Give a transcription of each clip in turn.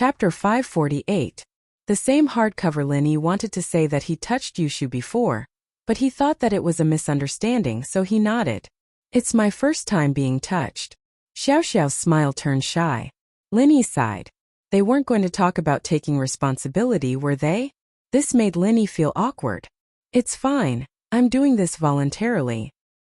Chapter 548. The same hardcover. Linny wanted to say that he touched Yushu before, but he thought that it was a misunderstanding, so he nodded. It's my first time being touched. Xiao Xiao's smile turned shy. Linny sighed. They weren't going to talk about taking responsibility, were they? This made Linny feel awkward. It's fine. I'm doing this voluntarily.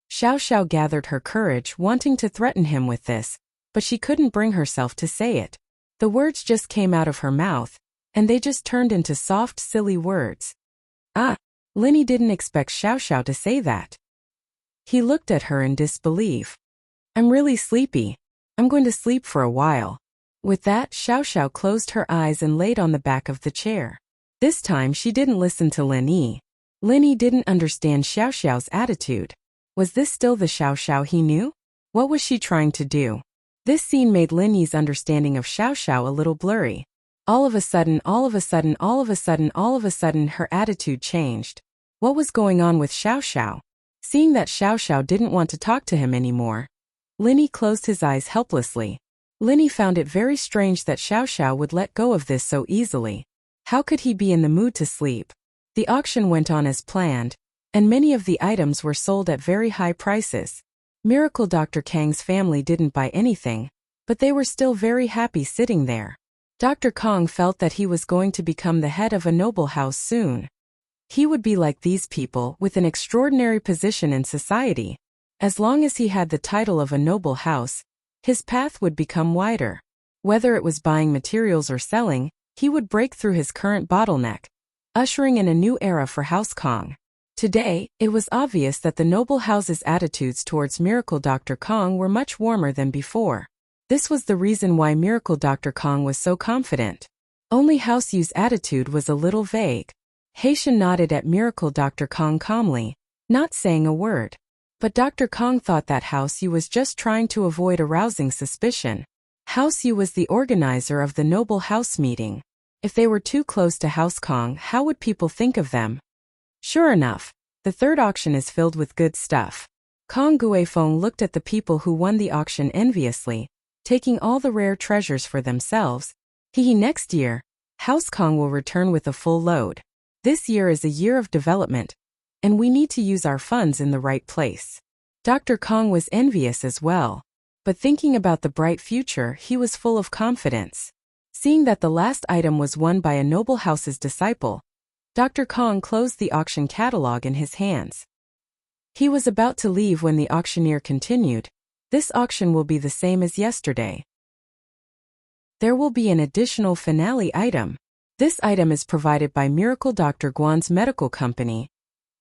Xiao Xiao gathered her courage, wanting to threaten him with this, but she couldn't bring herself to say it. The words just came out of her mouth, and they just turned into soft, silly words. Linny didn't expect Xiao Xiao to say that. He looked at her in disbelief. I'm really sleepy. I'm going to sleep for a while. With that, Xiao Xiao closed her eyes and laid on the back of the chair. This time she didn't listen to Linny. Linny didn't understand Xiao Xiao's attitude. Was this still the Xiao Xiao he knew? What was she trying to do? This scene made Linny's understanding of Xiao Xiao a little blurry. All of a sudden, her attitude changed. What was going on with Xiao Xiao? Seeing that Xiao Xiao didn't want to talk to him anymore, Linny closed his eyes helplessly. Linny found it very strange that Xiao Xiao would let go of this so easily. How could he be in the mood to sleep? The auction went on as planned, and many of the items were sold at very high prices. Miracle Dr. Kang's family didn't buy anything, but they were still very happy sitting there. Dr. Kong felt that he was going to become the head of a noble house soon. He would be like these people with an extraordinary position in society. As long as he had the title of a noble house, his path would become wider. Whether it was buying materials or selling, he would break through his current bottleneck, ushering in a new era for House Kong. Today, it was obvious that the noble house's attitudes towards Miracle Dr. Kong were much warmer than before. This was the reason why Miracle Dr. Kong was so confident. Only House Yu's attitude was a little vague. Haitian nodded at Miracle Dr. Kong calmly, not saying a word. But Dr. Kong thought that House Yu was just trying to avoid arousing suspicion. House Yu was the organizer of the noble house meeting. If they were too close to House Kong, how would people think of them? Sure enough, the third auction is filled with good stuff. Kong Guifeng looked at the people who won the auction enviously, taking all the rare treasures for themselves. Next year, House Kong will return with a full load. This year is a year of development, and we need to use our funds in the right place. Dr. Kong was envious as well, but thinking about the bright future, he was full of confidence. Seeing that the last item was won by a noble house's disciple, Dr. Kong closed the auction catalog in his hands. He was about to leave when the auctioneer continued, "This auction will be the same as yesterday. There will be an additional finale item. This item is provided by Miracle Dr. Guan's medical company.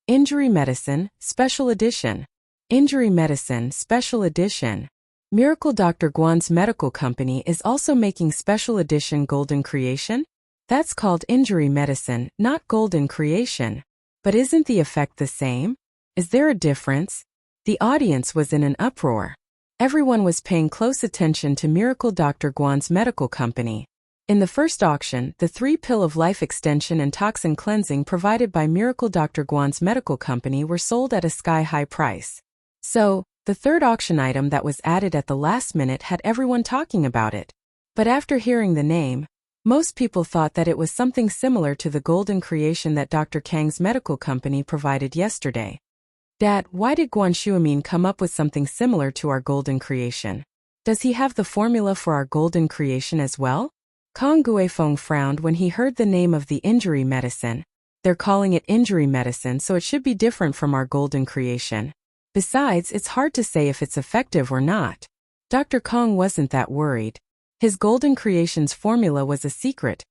Injury Medicine, Special Edition. Injury Medicine, Special Edition. Miracle Dr. Guan's medical company is also making Special Edition Golden Creation? That's called Injury Medicine, not Golden Creation. But isn't the effect the same? Is there a difference?" The audience was in an uproar. Everyone was paying close attention to Miracle Dr. Guan's medical company. In the first auction, the 3-pill of life extension and toxin cleansing provided by Miracle Dr. Guan's medical company were sold at a sky-high price. So, the third auction item that was added at the last minute had everyone talking about it. But after hearing the name, most people thought that it was something similar to the golden creation that Dr. Kang's medical company provided yesterday. "Dad, why did Guan Shuamin come up with something similar to our golden creation? Does he have the formula for our golden creation as well?" Kong Guifeng frowned when he heard the name of the injury medicine. "They're calling it injury medicine, so it should be different from our golden creation. Besides, it's hard to say if it's effective or not." Dr. Kong wasn't that worried. His golden creation's formula was a secret,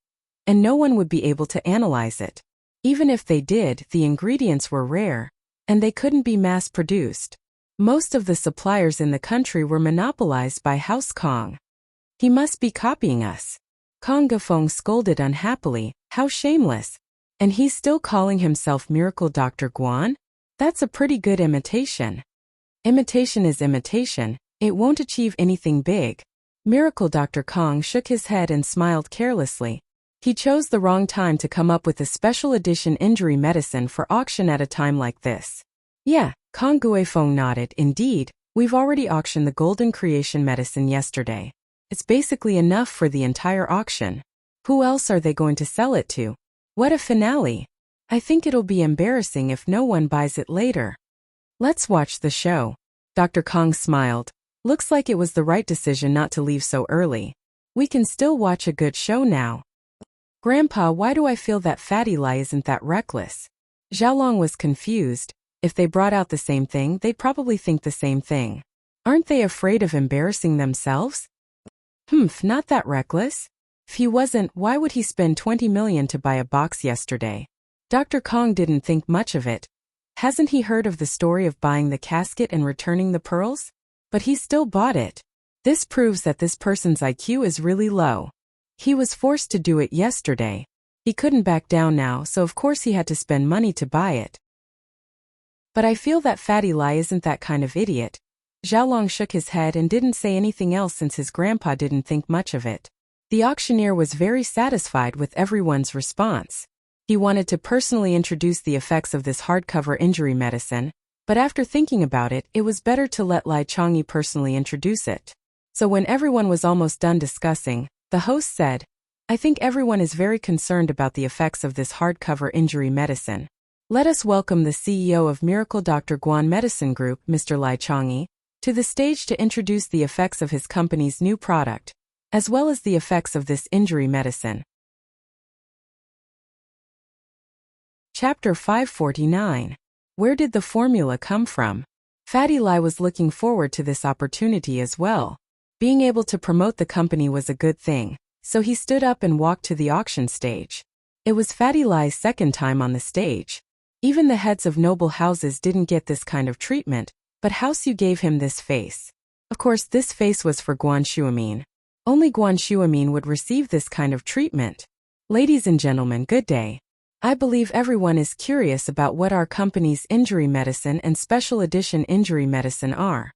and no one would be able to analyze it. Even if they did, the ingredients were rare, and they couldn't be mass-produced. Most of the suppliers in the country were monopolized by House Kong. "He must be copying us." Kong Guifeng scolded unhappily, "How shameless! And he's still calling himself Miracle Dr. Guan? That's a pretty good imitation." "Imitation is imitation, it won't achieve anything big." Miracle Dr. Kong shook his head and smiled carelessly. He chose the wrong time to come up with a special edition injury medicine for auction at a time like this. "Yeah," Kong Guifeng nodded, "indeed, we've already auctioned the golden creation medicine yesterday. It's basically enough for the entire auction." Who else are they going to sell it to? What a finale. I think it'll be embarrassing if no one buys it later. Let's watch the show. Dr. Kong smiled. Looks like it was the right decision not to leave so early. We can still watch a good show now. Grandpa, why do I feel that Fatty Lai isn't that reckless? Xiaolong was confused. If they brought out the same thing, they'd probably think the same thing. Aren't they afraid of embarrassing themselves? Not that reckless. If he wasn't, why would he spend 20 million to buy a box yesterday? Dr. Kong didn't think much of it. Hasn't he heard of the story of buying the casket and returning the pearls? But he still bought it. This proves that this person's IQ is really low. He was forced to do it yesterday. He couldn't back down now, so of course he had to spend money to buy it. But I feel that Fatty Lai isn't that kind of idiot. Xiaolong shook his head and didn't say anything else since his grandpa didn't think much of it. The auctioneer was very satisfied with everyone's response. He wanted to personally introduce the effects of this hardcover injury medicine, but after thinking about it, it was better to let Lai Changyi personally introduce it. So when everyone was almost done discussing, the host said, I think everyone is very concerned about the effects of this hardcover injury medicine. Let us welcome the CEO of Miracle Dr. Guan Medicine Group, Mr. Lai Changyi, to the stage to introduce the effects of his company's new product, as well as the effects of this injury medicine. Chapter 549. Where did the formula come from? Fatty Lai was looking forward to this opportunity as well. Being able to promote the company was a good thing, so he stood up and walked to the auction stage. It was Fatty Lai's second time on the stage. Even the heads of noble houses didn't get this kind of treatment, but House Yu gave him this face. Of course, this face was for Guan Shuamin. Only Guan Shuamin would receive this kind of treatment. Ladies and gentlemen, good day. I believe everyone is curious about what our company's injury medicine and special edition injury medicine are.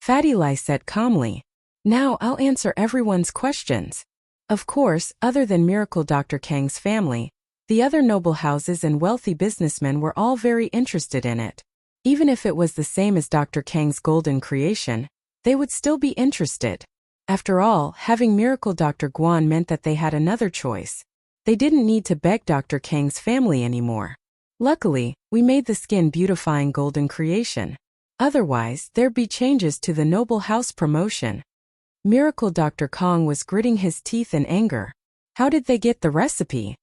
Fatty Lai said calmly. Now I'll answer everyone's questions. Of course, other than Miracle Dr. Kang's family, the other noble houses and wealthy businessmen were all very interested in it. Even if it was the same as Dr. Kang's golden creation, they would still be interested. After all, having Miracle Dr. Guan meant that they had another choice. They didn't need to beg Dr. Kang's family anymore. Luckily, we made the skin beautifying golden creation. Otherwise, there'd be changes to the noble house promotion. Miracle Dr. Kong was gritting his teeth in anger. How did they get the recipe?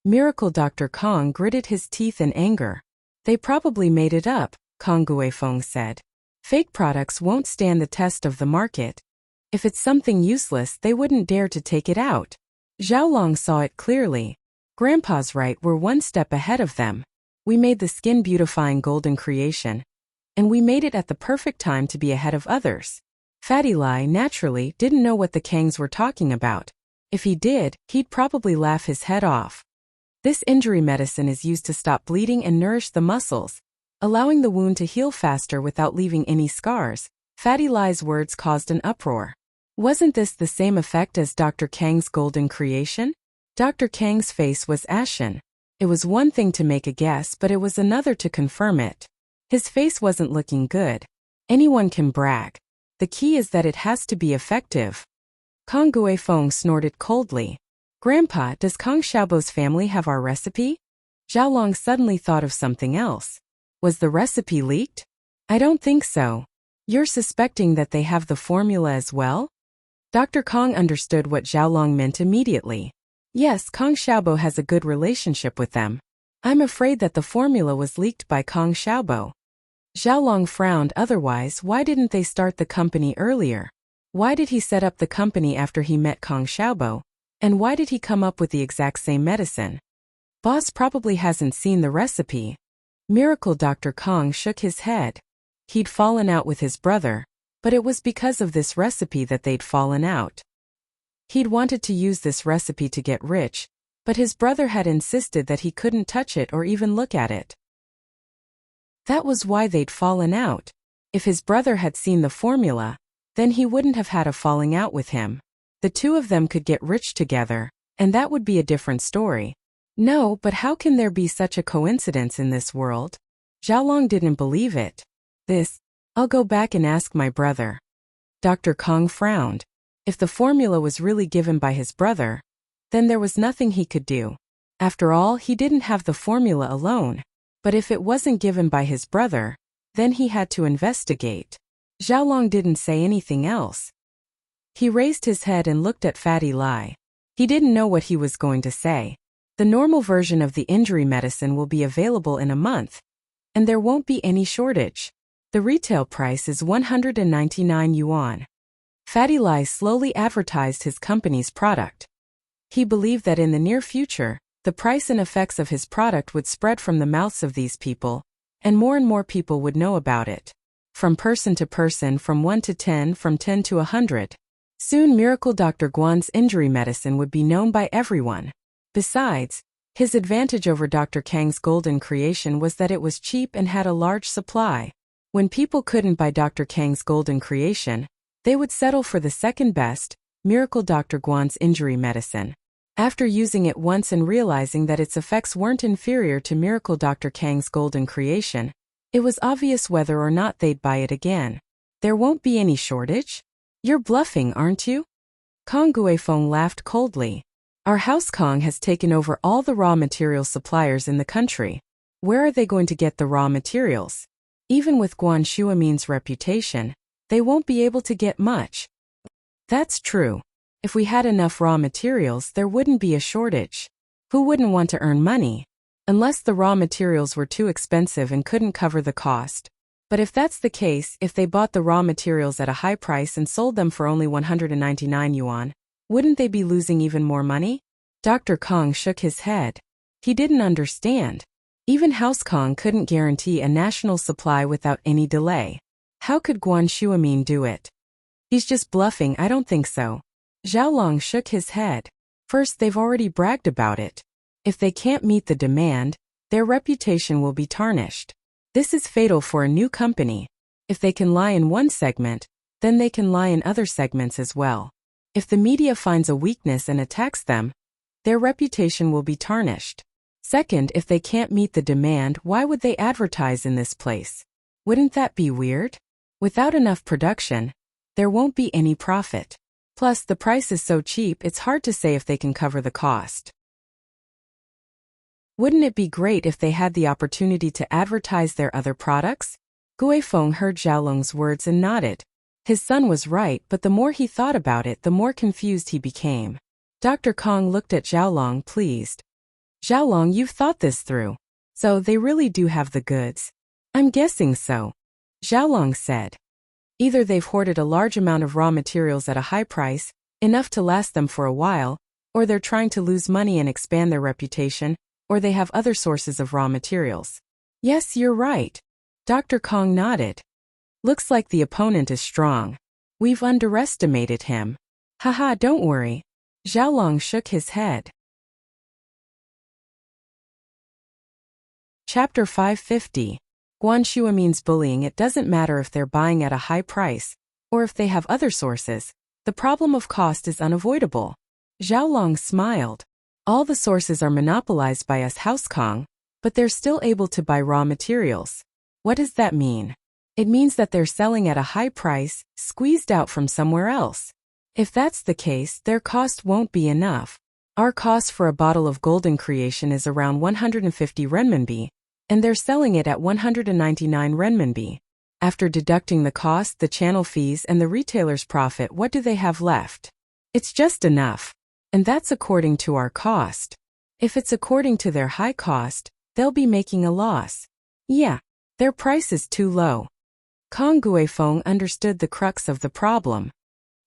Miracle Dr. Kong gritted his teeth in anger. They probably made it up, Kong Guifeng said. Fake products won't stand the test of the market. If it's something useless, they wouldn't dare to take it out. Xiaolong saw it clearly. Grandpa's right, we're one step ahead of them. We made the skin beautifying golden creation. And we made it at the perfect time to be ahead of others. Fatty Lai, naturally, didn't know what the Kangs were talking about. If he did, he'd probably laugh his head off. This injury medicine is used to stop bleeding and nourish the muscles, allowing the wound to heal faster without leaving any scars. Fatty Lai's words caused an uproar. Wasn't this the same effect as Dr. Kang's golden creation? Dr. Kang's face was ashen. It was one thing to make a guess, but it was another to confirm it. His face wasn't looking good. Anyone can brag. The key is that it has to be effective. Kong Guifeng snorted coldly. Grandpa, does Kong Xiaobo's family have our recipe? Xiaolong suddenly thought of something else. Was the recipe leaked? I don't think so. You're suspecting that they have the formula as well? Dr. Kong understood what Xiaolong meant immediately. Yes, Kong Xiaobo has a good relationship with them. I'm afraid that the formula was leaked by Kong Xiaobo. Xiaolong frowned. Otherwise, why didn't they start the company earlier? Why did he set up the company after he met Kong Xiaobo? And why did he come up with the exact same medicine? Boss probably hasn't seen the recipe. Miracle Dr. Kong shook his head. He'd fallen out with his brother, but it was because of this recipe that they'd fallen out. He'd wanted to use this recipe to get rich, but his brother had insisted that he couldn't touch it or even look at it. That was why they'd fallen out. If his brother had seen the formula, then he wouldn't have had a falling out with him. The two of them could get rich together, and that would be a different story. No, but how can there be such a coincidence in this world? Xiaolong didn't believe it. I'll go back and ask my brother. Dr. Kong frowned. If the formula was really given by his brother, then there was nothing he could do. After all, he didn't have the formula alone. But if it wasn't given by his brother, then he had to investigate. Xiaolong didn't say anything else. He raised his head and looked at Fatty Lai. He didn't know what he was going to say. The normal version of the injury medicine will be available in a month, and there won't be any shortage. The retail price is 199 yuan. Fatty Lai slowly advertised his company's product. He believed that in the near future, the price and effects of his product would spread from the mouths of these people, and more people would know about it. From person to person, from 1 to 10, from 10 to 100. Soon Miracle Dr. Guan's injury medicine would be known by everyone. Besides, his advantage over Dr. Kang's golden creation was that it was cheap and had a large supply. When people couldn't buy Dr. Kang's golden creation, they would settle for the second best, Miracle Dr. Guan's injury medicine. After using it once and realizing that its effects weren't inferior to Miracle Dr. Kang's golden creation, it was obvious whether or not they'd buy it again. There won't be any shortage? You're bluffing, aren't you? Kong Guifeng laughed coldly. Our house Kong has taken over all the raw material suppliers in the country. Where are they going to get the raw materials? Even with Guan Shuamin's reputation, they won't be able to get much. That's true. If we had enough raw materials, there wouldn't be a shortage. Who wouldn't want to earn money? Unless the raw materials were too expensive and couldn't cover the cost. But if that's the case, if they bought the raw materials at a high price and sold them for only 199 yuan, wouldn't they be losing even more money? Dr. Kong shook his head. He didn't understand. Even House Kong couldn't guarantee a national supply without any delay. How could Guan Shuamin do it? He's just bluffing, I don't think so. Xiaolong shook his head. First, they've already bragged about it. If they can't meet the demand, their reputation will be tarnished. This is fatal for a new company. If they can lie in one segment, then they can lie in other segments as well. If the media finds a weakness and attacks them, their reputation will be tarnished. Second, if they can't meet the demand, why would they advertise in this place? Wouldn't that be weird? Without enough production, there won't be any profit. Plus, the price is so cheap it's hard to say if they can cover the cost. Wouldn't it be great if they had the opportunity to advertise their other products? Guifeng heard Xiaolong's words and nodded. His son was right, but the more he thought about it, the more confused he became. Dr. Kong looked at Xiaolong, pleased. Xiaolong, you've thought this through. So they really do have the goods. I'm guessing so. Xiaolong said. Either they've hoarded a large amount of raw materials at a high price, enough to last them for a while, or they're trying to lose money and expand their reputation, or they have other sources of raw materials. Yes, you're right. Dr. Kong nodded. Looks like the opponent is strong. We've underestimated him. Haha, don't worry. Xiaolong shook his head. Chapter 550. Guan Shuamin's bullying. It doesn't matter if they're buying at a high price, or if they have other sources. The problem of cost is unavoidable. Xiaolong smiled. All the sources are monopolized by us House Kong, but they're still able to buy raw materials. What does that mean? It means that they're selling at a high price, squeezed out from somewhere else. If that's the case, their cost won't be enough. Our cost for a bottle of golden creation is around 150 renminbi, and they're selling it at 199 renminbi. After deducting the cost, the channel fees, and the retailer's profit, what do they have left? It's just enough. And that's according to our cost. If it's according to their high cost, they'll be making a loss. Yeah, their price is too low. Kong Guifeng understood the crux of the problem.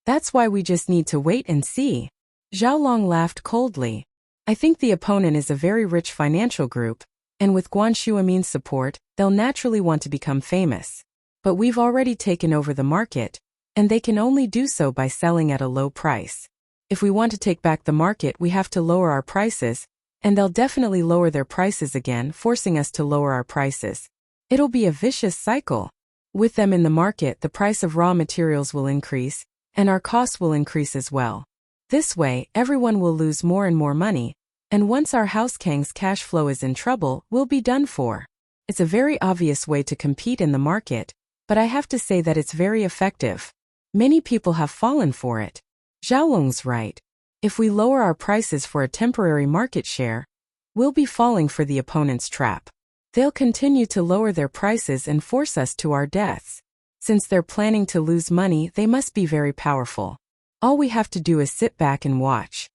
That's why we just need to wait and see. Xiaolong laughed coldly. I think the opponent is a very rich financial group, and with Guan Shuamin's support, they'll naturally want to become famous. But we've already taken over the market, and they can only do so by selling at a low price. If we want to take back the market, we have to lower our prices, and they'll definitely lower their prices again, forcing us to lower our prices. It'll be a vicious cycle. With them in the market, the price of raw materials will increase, and our costs will increase as well. This way, everyone will lose more and more money, and once our House Kang's cash flow is in trouble, we'll be done for. It's a very obvious way to compete in the market, but I have to say that it's very effective. Many people have fallen for it. Xiaolong's right. If we lower our prices for a temporary market share, we'll be falling for the opponent's trap. They'll continue to lower their prices and force us to our deaths. Since they're planning to lose money, they must be very powerful. All we have to do is sit back and watch.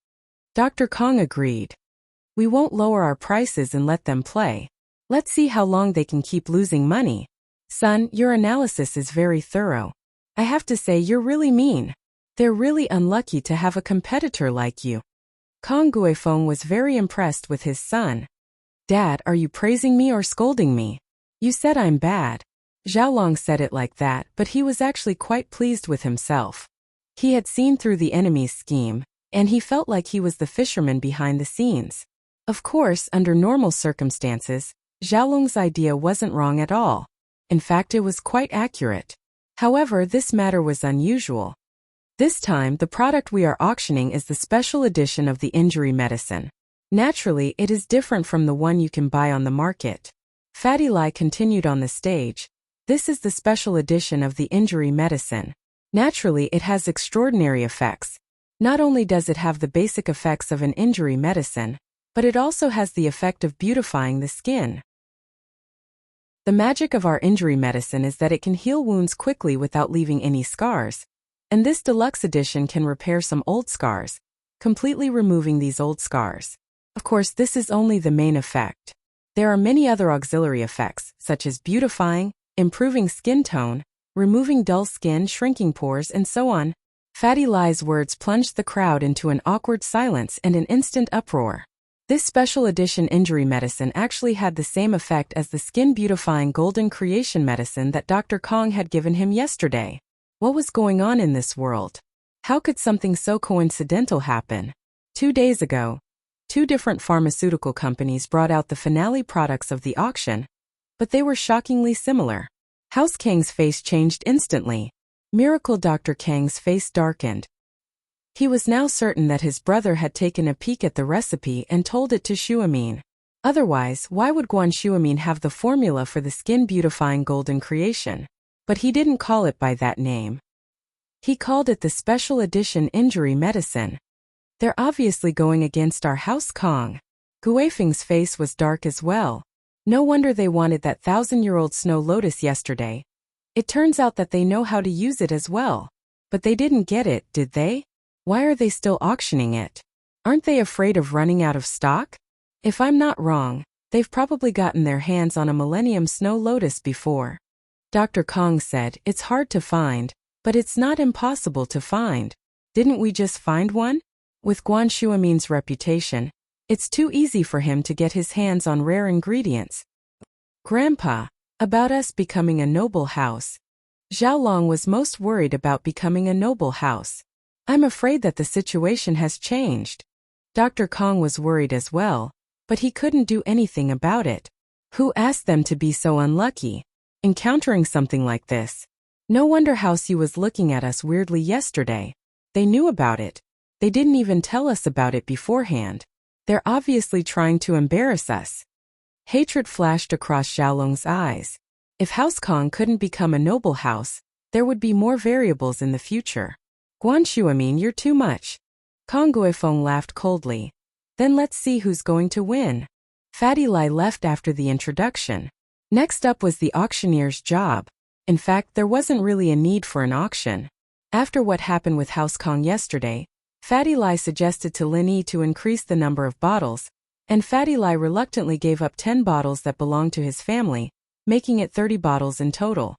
Dr. Kong agreed. We won't lower our prices and let them play. Let's see how long they can keep losing money. Son, your analysis is very thorough. I have to say you're really mean. They're really unlucky to have a competitor like you. Kong Guifeng was very impressed with his son. Dad, are you praising me or scolding me? You said I'm bad. Xiaolong said it like that, but he was actually quite pleased with himself. He had seen through the enemy's scheme, and he felt like he was the fisherman behind the scenes. Of course, under normal circumstances, Xiaolong's idea wasn't wrong at all. In fact, it was quite accurate. However, this matter was unusual. This time, the product we are auctioning is the special edition of the injury medicine. Naturally, it is different from the one you can buy on the market. Fatty Lai continued on the stage. This is the special edition of the injury medicine. Naturally, it has extraordinary effects. Not only does it have the basic effects of an injury medicine, but it also has the effect of beautifying the skin. The magic of our injury medicine is that it can heal wounds quickly without leaving any scars. And this deluxe edition can repair some old scars, completely removing these old scars. Of course, this is only the main effect. There are many other auxiliary effects, such as beautifying, improving skin tone, removing dull skin, shrinking pores, and so on. Fatty Lai's words plunged the crowd into an awkward silence and an instant uproar. This special edition injury medicine actually had the same effect as the skin-beautifying golden creation medicine that Dr. Kong had given him yesterday. What was going on in this world? How could something so coincidental happen? 2 days ago, 2 different pharmaceutical companies brought out the finale products of the auction, but they were shockingly similar. House Kang's face changed instantly. Miracle Dr. Kang's face darkened. He was now certain that his brother had taken a peek at the recipe and told it to Xuemin. Otherwise, why would Guan Xuemin have the formula for the skin-beautifying golden creation? But he didn't call it by that name. He called it the special edition injury medicine. They're obviously going against our House Kong. Guifeng's face was dark as well. No wonder they wanted that 1,000-year-old snow lotus yesterday. It turns out that they know how to use it as well. But they didn't get it, did they? Why are they still auctioning it? Aren't they afraid of running out of stock? If I'm not wrong, they've probably gotten their hands on a Millennium Snow Lotus before. Dr. Kong said, it's hard to find, but it's not impossible to find. Didn't we just find one? With Guan Xuemin's reputation, it's too easy for him to get his hands on rare ingredients. Grandpa, about us becoming a noble house. Xiaolong was most worried about becoming a noble house. I'm afraid that the situation has changed. Dr. Kong was worried as well, but he couldn't do anything about it. Who asked them to be so unlucky? Encountering something like this. No wonder House Yu was looking at us weirdly yesterday. They knew about it. They didn't even tell us about it beforehand. They're obviously trying to embarrass us. Hatred flashed across Xiaolong's eyes. If House Kong couldn't become a noble house, there would be more variables in the future. Guan Xuemin, you're too much. Kong Guifeng laughed coldly. Then let's see who's going to win. Fatty Lai left after the introduction. Next up was the auctioneer's job. In fact, there wasn't really a need for an auction. After what happened with House Kong yesterday, Fatty Lai suggested to Lin Yi to increase the number of bottles, and Fatty Lai reluctantly gave up 10 bottles that belonged to his family, making it 30 bottles in total.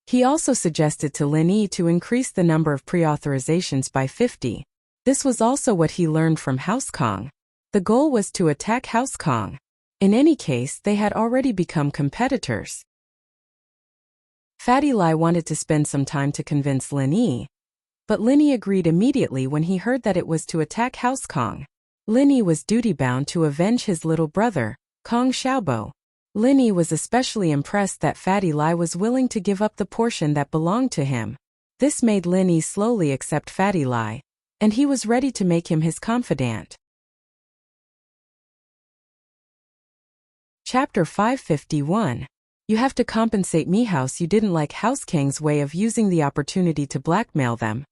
He also suggested to Lin Yi to increase the number of pre-authorizations by 50. This was also what he learned from House Kong. The goal was to attack House Kong. In any case, they had already become competitors. Fatty Lai wanted to spend some time to convince Lin Yi, but Lin Yi agreed immediately when he heard that it was to attack House Kong. Lin Yi was duty-bound to avenge his little brother, Kong Xiaobo. Lin Yi was especially impressed that Fatty Lai was willing to give up the portion that belonged to him. This made Lin Yi slowly accept Fatty Lai, and he was ready to make him his confidant. Chapter 551. You have to compensate me. House You didn't like House Kang's way of using the opportunity to blackmail them.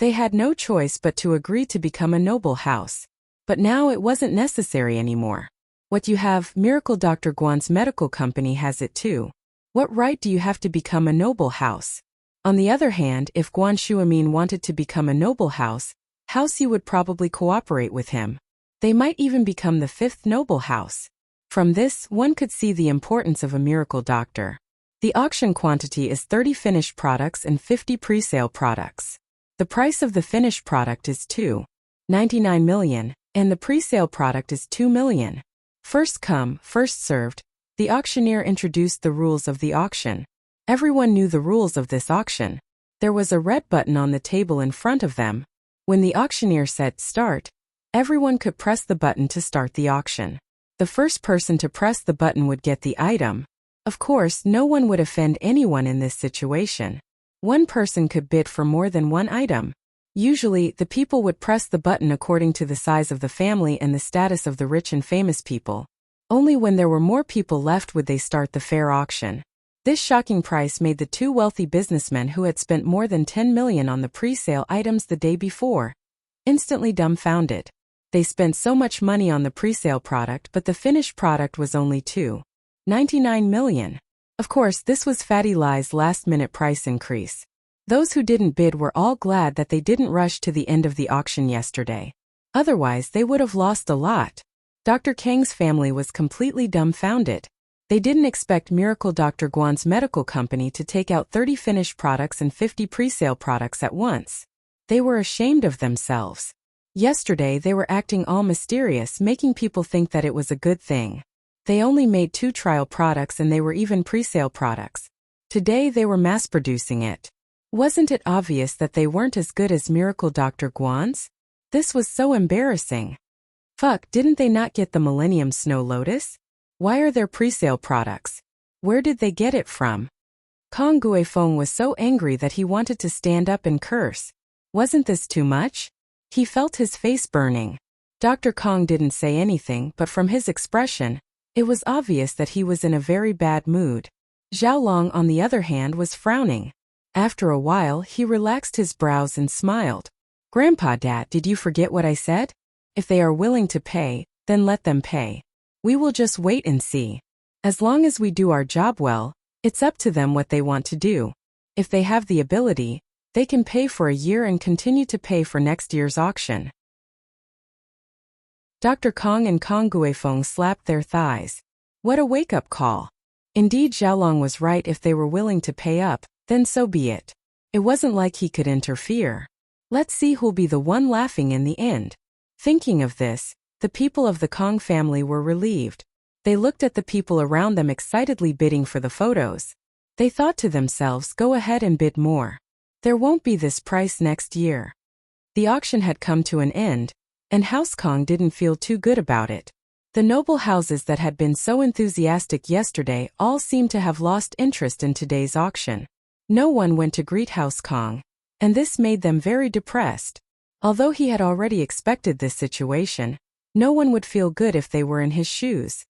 They had no choice but to agree to become a noble house. But now it wasn't necessary anymore. What you have, Miracle Dr. Guan's medical company has it too. What right do you have to become a noble house? On the other hand, if Guan Shuamin wanted to become a noble house, Housey would probably cooperate with him. They might even become the 5th noble house. From this, one could see the importance of a miracle doctor. The auction quantity is 30 finished products and 50 pre-sale products. The price of the finished product is 2.99 million, and the pre-sale product is 2 million. First come, first served. The auctioneer introduced the rules of the auction. Everyone knew the rules of this auction. There was a red button on the table in front of them. When the auctioneer said start, everyone could press the button to start the auction. The first person to press the button would get the item. Of course, no one would offend anyone in this situation. One person could bid for more than one item. Usually, the people would press the button according to the size of the family and the status of the rich and famous people. Only when there were more people left would they start the fair auction. This shocking price made the 2 wealthy businessmen who had spent more than 10 million on the pre-sale items the day before instantly dumbfounded. They spent so much money on the pre-sale product, but the finished product was only 2.99 million. Of course, this was Fatty Lie's last-minute price increase. Those who didn't bid were all glad that they didn't rush to the end of the auction yesterday. Otherwise, they would have lost a lot. Dr. Kang's family was completely dumbfounded. They didn't expect Miracle Dr. Guan's medical company to take out 30 finished products and 50 pre-sale products at once. They were ashamed of themselves. Yesterday they were acting all mysterious, making people think that it was a good thing. They only made 2 trial products and they were even pre-sale products. Today they were mass-producing it. Wasn't it obvious that they weren't as good as Miracle Dr. Guan's? This was so embarrassing. Fuck, didn't they not get the Millennium Snow Lotus? Why are there pre-sale products? Where did they get it from? Kong Guifeng was so angry that he wanted to stand up and curse. Wasn't this too much? He felt his face burning. Dr. Kong didn't say anything, but from his expression, it was obvious that he was in a very bad mood. Zhao Long, on the other hand, was frowning. After a while, he relaxed his brows and smiled. Grandpa Dad, did you forget what I said? If they are willing to pay, then let them pay. We will just wait and see. As long as we do our job well, it's up to them what they want to do. If they have the ability, they can pay for a year and continue to pay for next year's auction. Dr. Kong and Kong Guifeng slapped their thighs. What a wake-up call. Indeed, Xiaolong was right. If they were willing to pay up, then so be it. It wasn't like he could interfere. Let's see who'll be the one laughing in the end. Thinking of this, the people of the Kong family were relieved. They looked at the people around them excitedly bidding for the photos. They thought to themselves, go ahead and bid more. There won't be this price next year. The auction had come to an end, and House Kong didn't feel too good about it. The noble houses that had been so enthusiastic yesterday all seemed to have lost interest in today's auction. No one went to greet House Kong, and this made them very depressed. Although he had already expected this situation, no one would feel good if they were in his shoes.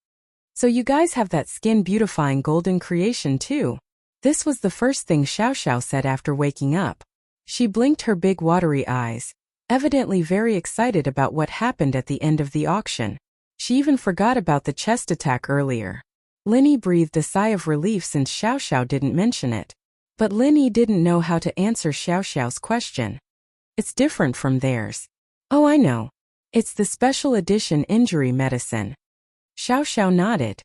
So you guys have that skin-beautifying golden creation too? This was the first thing Xiao Xiao said after waking up. She blinked her big watery eyes, evidently very excited about what happened at the end of the auction. She even forgot about the chest attack earlier. Linny breathed a sigh of relief since Xiao Xiao didn't mention it. But Linny didn't know how to answer Xiao Xiao's question. It's different from theirs. Oh, I know. It's the special edition injury medicine. Xiao Xiao nodded.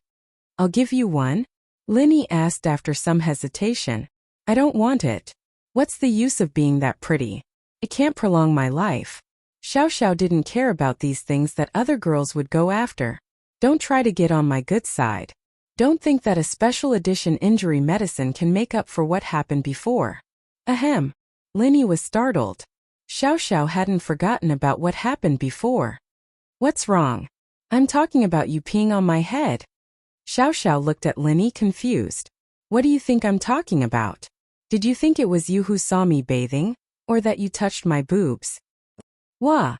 I'll give you one? Linny asked after some hesitation. I don't want it. What's the use of being that pretty? It can't prolong my life. Xiao Xiao didn't care about these things that other girls would go after. Don't try to get on my good side. Don't think that a special edition injury medicine can make up for what happened before. Ahem. Linny was startled. Xiao Xiao hadn't forgotten about what happened before. What's wrong? I'm talking about you peeing on my head. Xiao Xiao looked at Linny confused. What do you think I'm talking about? Did you think it was you who saw me bathing? Or that you touched my boobs? Wah!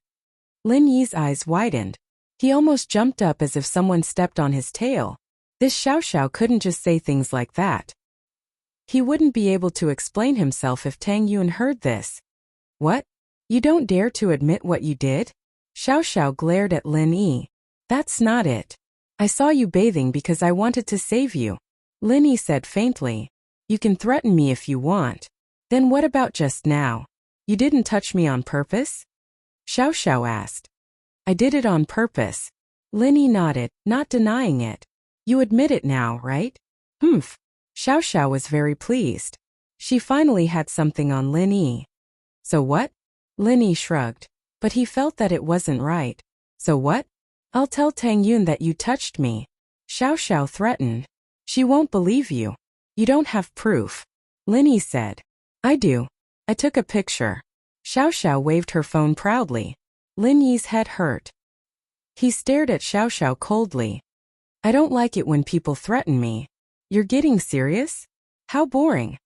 Lin Yi's eyes widened. He almost jumped up as if someone stepped on his tail. This Xiao Xiao couldn't just say things like that. He wouldn't be able to explain himself if Tang Yun heard this. What? You don't dare to admit what you did? Xiao Xiao glared at Lin Yi. That's not it. I saw you bathing because I wanted to save you. Lin Yi said faintly. You can threaten me if you want. Then what about just now? You didn't touch me on purpose? Xiao Xiao asked. I did it on purpose. Lin Yi nodded, not denying it. You admit it now, right? Humph. Xiao Xiao was very pleased. She finally had something on Lin Yi. So what? Lin Yi shrugged. But he felt that it wasn't right. So what? I'll tell Tang Yun that you touched me. Xiao Xiao threatened. She won't believe you. You don't have proof. Lin Yi said. I do. I took a picture. Xiao Xiao waved her phone proudly. Lin Yi's head hurt. He stared at Xiao Xiao coldly. I don't like it when people threaten me. You're getting serious? How boring.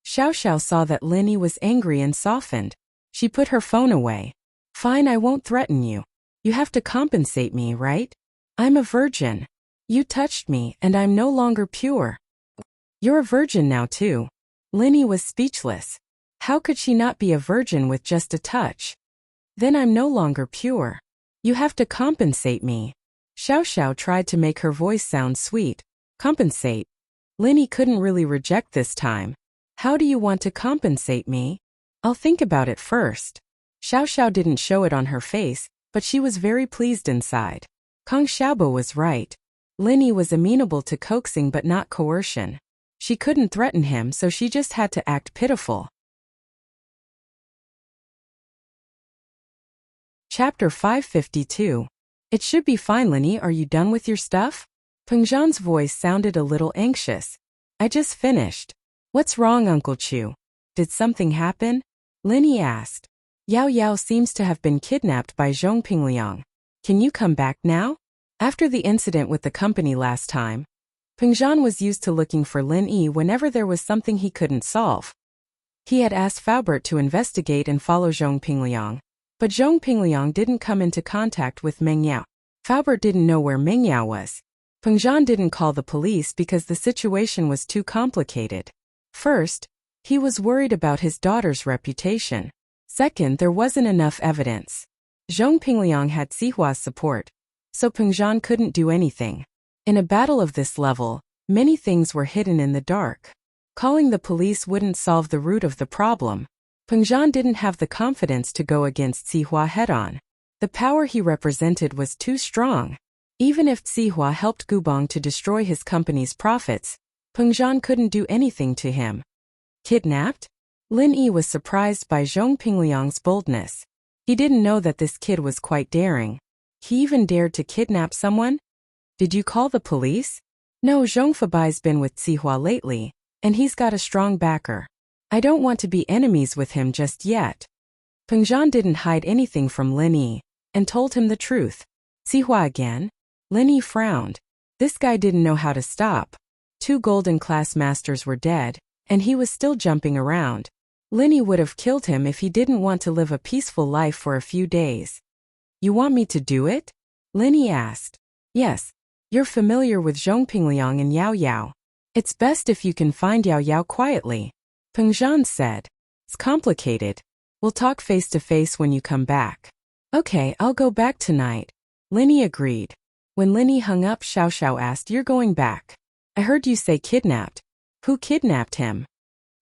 Xiao Xiao saw that Lin Yi was angry and softened. She put her phone away. Fine, I won't threaten you. You have to compensate me, right? I'm a virgin. You touched me and I'm no longer pure. You're a virgin now too. Lin Yi was speechless. How could she not be a virgin with just a touch? Then I'm no longer pure. You have to compensate me. Xiao Xiao tried to make her voice sound sweet. Compensate. Lin Yi couldn't really reject this time. How do you want to compensate me? I'll think about it first. Xiao Xiao didn't show it on her face, but she was very pleased inside. Kang Xiaobo was right. Lin Yi was amenable to coaxing but not coercion. She couldn't threaten him, so she just had to act pitiful. Chapter 552. It should be fine, Lin Yi. Are you done with your stuff? Peng Zhan's voice sounded a little anxious. I just finished. What's wrong, Uncle Chu? Did something happen? Lin Yi asked. Yao Yao seems to have been kidnapped by Zhong Pingliang. Can you come back now? After the incident with the company last time, Peng Zhan was used to looking for Lin Yi whenever there was something he couldn't solve. He had asked Faubert to investigate and follow Zhong Pingliang, but Zhong Pingliang didn't come into contact with Meng Yao. Faubert didn't know where Meng Yao was. Peng Zhan didn't call the police because the situation was too complicated. First, he was worried about his daughter's reputation. Second, there wasn't enough evidence. Zhong Pingliang had Sihua's support, so Peng Zhan couldn't do anything. In a battle of this level, many things were hidden in the dark. Calling the police wouldn't solve the root of the problem. Peng Zhan didn't have the confidence to go against Sihua head-on. The power he represented was too strong. Even if Sihua helped Gubong to destroy his company's profits, Peng Zhan couldn't do anything to him. Kidnapped? Lin Yi was surprised by Zhong Pingliang's boldness. He didn't know that this kid was quite daring. He even dared to kidnap someone? Did you call the police? No, Zhong Fabai's been with Sihua lately, and he's got a strong backer. I don't want to be enemies with him just yet. Peng Zhan didn't hide anything from Lin Yi, and told him the truth. Sihua again? Lin Yi frowned. This guy didn't know how to stop. 2 golden class masters were dead, and he was still jumping around. Lin Yi would have killed him if he didn't want to live a peaceful life for a few days. You want me to do it? Lin Yi asked. Yes. You're familiar with Zhong Pingliang and Yao Yao. It's best if you can find Yao Yao quietly. Peng Zhan said. It's complicated. We'll talk face to face when you come back. Okay, I'll go back tonight. Lin Yi agreed. When Lin Yi hung up, Xiao Xiao asked, You're going back? I heard you say kidnapped. Who kidnapped him?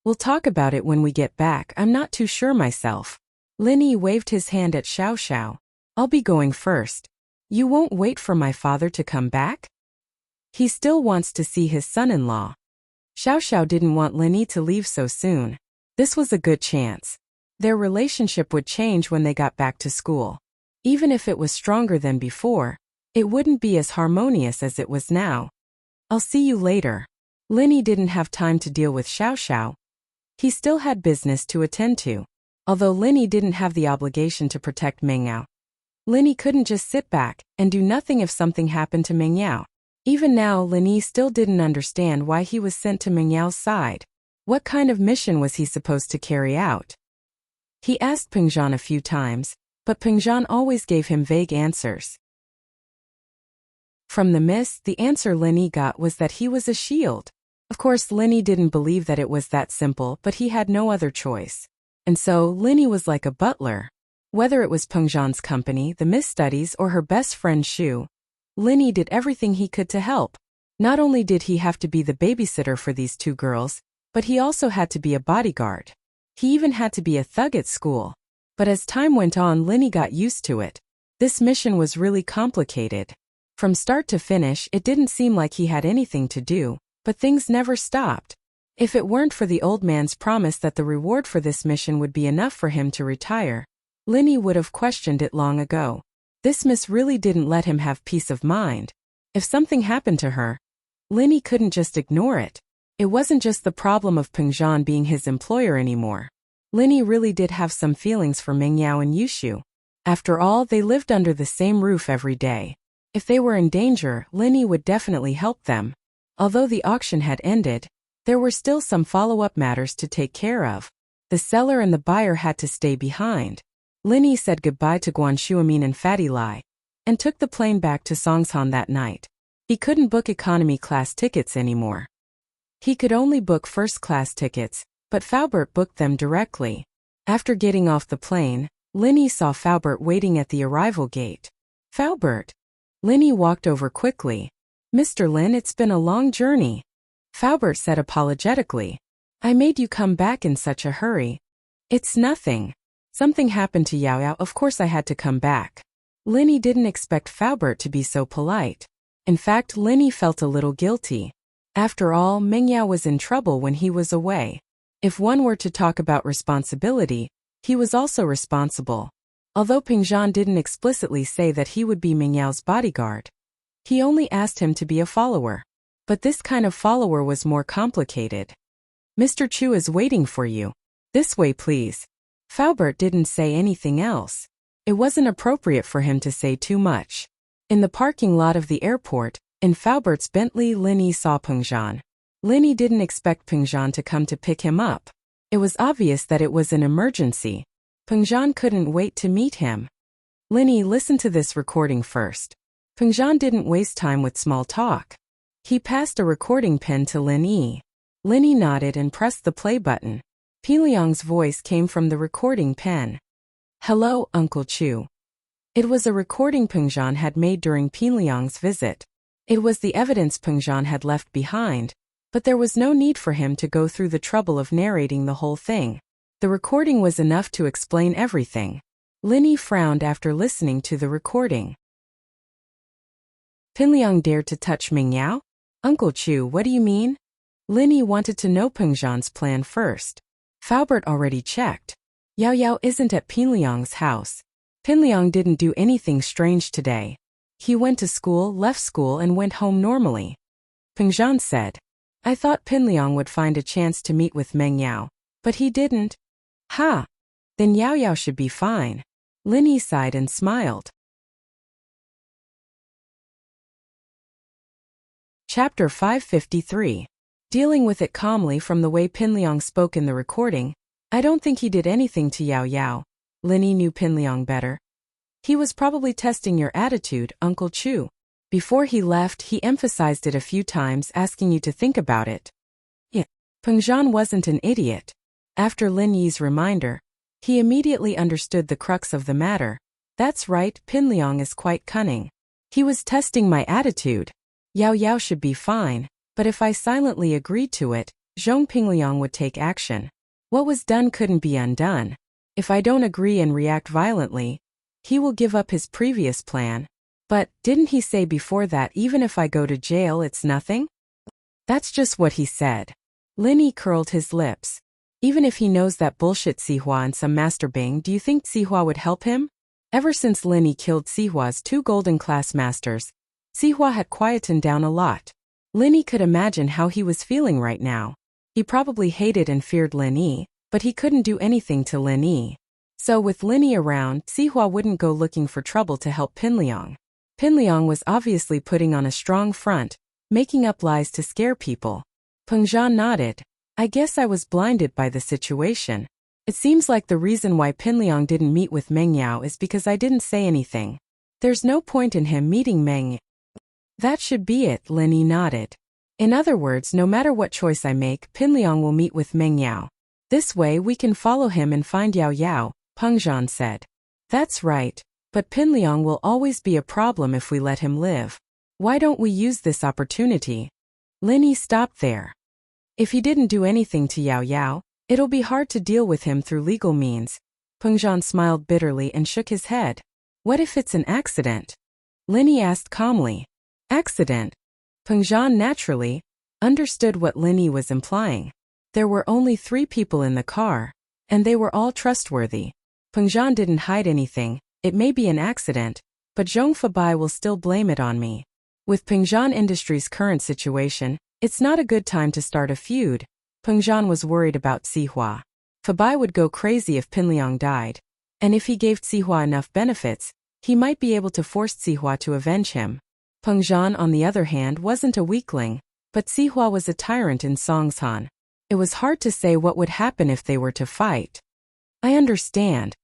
We'll talk about it when we get back. I'm not too sure myself. Lin Yi waved his hand at Xiao Xiao. I'll be going first. You won't wait for my father to come back? He still wants to see his son-in-law. Xiao Xiao didn't want Lin Yi to leave so soon. This was a good chance. Their relationship would change when they got back to school. Even if it was stronger than before, it wouldn't be as harmonious as it was now. I'll see you later. Lin Yi didn't have time to deal with Xiao Xiao. He still had business to attend to. Although Lin Yi didn't have the obligation to protect Meng Yao. Lin Yi couldn't just sit back and do nothing if something happened to Meng Yao. Even now, Lin Yi still didn't understand why he was sent to Meng Yao's side. What kind of mission was he supposed to carry out? He asked Peng Zhan a few times, but Peng Zhan always gave him vague answers. From the mist, the answer Lin Yi got was that he was a shield. Of course, Lin Yi didn't believe that it was that simple, but he had no other choice. And so, Linny was like a butler. Whether it was Pengzhan's company, the Miss Studies, or her best friend Shu, Linny did everything he could to help. Not only did he have to be the babysitter for these two girls, but he also had to be a bodyguard. He even had to be a thug at school. But as time went on, Linny got used to it. This mission was really complicated. From start to finish, it didn't seem like he had anything to do, but things never stopped. If it weren't for the old man's promise that the reward for this mission would be enough for him to retire, Linny would have questioned it long ago. This miss really didn't let him have peace of mind. If something happened to her, Linny couldn't just ignore it. It wasn't just the problem of Pengzhan being his employer anymore. Linny really did have some feelings for Mengyao and Yushu. After all, they lived under the same roof every day. If they were in danger, Linny would definitely help them. Although the auction had ended, there were still some follow-up matters to take care of. The seller and the buyer had to stay behind. Linny said goodbye to Guanshuamin and Fatty Lai, and took the plane back to Songshan that night. He couldn't book economy class tickets anymore. He could only book first-class tickets, but Faubert booked them directly. After getting off the plane, Linny saw Faubert waiting at the arrival gate. Faubert. Linny walked over quickly. Mr. Lin, it's been a long journey. Faubert said apologetically. I made you come back in such a hurry. It's nothing. Something happened to Yao Yao, of course I had to come back. Linny didn't expect Faubert to be so polite. In fact, Linny felt a little guilty. After all, Mengyao was in trouble when he was away. If one were to talk about responsibility, he was also responsible. Although Pengzhan didn't explicitly say that he would be Mengyao's bodyguard, he only asked him to be a follower. But this kind of follower was more complicated. Mr. Chu is waiting for you. This way, please. Faubert didn't say anything else. It wasn't appropriate for him to say too much. In the parking lot of the airport, in Faubert's Bentley, Linny saw Pengzhan. Linny didn't expect Pengzhan to come to pick him up. It was obvious that it was an emergency. Pengzhan couldn't wait to meet him. Linny, listen to this recording first. Pengzhan didn't waste time with small talk. He passed a recording pen to Linny. Linny nodded and pressed the play button. Piliang's voice came from the recording pen. Hello, Uncle Chu. It was a recording Pengzhan had made during Piliang's visit. It was the evidence Pengzhan had left behind, but there was no need for him to go through the trouble of narrating the whole thing. The recording was enough to explain everything. Linny frowned after listening to the recording. Piliang dared to touch Mengyao? Uncle Chu, what do you mean? Linny wanted to know Pengzhan's plan first. Faubert already checked. Yao Yao isn't at Piliang's house. Piliang didn't do anything strange today. He went to school, left school, and went home normally. Pengzhan said. I thought Piliang would find a chance to meet with Mengyao, but he didn't. Ha! Then Yao Yao should be fine. Linny sighed and smiled. Chapter 553. Dealing with it calmly. From the way Piliang spoke in the recording, I don't think he did anything to Yao Yao. Linny knew Piliang better. He was probably testing your attitude, Uncle Chu. Before he left, he emphasized it a few times, asking you to think about it. Yeah. Pengzhan wasn't an idiot. After Lin Yi's reminder, he immediately understood the crux of the matter. That's right, Piliang is quite cunning. He was testing my attitude. Yao Yao should be fine, but if I silently agreed to it, Zhong Piliang would take action. What was done couldn't be undone. If I don't agree and react violently, he will give up his previous plan. But, didn't he say before that even if I go to jail it's nothing? That's just what he said. Linny curled his lips. Even if he knows that bullshit Sihua and some Master Bing, do you think Sihua would help him? Ever since Linny killed Sihua's 2 golden class masters, Sihua had quietened down a lot. Linny could imagine how he was feeling right now. He probably hated and feared Linny, but he couldn't do anything to Linny. So with Linny around, Sihua wouldn't go looking for trouble to help Piliang. Piliang was obviously putting on a strong front, making up lies to scare people. Pengzhan nodded. I guess I was blinded by the situation. It seems like the reason why Piliang didn't meet with Mengyao is because I didn't say anything. There's no point in him meeting Meng. That should be it, Linny nodded. In other words, no matter what choice I make, Piliang will meet with Mengyao. This way we can follow him and find Yao Yao, Peng Zhan said. That's right, but Pinliang will always be a problem if we let him live. Why don't we use this opportunity? Linny stopped there. If he didn't do anything to Yao Yao, it'll be hard to deal with him through legal means. Peng Zhan smiled bitterly and shook his head. What if it's an accident? Linny asked calmly. Accident? Peng Zhan naturally understood what Linny was implying. There were only 3 people in the car, and they were all trustworthy. Peng Zhan didn't hide anything. It may be an accident, but Zhong Fabai will still blame it on me. With Peng Zhan Industries' current situation, it's not a good time to start a feud. Peng Zhan was worried about Sihua. Fabai would go crazy if Pinliang died, and if he gave Sihua enough benefits, he might be able to force Sihua to avenge him. Peng Zhan, on the other hand, wasn't a weakling, but Sihua was a tyrant in Songshan. It was hard to say what would happen if they were to fight. I understand.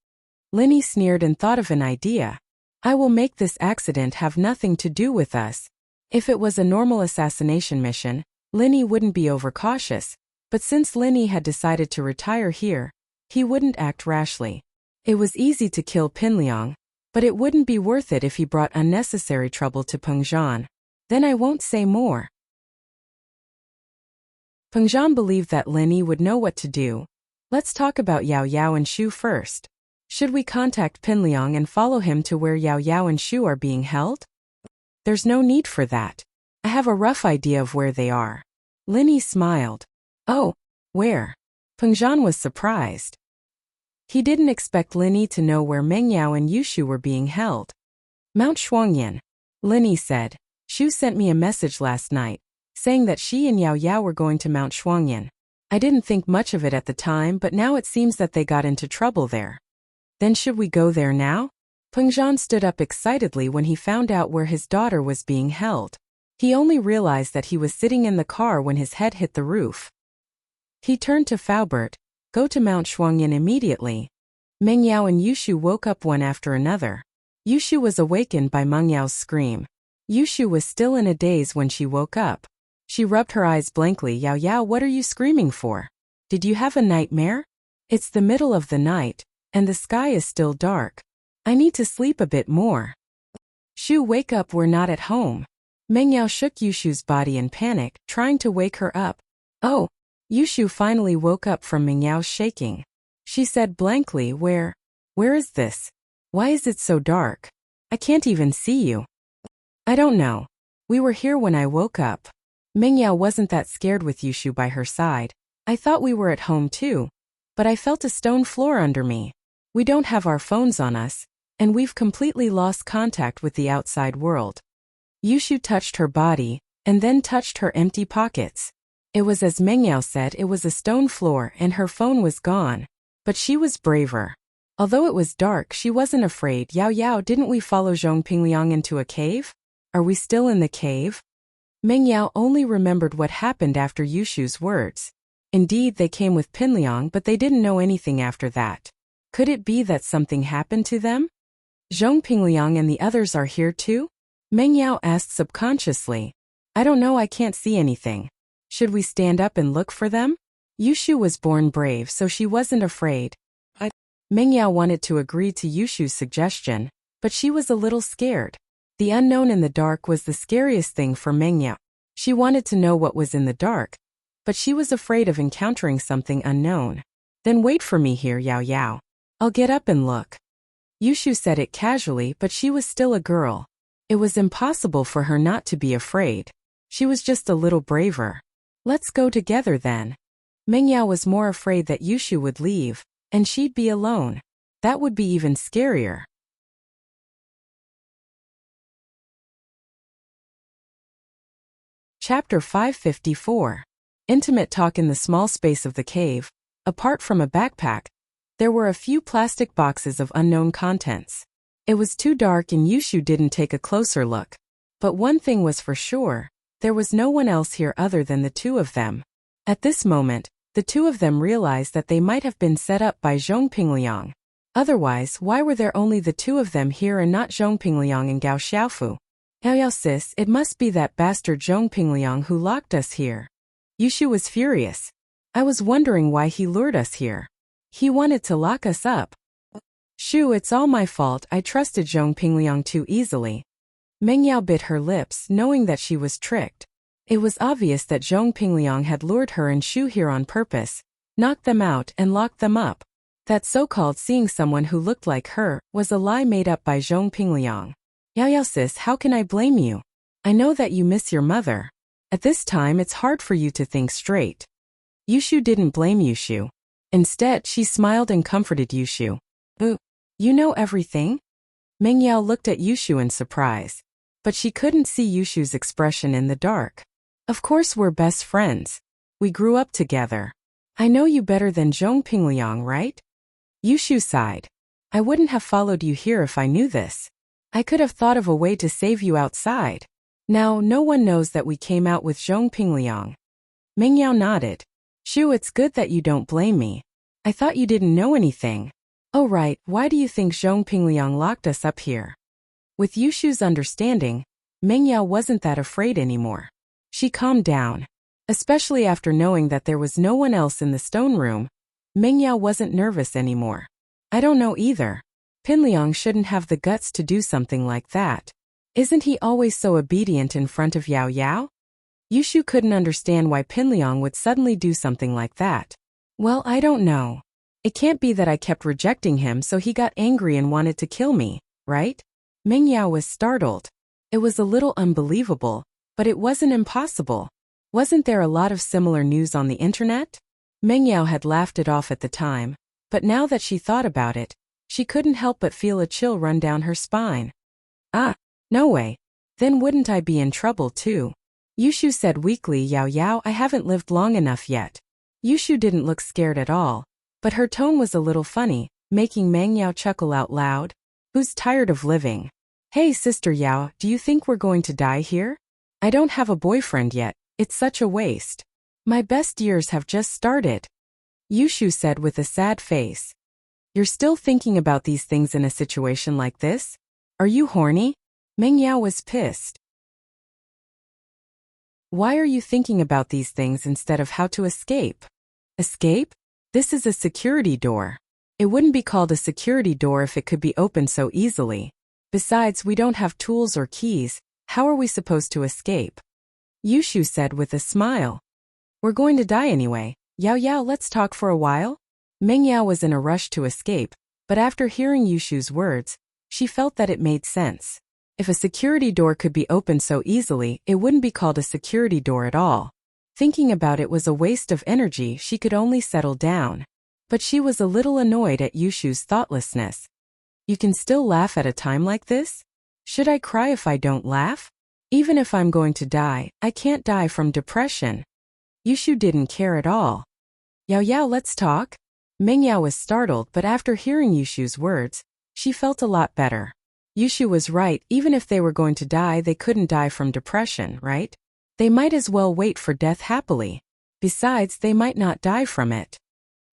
Linny sneered and thought of an idea. I will make this accident have nothing to do with us. If it was a normal assassination mission, Linny wouldn't be overcautious, but since Linny had decided to retire here, he wouldn't act rashly. It was easy to kill Pinliang, but it wouldn't be worth it if he brought unnecessary trouble to Peng Zhan. Then I won't say more. Peng Zhan believed that Linny would know what to do. Let's talk about Yao Yao and Shu first. Should we contact Pinliang and follow him to where Yao Yao and Shu are being held? There's no need for that. I have a rough idea of where they are. Linny smiled. Oh, where? Peng Zhan was surprised. He didn't expect Linny to know where Meng Yao and Yushu were being held. Mount Shuangyan. Linny said. Shu sent me a message last night, saying that she and Yao Yao were going to Mount Shuangyan. I didn't think much of it at the time, but now it seems that they got into trouble there. Then should we go there now? Peng Zhan stood up excitedly when he found out where his daughter was being held. He only realized that he was sitting in the car when his head hit the roof. He turned to Faubert. Go to Mount Shuangyan immediately. Meng Yao and Yushu woke up one after another. Yushu was awakened by Meng Yao's scream. Yushu was still in a daze when she woke up. She rubbed her eyes blankly. Yao Yao, what are you screaming for? Did you have a nightmare? It's the middle of the night, and the sky is still dark. I need to sleep a bit more. Shu, wake up, we're not at home. Meng Yao shook Yushu's body in panic, trying to wake her up. Oh! Yushu finally woke up from Meng Yao's shaking. She said blankly, Where is this? Why is it so dark? I can't even see you. I don't know. We were here when I woke up. Meng Yao wasn't that scared with Yushu by her side. I thought we were at home too. But I felt a stone floor under me. We don't have our phones on us, and we've completely lost contact with the outside world. Yushu touched her body, and then touched her empty pockets. It was as Meng Yao said, it was a stone floor and her phone was gone. But she was braver. Although it was dark, she wasn't afraid. Yao Yao, didn't we follow Zhong Pingliang into a cave? Are we still in the cave? Meng Yao only remembered what happened after Yushu's words. Indeed, they came with Pinliang, but they didn't know anything after that. Could it be that something happened to them? Zhong Pingliang and the others are here too? Meng Yao asked subconsciously. I don't know, I can't see anything. Should we stand up and look for them? Yushu was born brave, so she wasn't afraid. Meng Yao wanted to agree to Yushu's suggestion, but she was a little scared. The unknown in the dark was the scariest thing for Meng Yao. She wanted to know what was in the dark, but she was afraid of encountering something unknown. Then wait for me here, Yao Yao. I'll get up and look. Yushu said it casually, but she was still a girl. It was impossible for her not to be afraid. She was just a little braver. Let's go together then. Meng Yao was more afraid that Yushu would leave, and she'd be alone. That would be even scarier. Chapter 554. Intimate talk. In the small space of the cave, apart from a backpack, there were a few plastic boxes of unknown contents. It was too dark and Yushu didn't take a closer look. But one thing was for sure, there was no one else here other than the two of them. At this moment, the two of them realized that they might have been set up by Zhong Pingliang. Otherwise, why were there only the two of them here and not Zhong Pingliang and Gao Xiaofu? Yao Yao sis, it must be that bastard Zhong Pingliang who locked us here. Yushu was furious. I was wondering why he lured us here. He wanted to lock us up. Shoo, it's all my fault. I trusted Zhong Pingliang too easily. Meng Yao bit her lips, knowing that she was tricked. It was obvious that Zhong Pingliang had lured her and Shoo here on purpose, knocked them out and locked them up. That so-called seeing someone who looked like her was a lie made up by Zhong Pingliang. Yao sis, how can I blame you? I know that you miss your mother. At this time it's hard for you to think straight. Yushu didn't blame Yushu. Instead, she smiled and comforted Yushu. You know everything? Meng Yao looked at Yushu in surprise. But she couldn't see Yushu's expression in the dark. Of course we're best friends. We grew up together. I know you better than Zhong Pingliang, right? Yushu sighed. I wouldn't have followed you here if I knew this. I could have thought of a way to save you outside. Now, no one knows that we came out with Zhong Pingliang. Meng Yao nodded. Shu, it's good that you don't blame me. I thought you didn't know anything. Oh right, why do you think Zhong Pingliang locked us up here? With Yushu's understanding, Meng Yao wasn't that afraid anymore. She calmed down. Especially after knowing that there was no one else in the stone room, Meng Yao wasn't nervous anymore. I don't know either. Pinliang shouldn't have the guts to do something like that. Isn't he always so obedient in front of Yao Yao? Yushu couldn't understand why Pinliang would suddenly do something like that. Well, I don't know. It can't be that I kept rejecting him so he got angry and wanted to kill me, right? Meng Yao was startled. It was a little unbelievable, but it wasn't impossible. Wasn't there a lot of similar news on the internet? Meng Yao had laughed it off at the time, but now that she thought about it, she couldn't help but feel a chill run down her spine. Ah, no way. Then wouldn't I be in trouble too? Yushu said weakly, Yao Yao, I haven't lived long enough yet. Yushu didn't look scared at all, but her tone was a little funny, making Meng Yao chuckle out loud. Who's tired of living? Hey Sister Yao, do you think we're going to die here? I don't have a boyfriend yet, it's such a waste. My best years have just started. Yushu said with a sad face. You're still thinking about these things in a situation like this? Are you horny? Meng Yao was pissed. Why are you thinking about these things instead of how to escape? Escape? This is a security door. It wouldn't be called a security door if it could be opened so easily. Besides, we don't have tools or keys. How are we supposed to escape? Yushu said with a smile. We're going to die anyway. Yao Yao, let's talk for a while. Meng Yao was in a rush to escape, but after hearing Yushu's words, she felt that it made sense. If a security door could be opened so easily, it wouldn't be called a security door at all. Thinking about it was a waste of energy. She could only settle down. But she was a little annoyed at Yushu's thoughtlessness. You can still laugh at a time like this? Should I cry if I don't laugh? Even if I'm going to die, I can't die from depression. Yushu didn't care at all. Yao Yao, let's talk. Meng Yao was startled, but after hearing Yushu's words, she felt a lot better. Yushu was right, even if they were going to die, they couldn't die from depression, right? They might as well wait for death happily. Besides, they might not die from it.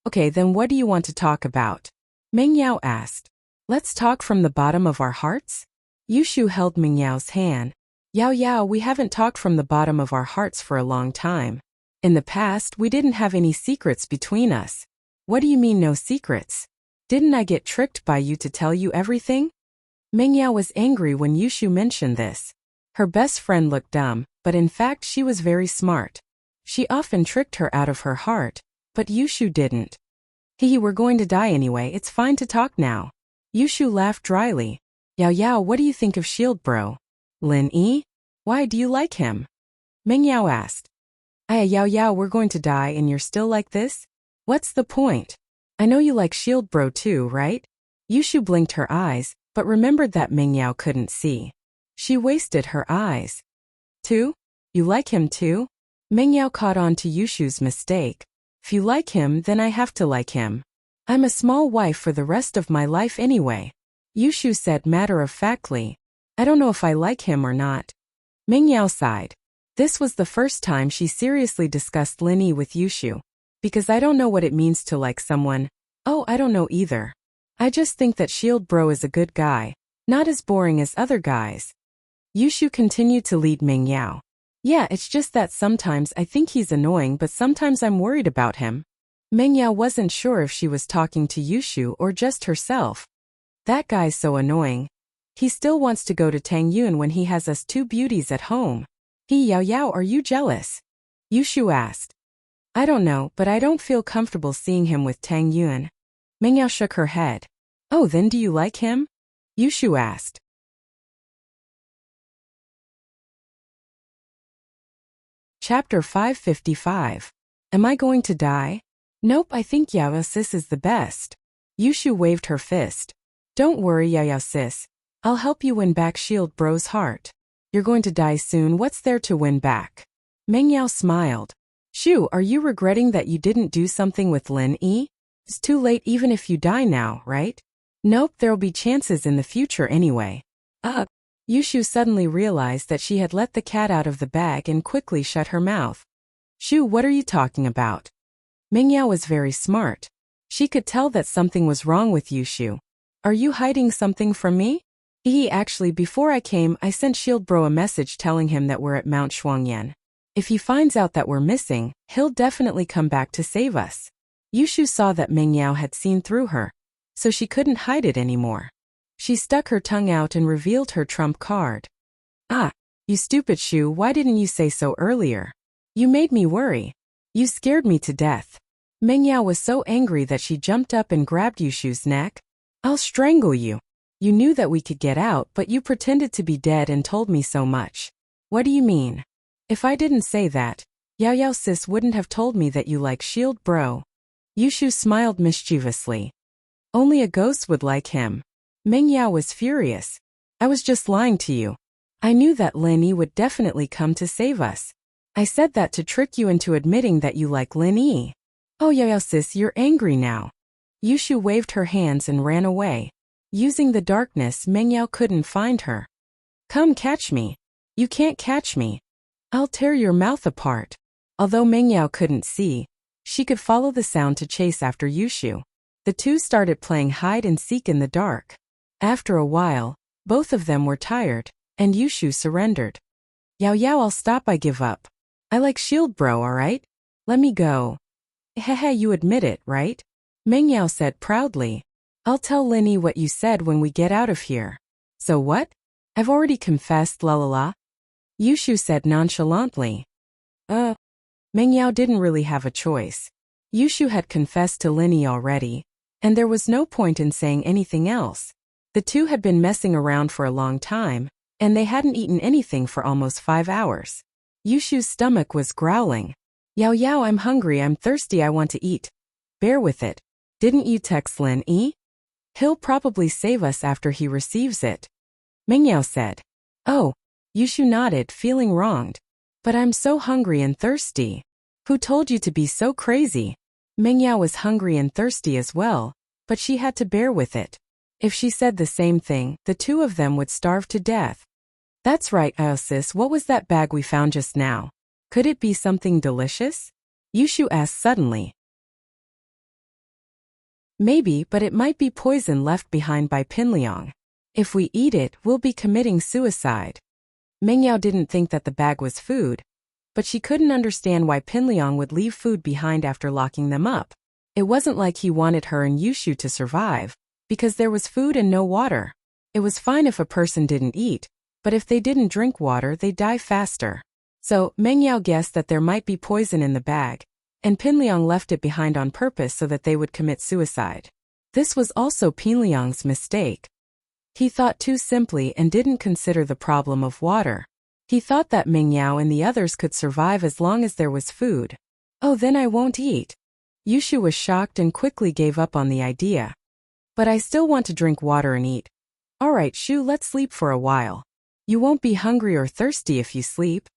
Okay, then what do you want to talk about? Meng Yao asked. Let's talk from the bottom of our hearts? Yushu held Meng Yao's hand. Yao Yao, we haven't talked from the bottom of our hearts for a long time. In the past, we didn't have any secrets between us. What do you mean no secrets? Didn't I get tricked by you to tell you everything? Meng Yao was angry when Yushu mentioned this. Her best friend looked dumb, but in fact she was very smart. She often tricked her out of her heart, but Yushu didn't. We're going to die anyway, it's fine to talk now. Yushu laughed dryly. Yao Yao, what do you think of Shield Bro? Lin Yi? Why do you like him? Meng Yao asked. Yao Yao, we're going to die and you're still like this? What's the point? I know you like Shield Bro too, right? Yushu blinked her eyes, but remembered that Meng Yao couldn't see. She wasted her eyes. Too? You like him too? Meng Yao caught on to Yushu's mistake. If you like him, then I have to like him. I'm a small wife for the rest of my life anyway. Yushu said matter-of-factly. I don't know if I like him or not. Meng Yao sighed. This was the first time she seriously discussed Lin Yi with Yushu. Because I don't know what it means to like someone. Oh, I don't know either. I just think that Shield Bro is a good guy. Not as boring as other guys. Yushu continued to lead Meng Yao. Yeah, it's just that sometimes I think he's annoying but sometimes I'm worried about him. Mengyao wasn't sure if she was talking to Yushu or just herself. That guy's so annoying. He still wants to go to Tang Yun when he has us two beauties at home. Yao Yao, are you jealous? Yushu asked. I don't know, but I don't feel comfortable seeing him with Tang Yun. Mengyao shook her head. Oh, then do you like him? Yushu asked. Chapter 555. Am I going to die? Nope, I think Yao sis is the best. Yushu waved her fist. Don't worry, Yao sis. I'll help you win back Shield Bro's heart. You're going to die soon, what's there to win back? Mengyao smiled. Shu, are you regretting that you didn't do something with Lin Yi? It's too late even if you die now, right? Nope, there'll be chances in the future anyway. Yushu suddenly realized that she had let the cat out of the bag and quickly shut her mouth. Shu, what are you talking about? Mengyao was very smart. She could tell that something was wrong with Yushu. Are you hiding something from me? Actually, before I came, I sent Shield Bro a message telling him that we're at Mount Shuangyan. If he finds out that we're missing, he'll definitely come back to save us. Yushu saw that Mengyao had seen through her, so she couldn't hide it anymore. She stuck her tongue out and revealed her trump card. You stupid Shu, why didn't you say so earlier? You made me worry. You scared me to death. Mengyao was so angry that she jumped up and grabbed Yushu's neck. I'll strangle you. You knew that we could get out, but you pretended to be dead and told me so much. What do you mean? If I didn't say that, Yao Yao sis wouldn't have told me that you like Shield Bro. Yushu smiled mischievously. Only a ghost would like him. Mengyao was furious. I was just lying to you. I knew that Lin Yi would definitely come to save us. I said that to trick you into admitting that you like Lin Yi. Oh Yao Yao sis, you're angry now. Yushu waved her hands and ran away. Using the darkness, Mengyao couldn't find her. Come catch me. You can't catch me. I'll tear your mouth apart. Although Mengyao couldn't see, she could follow the sound to chase after Yushu. The two started playing hide and seek in the dark. After a while, both of them were tired, and Yushu surrendered. Yao Yao, I'll stop, I give up. I like Shield Bro, alright? Let me go. Hehe, you admit it, right? Mengyao said proudly. I'll tell Lin Yi what you said when we get out of here. So what? I've already confessed, la la la. Yushu said nonchalantly. Mengyao didn't really have a choice. Yushu had confessed to Lin Yi already, and there was no point in saying anything else. The two had been messing around for a long time, and they hadn't eaten anything for almost 5 hours. Yushu's stomach was growling. Yao Yao, I'm hungry, I'm thirsty, I want to eat. Bear with it. Didn't you text Lin Yi? He'll probably save us after he receives it. Mengyao said. Oh. Yushu nodded, feeling wronged. But I'm so hungry and thirsty. Who told you to be so crazy? Mengyao was hungry and thirsty as well, but she had to bear with it. If she said the same thing, the two of them would starve to death. That's right, sis, what was that bag we found just now? Could it be something delicious? Yushu asked suddenly. Maybe, but it might be poison left behind by Pinliang. If we eat it, we'll be committing suicide. Mengyao didn't think that the bag was food, but she couldn't understand why Pinliang would leave food behind after locking them up. It wasn't like he wanted her and Yushu to survive, because there was food and no water. It was fine if a person didn't eat, but if they didn't drink water, they'd die faster. So, Mengyao guessed that there might be poison in the bag, and Pinliang left it behind on purpose so that they would commit suicide. This was also Pinliang's mistake. He thought too simply and didn't consider the problem of water. He thought that Mengyao and the others could survive as long as there was food. Oh, then I won't eat. Yushu was shocked and quickly gave up on the idea. But I still want to drink water and eat. Alright, Shu, let's sleep for a while. You won't be hungry or thirsty if you sleep.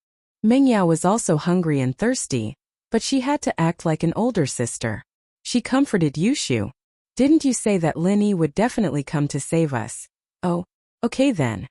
Mengyao was also hungry and thirsty, but she had to act like an older sister. She comforted Yushu. Didn't you say that Lin Yi would definitely come to save us? Oh, okay then.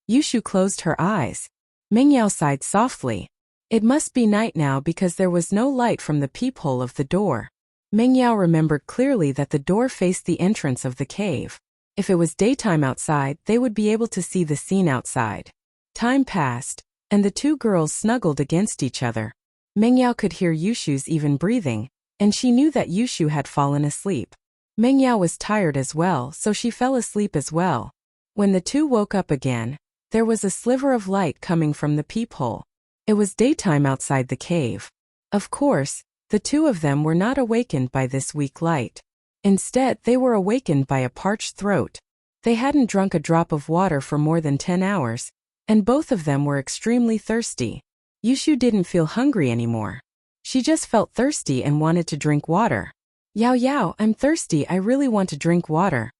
Yushu closed her eyes. Mengyao sighed softly. It must be night now because there was no light from the peephole of the door. Mengyao remembered clearly that the door faced the entrance of the cave. If it was daytime outside, they would be able to see the scene outside. Time passed. and the two girls snuggled against each other. Mengyao could hear Yushu's even breathing, and she knew that Yushu had fallen asleep. Mengyao was tired as well, so she fell asleep as well. When the two woke up again, there was a sliver of light coming from the peephole. It was daytime outside the cave. Of course, the two of them were not awakened by this weak light. Instead, they were awakened by a parched throat. They hadn't drunk a drop of water for more than 10 hours, and both of them were extremely thirsty. Yushu didn't feel hungry anymore. She just felt thirsty and wanted to drink water. "Yao Yao, I'm thirsty, I really want to drink water,"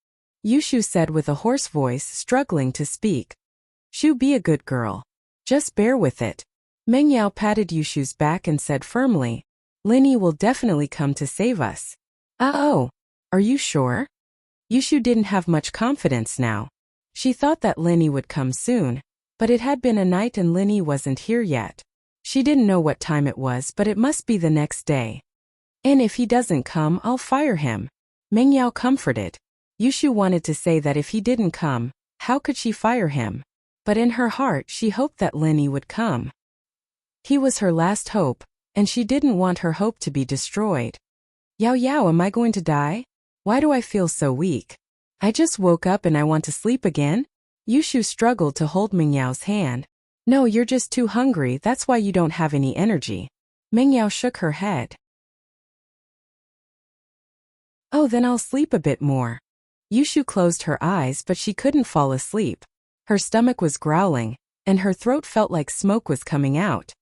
Yushu said with a hoarse voice, struggling to speak. "Shu, be a good girl. Just bear with it." Mengyao patted Yushu's back and said firmly, "Linny will definitely come to save us." "Oh, are you sure?" Yushu didn't have much confidence now. She thought that Linny would come soon, but it had been a night and Linny wasn't here yet. She didn't know what time it was, but it must be the next day. "And if he doesn't come, I'll fire him," Mengyao comforted. Yushu wanted to say that if he didn't come, how could she fire him? But in her heart she hoped that Linny would come. He was her last hope, and she didn't want her hope to be destroyed. "Yao Yao, am I going to die? Why do I feel so weak? I just woke up and I want to sleep again?" Yushu struggled to hold Mengyao's hand. "No, you're just too hungry, that's why you don't have any energy." Mengyao shook her head. "Oh, then I'll sleep a bit more." Yushu closed her eyes, but she couldn't fall asleep. Her stomach was growling, and her throat felt like smoke was coming out.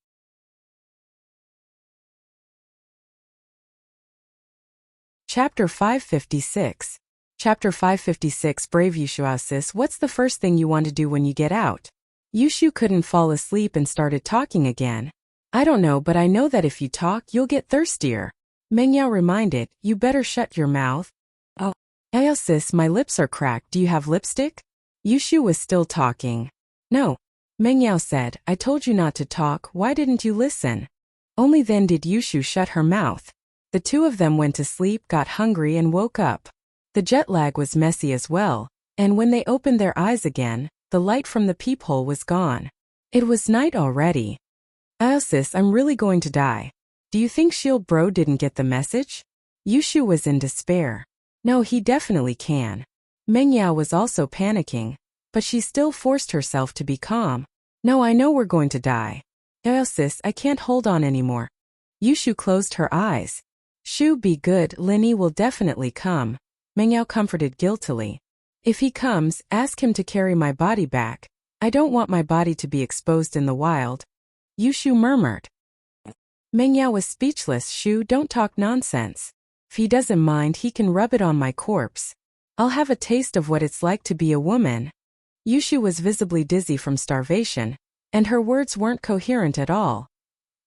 Chapter 556. Chapter 556. Brave Yushu. Sis, what's the first thing you want to do when you get out? Yushu couldn't fall asleep and started talking again. "I don't know, but I know that if you talk, you'll get thirstier." Mengyao reminded, "You better shut your mouth." "Oh, sis, my lips are cracked, do you have lipstick?" Yushu was still talking. "No." Mengyao said, "I told you not to talk, why didn't you listen?" Only then did Yushu shut her mouth. The two of them went to sleep, got hungry and woke up. The jet lag was messy as well, and when they opened their eyes again, the light from the peephole was gone. It was night already. "Sis, I'm really going to die. Do you think Shield Bro didn't get the message?" Yushu was in despair. "No, he definitely can." Mengyao was also panicking, but she still forced herself to be calm. "No, I know we're going to die. Sis, I can't hold on anymore." Yushu closed her eyes. "Shu, be good, Linny will definitely come," Mengyao comforted guiltily. "If he comes, ask him to carry my body back. I don't want my body to be exposed in the wild." Yushu murmured. Mengyao was speechless. "Shu, don't talk nonsense. If he doesn't mind, he can rub it on my corpse. I'll have a taste of what it's like to be a woman." Yushu was visibly dizzy from starvation, and her words weren't coherent at all.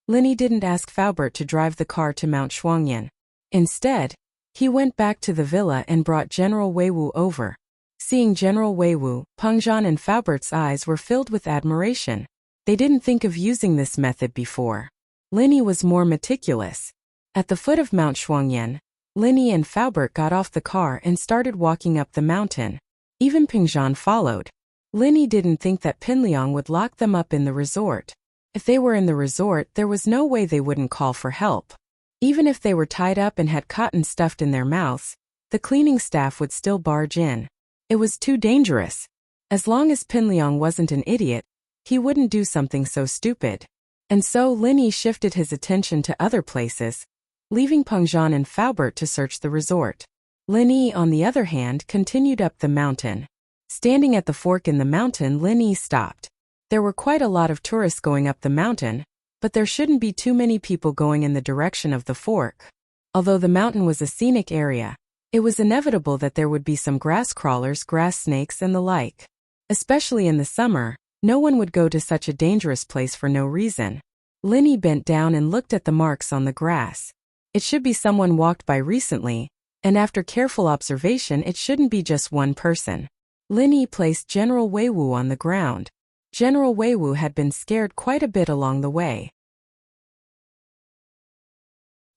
Linny didn't ask Faubert to drive the car to Mount Shuangyan. Instead, he went back to the villa and brought General Weiwu over. Seeing General Weiwu, Pengzhan and Faubert's eyes were filled with admiration. They didn't think of using this method before. Linny was more meticulous. At the foot of Mount Shuangyan, Linny and Faubert got off the car and started walking up the mountain. Even Pengzhan followed. Linny didn't think that Pinliang would lock them up in the resort. If they were in the resort, there was no way they wouldn't call for help. Even if they were tied up and had cotton stuffed in their mouths, the cleaning staff would still barge in. It was too dangerous. As long as Pinliang wasn't an idiot, he wouldn't do something so stupid. And so Linny shifted his attention to other places, leaving Pengzhan and Faubert to search the resort. Linny, on the other hand, continued up the mountain. Standing at the fork in the mountain, Linny stopped. There were quite a lot of tourists going up the mountain, but there shouldn't be too many people going in the direction of the fork. Although the mountain was a scenic area, it was inevitable that there would be some grass crawlers, grass snakes, and the like. Especially in the summer, no one would go to such a dangerous place for no reason. Linny bent down and looked at the marks on the grass. It should be someone walked by recently, and after careful observation it shouldn't be just one person. Linny placed General Weiwu on the ground. General Weiwu had been scared quite a bit along the way.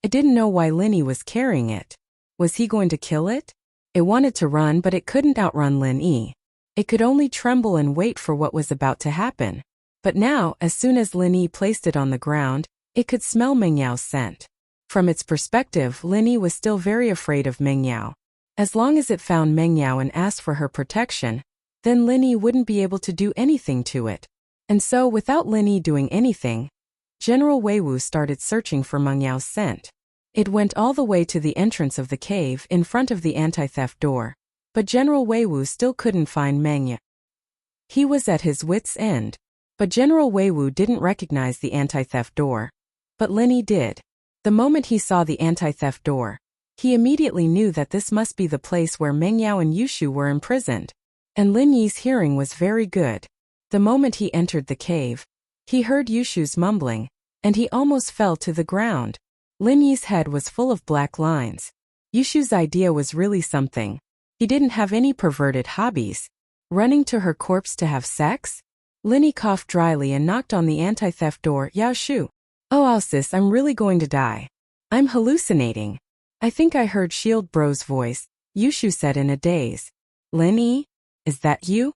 I didn't know why Linny was carrying it. Was he going to kill it? It wanted to run, but it couldn't outrun Linny. It could only tremble and wait for what was about to happen. But now, as soon as Lin Yi placed it on the ground, it could smell Meng Yao's scent. From its perspective, Lin Yi was still very afraid of Meng Yao. As long as it found Meng Yao and asked for her protection, then Lin Yi wouldn't be able to do anything to it. And so, without Lin Yi doing anything, General Wei Wu started searching for Meng Yao's scent. It went all the way to the entrance of the cave in front of the anti-theft door. But General Wei Wu still couldn't find Meng Yao. He was at his wits' end. But General Wei Wu didn't recognize the anti-theft door. But Lin Yi did. The moment he saw the anti-theft door, he immediately knew that this must be the place where Meng Yao and Yushu were imprisoned. And Lin Yi's hearing was very good. The moment he entered the cave, he heard Yushu's mumbling, and he almost fell to the ground. Lin Yi's head was full of black lines. Yushu's idea was really something. He didn't have any perverted hobbies. Running to her corpse to have sex? Lin Yi coughed dryly and knocked on the anti-theft door. Yao Shu. Oh sis, I'm really going to die. I'm hallucinating. I think I heard Shield Bro's voice, Yushu said in a daze. Lin Yi? Is that you?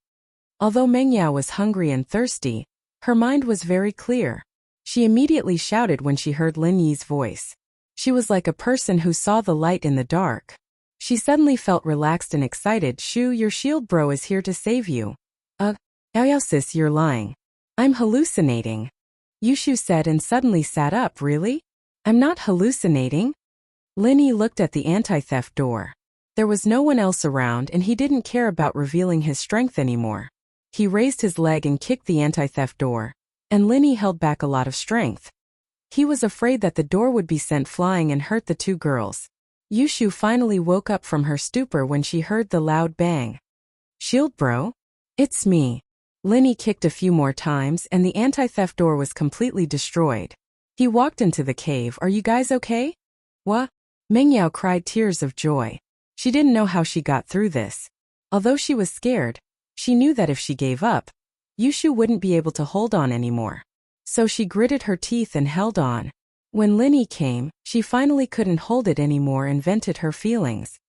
Although Meng Yao was hungry and thirsty, her mind was very clear. She immediately shouted when she heard Lin Yi's voice. She was like a person who saw the light in the dark. She suddenly felt relaxed and excited. Shu, your Shield Bro is here to save you. Yao sis, you're lying. I'm hallucinating. Yushu said and suddenly sat up. Really? I'm not hallucinating? Lin Yi looked at the anti-theft door. There was no one else around and he didn't care about revealing his strength anymore. He raised his leg and kicked the anti-theft door, and Lin Yi held back a lot of strength. He was afraid that the door would be sent flying and hurt the two girls. Yushu finally woke up from her stupor when she heard the loud bang. Shield Bro? It's me. Lin Yi kicked a few more times and the anti-theft door was completely destroyed. He walked into the cave. Are you guys okay? What? Meng Yao cried tears of joy. She didn't know how she got through this. Although she was scared, she knew that if she gave up, Yushu wouldn't be able to hold on anymore. So she gritted her teeth and held on. When Lin Yi came, she finally couldn't hold it anymore and vented her feelings.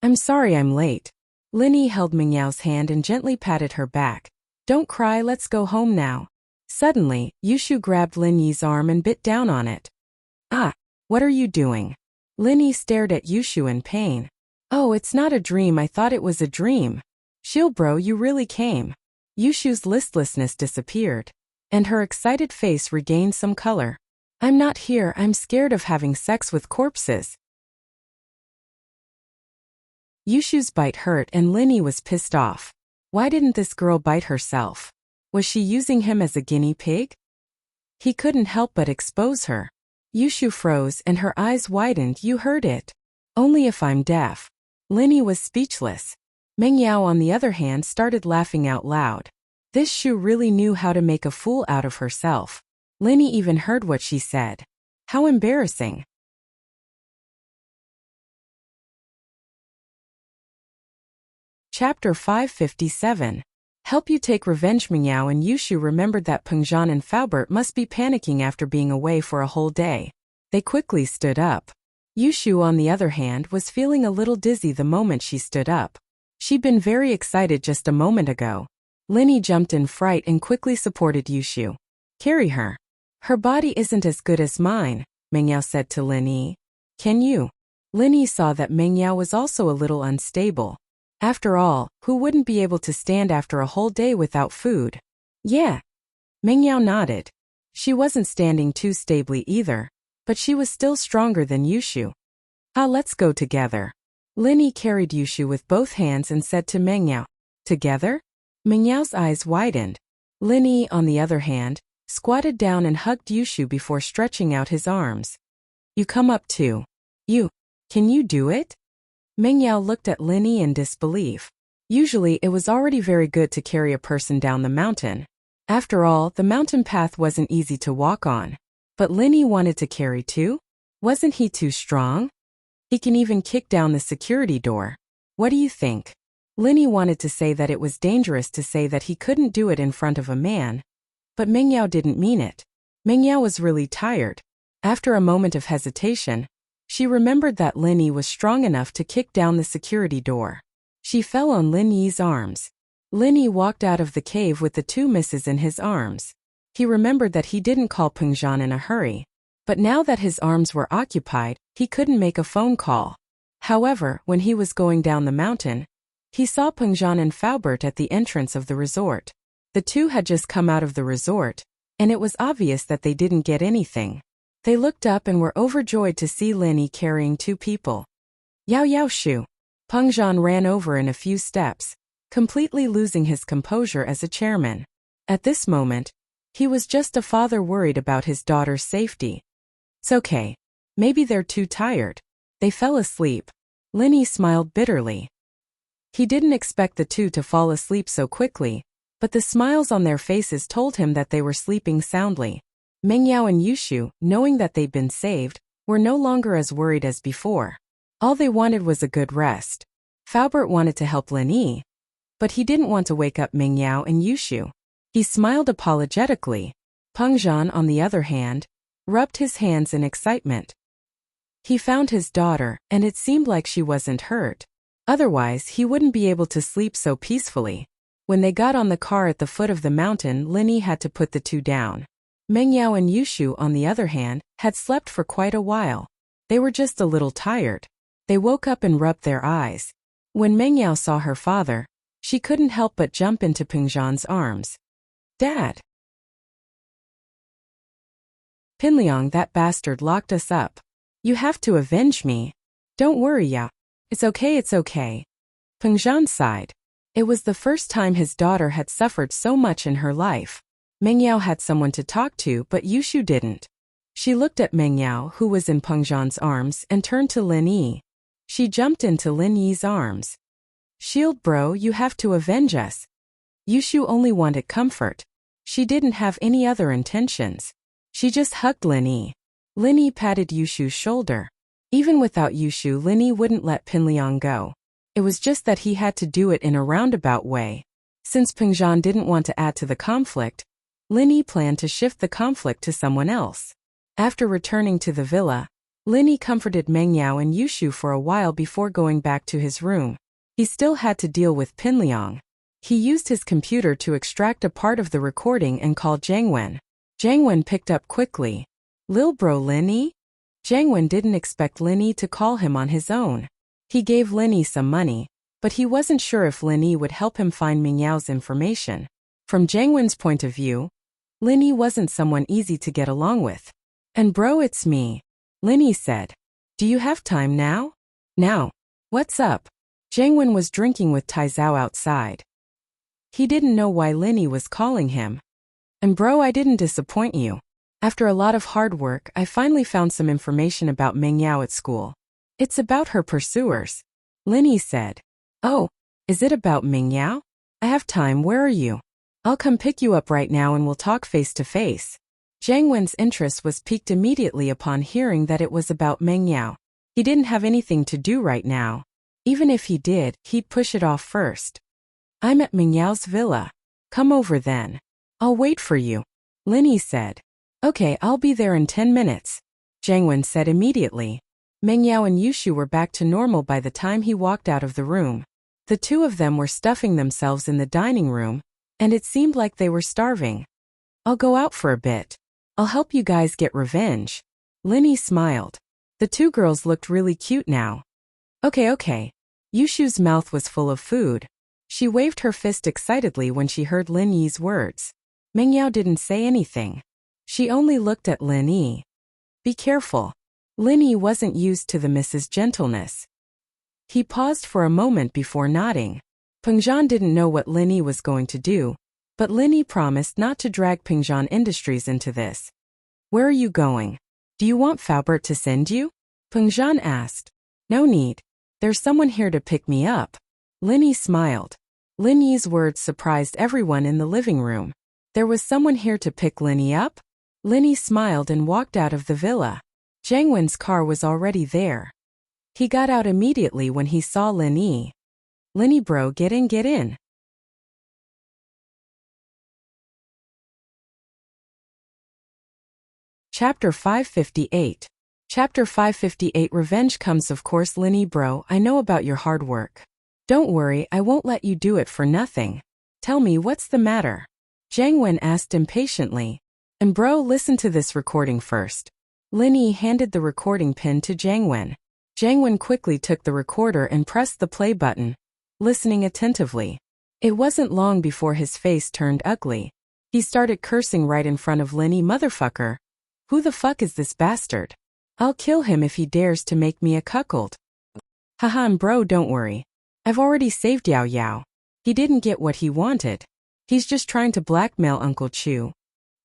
I'm sorry I'm late. Lin Yi held Meng Yao's hand and gently patted her back. Don't cry, let's go home now. Suddenly, Yushu grabbed Lin Yi's arm and bit down on it. Ah, what are you doing? Lin Yi stared at Yushu in pain. Oh, it's not a dream, I thought it was a dream. Shield Bro, you really came. Yushu's listlessness disappeared, and her excited face regained some color. I'm not here, I'm scared of having sex with corpses. Yushu's bite hurt and Lin Yi was pissed off. Why didn't this girl bite herself? Was she using him as a guinea pig? He couldn't help but expose her. Yushu froze and her eyes widened. You heard it. Only if I'm deaf. Lin Yi was speechless. Meng Yao on the other hand started laughing out loud. This Shu really knew how to make a fool out of herself. Lin Yi even heard what she said. How embarrassing. Chapter 557. Help you take revenge. Meng Yao and Yushu remembered that Pengzhan and Faubert must be panicking after being away for a whole day. They quickly stood up. Yushu, on the other hand, was feeling a little dizzy the moment she stood up. She'd been very excited just a moment ago. Lin Yi jumped in fright and quickly supported Yushu. Carry her. Her body isn't as good as mine, Meng Yao said to Lin Yi. Can you? Lin Yi saw that Meng Yao was also a little unstable. After all, who wouldn't be able to stand after a whole day without food? Yeah. Meng Yao nodded. She wasn't standing too stably either, but she was still stronger than Yushu. Let's go together. Lin Yi carried Yushu with both hands and said to Meng Yao, Together? Meng Yao's eyes widened. Lin Yi, on the other hand, squatted down and hugged Yushu before stretching out his arms. You come up too. Can you do it? Meng Yao looked at Lin Yi in disbelief. Usually it was already very good to carry a person down the mountain. After all, the mountain path wasn't easy to walk on. But Lin Yi wanted to carry too? Wasn't he too strong? He can even kick down the security door. What do you think? Lin Yi wanted to say that it was dangerous to say that he couldn't do it in front of a man. But Meng Yao didn't mean it. Meng Yao was really tired. After a moment of hesitation, she remembered that Lin Yi was strong enough to kick down the security door. She fell on Lin Yi's arms. Lin Yi walked out of the cave with the two misses in his arms. He remembered that he didn't call Pengjan in a hurry. But now that his arms were occupied, he couldn't make a phone call. However, when he was going down the mountain, he saw Pengjan and Faubert at the entrance of the resort. The two had just come out of the resort, and it was obvious that they didn't get anything. They looked up and were overjoyed to see Lenny carrying two people. Yao Yao Shu. Pengjan ran over in a few steps, completely losing his composure as a chairman. At this moment, he was just a father worried about his daughter's safety. It's okay. Maybe they're too tired. They fell asleep. Lenny smiled bitterly. He didn't expect the two to fall asleep so quickly, but the smiles on their faces told him that they were sleeping soundly. Mengyao and Yushu, knowing that they'd been saved, were no longer as worried as before. All they wanted was a good rest. Faubert wanted to help Lenny, but he didn't want to wake up Mengyao and Yushu. He smiled apologetically. Pengjan, on the other hand, rubbed his hands in excitement. He found his daughter, and it seemed like she wasn't hurt. Otherwise, he wouldn't be able to sleep so peacefully. When they got on the car at the foot of the mountain, Lenny had to put the two down. Mengyao and Yushu, on the other hand, had slept for quite a while. They were just a little tired. They woke up and rubbed their eyes. When Mengyao saw her father, she couldn't help but jump into Pengjan's arms. Dad! Pinliang, that bastard locked us up. You have to avenge me. Don't worry, Yao. It's okay. Pengjan sighed. It was the first time his daughter had suffered so much in her life. Mengyao had someone to talk to, but Yushu didn't. She looked at Mengyao, who was in Pengjan's arms, and turned to Lin Yi. She jumped into Lin Yi's arms. Shield bro, you have to avenge us. Yushu only wanted comfort. She didn't have any other intentions. She just hugged Lin Yi. Lin Yi patted Yushu's shoulder. Even without Yushu, Lin Yi wouldn't let Pinliang go. It was just that he had to do it in a roundabout way. Since Pengjan didn't want to add to the conflict, Lin Yi planned to shift the conflict to someone else. After returning to the villa, Lin Yi comforted Mengyao and Yushu for a while before going back to his room. He still had to deal with Pinliang. He used his computer to extract a part of the recording and called Jiang Wen. Jiang Wen picked up quickly. Lil bro Lin Yi? Jiang Wen didn't expect Lin Yi to call him on his own. He gave Lin Yi some money, but he wasn't sure if Lin Yi would help him find Mingyao's information. From Jiang Wen's point of view, Lin Yi wasn't someone easy to get along with. And bro, it's me. Lin Yi said. Do you have time now? Now. What's up? Jiang Wen was drinking with Tai Zhao outside. He didn't know why Lin Yi was calling him. And bro, I didn't disappoint you. After a lot of hard work, I finally found some information about Mengyao at school. It's about her pursuers. Lin Yi said. Oh, is it about Mengyao? I have time, where are you? I'll come pick you up right now and we'll talk face to face. Jiang Wen's interest was piqued immediately upon hearing that it was about Mengyao. He didn't have anything to do right now. Even if he did, he'd push it off first. I'm at Mingyao's villa. Come over then. I'll wait for you. Lin Yi said. Okay, I'll be there in 10 minutes. Jiang Wen said immediately. Mengyao and Yushu were back to normal by the time he walked out of the room. The two of them were stuffing themselves in the dining room, and it seemed like they were starving. I'll go out for a bit. I'll help you guys get revenge. Lin Yi smiled. The two girls looked really cute now. Okay. Yushu's mouth was full of food. She waved her fist excitedly when she heard Lin Yi's words. Mengyao didn't say anything. She only looked at Lin Yi. Be careful. Lin Yi wasn't used to the Mrs. Gentleness. He paused for a moment before nodding. Pengjan didn't know what Lin Yi was going to do, but Lin Yi promised not to drag Pengjan Industries into this. Where are you going? Do you want Faubert to send you? Pengjan asked. No need. There's someone here to pick me up. Lin Yi smiled. Lin Yi's words surprised everyone in the living room. There was someone here to pick Lin Yi up? Lin Yi smiled and walked out of the villa. Jiang Wen's car was already there. He got out immediately when he saw Lin Yi. Lin Yi bro, get in. Chapter 558. Chapter 558 Revenge comes. Of course, Lin Yi bro, I know about your hard work. Don't worry, I won't let you do it for nothing. Tell me, what's the matter? Jiang Wen asked impatiently. And bro, listen to this recording first. Lin Yi handed the recording pin to Jiang Wen. Jiang Wen quickly took the recorder and pressed the play button, listening attentively. It wasn't long before his face turned ugly. He started cursing right in front of Lin Yi. Motherfucker. Who the fuck is this bastard? I'll kill him if he dares to make me a cuckold. Haha, and bro, don't worry. I've already saved Yao Yao. He didn't get what he wanted. He's just trying to blackmail Uncle Chu.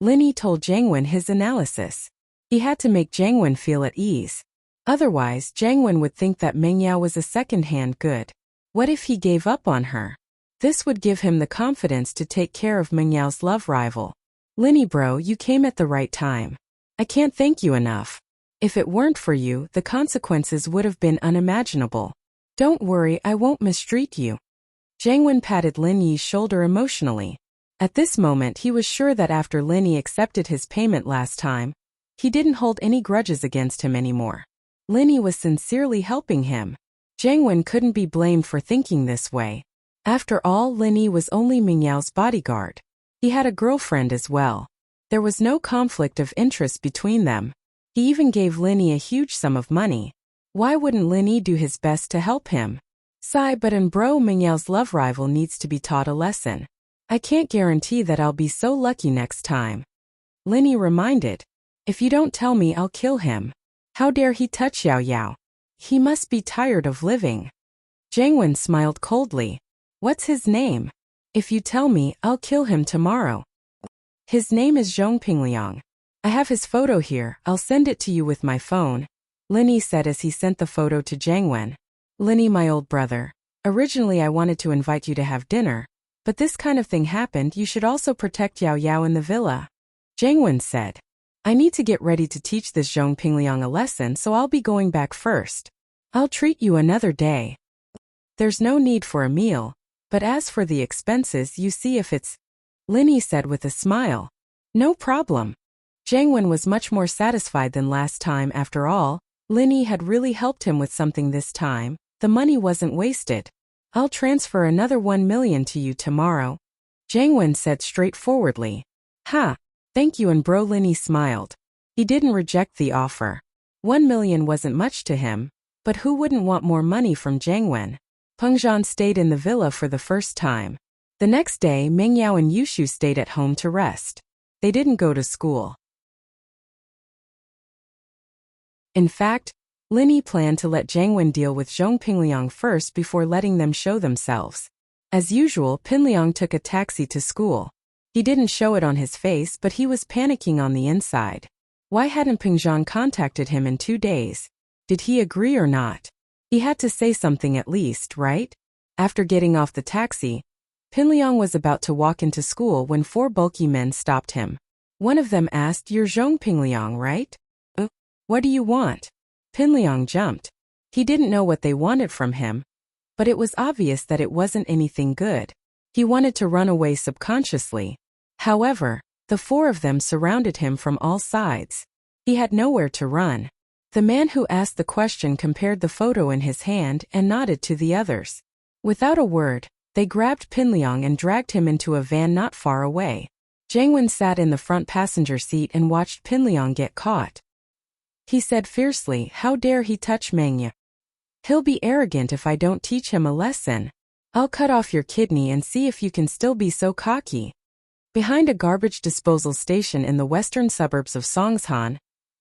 Lin Yi told Jiang Wen his analysis. He had to make Jiang Wen feel at ease. Otherwise, Jiang Wen would think that Meng Yao was a second-hand good. What if he gave up on her? This would give him the confidence to take care of Meng Yao's love rival. Lin Yi bro, you came at the right time. I can't thank you enough. If it weren't for you, the consequences would have been unimaginable. Don't worry, I won't mistreat you. Jiang Wen patted Lin Yi's shoulder emotionally. At this moment he was sure that after Lin Yi accepted his payment last time, he didn't hold any grudges against him anymore. Lin Yi was sincerely helping him. Jiang Wen couldn't be blamed for thinking this way. After all, Lin Yi was only Meng Yao's bodyguard. He had a girlfriend as well. There was no conflict of interest between them. He even gave Lin Yi a huge sum of money. Why wouldn't Lin Yi do his best to help him? Sigh, but and bro, Meng Yao's love rival needs to be taught a lesson. I can't guarantee that I'll be so lucky next time. Lin Yi reminded. If you don't tell me, I'll kill him. How dare he touch Yao Yao? He must be tired of living. Jiang Wen smiled coldly. What's his name? If you tell me, I'll kill him tomorrow. His name is Zhong Pingliang. I have his photo here, I'll send it to you with my phone, Lin Yi said as he sent the photo to Jiang Wen. Lin Yi, my old brother. Originally I wanted to invite you to have dinner, but this kind of thing happened. You should also protect Yao Yao in the villa. Jiang Wen said. I need to get ready to teach this Zhong Pingliang a lesson, so I'll be going back first. I'll treat you another day. There's no need for a meal, but as for the expenses, you see if it's... Lin Yi said with a smile. No problem. Jiang Wen was much more satisfied than last time. After all, Lin Yi had really helped him with something this time. The money wasn't wasted. I'll transfer another 1 million to you tomorrow, Jiang Wen said straightforwardly. Ha! Thank you, and bro. Lin Yi smiled. He didn't reject the offer. 1 million wasn't much to him, but who wouldn't want more money from Jiang Wen? Peng Zhan stayed in the villa for the first time. The next day, Meng Yao and Yushu stayed at home to rest. They didn't go to school. In fact, Lin Yi planned to let Jiang Wen deal with Zhong Pingliang first before letting them show themselves. As usual, Pingliang took a taxi to school. He didn't show it on his face, but he was panicking on the inside. Why hadn't Peng Zhan contacted him in 2 days? Did he agree or not? He had to say something at least, right? After getting off the taxi, Pingliang was about to walk into school when 4 bulky men stopped him. One of them asked, "You're Zhong Pingliang, right? What do you want?" Pingliang jumped. He didn't know what they wanted from him, but it was obvious that it wasn't anything good. He wanted to run away subconsciously. However, the 4 of them surrounded him from all sides. He had nowhere to run. The man who asked the question compared the photo in his hand and nodded to the others. Without a word, they grabbed Pingliang and dragged him into a van not far away. Jiang Wen sat in the front passenger seat and watched Pingliang get caught. He said fiercely, "How dare he touch Meng Yao? He'll be arrogant if I don't teach him a lesson. I'll cut off your kidney and see if you can still be so cocky." Behind a garbage disposal station in the western suburbs of Songshan,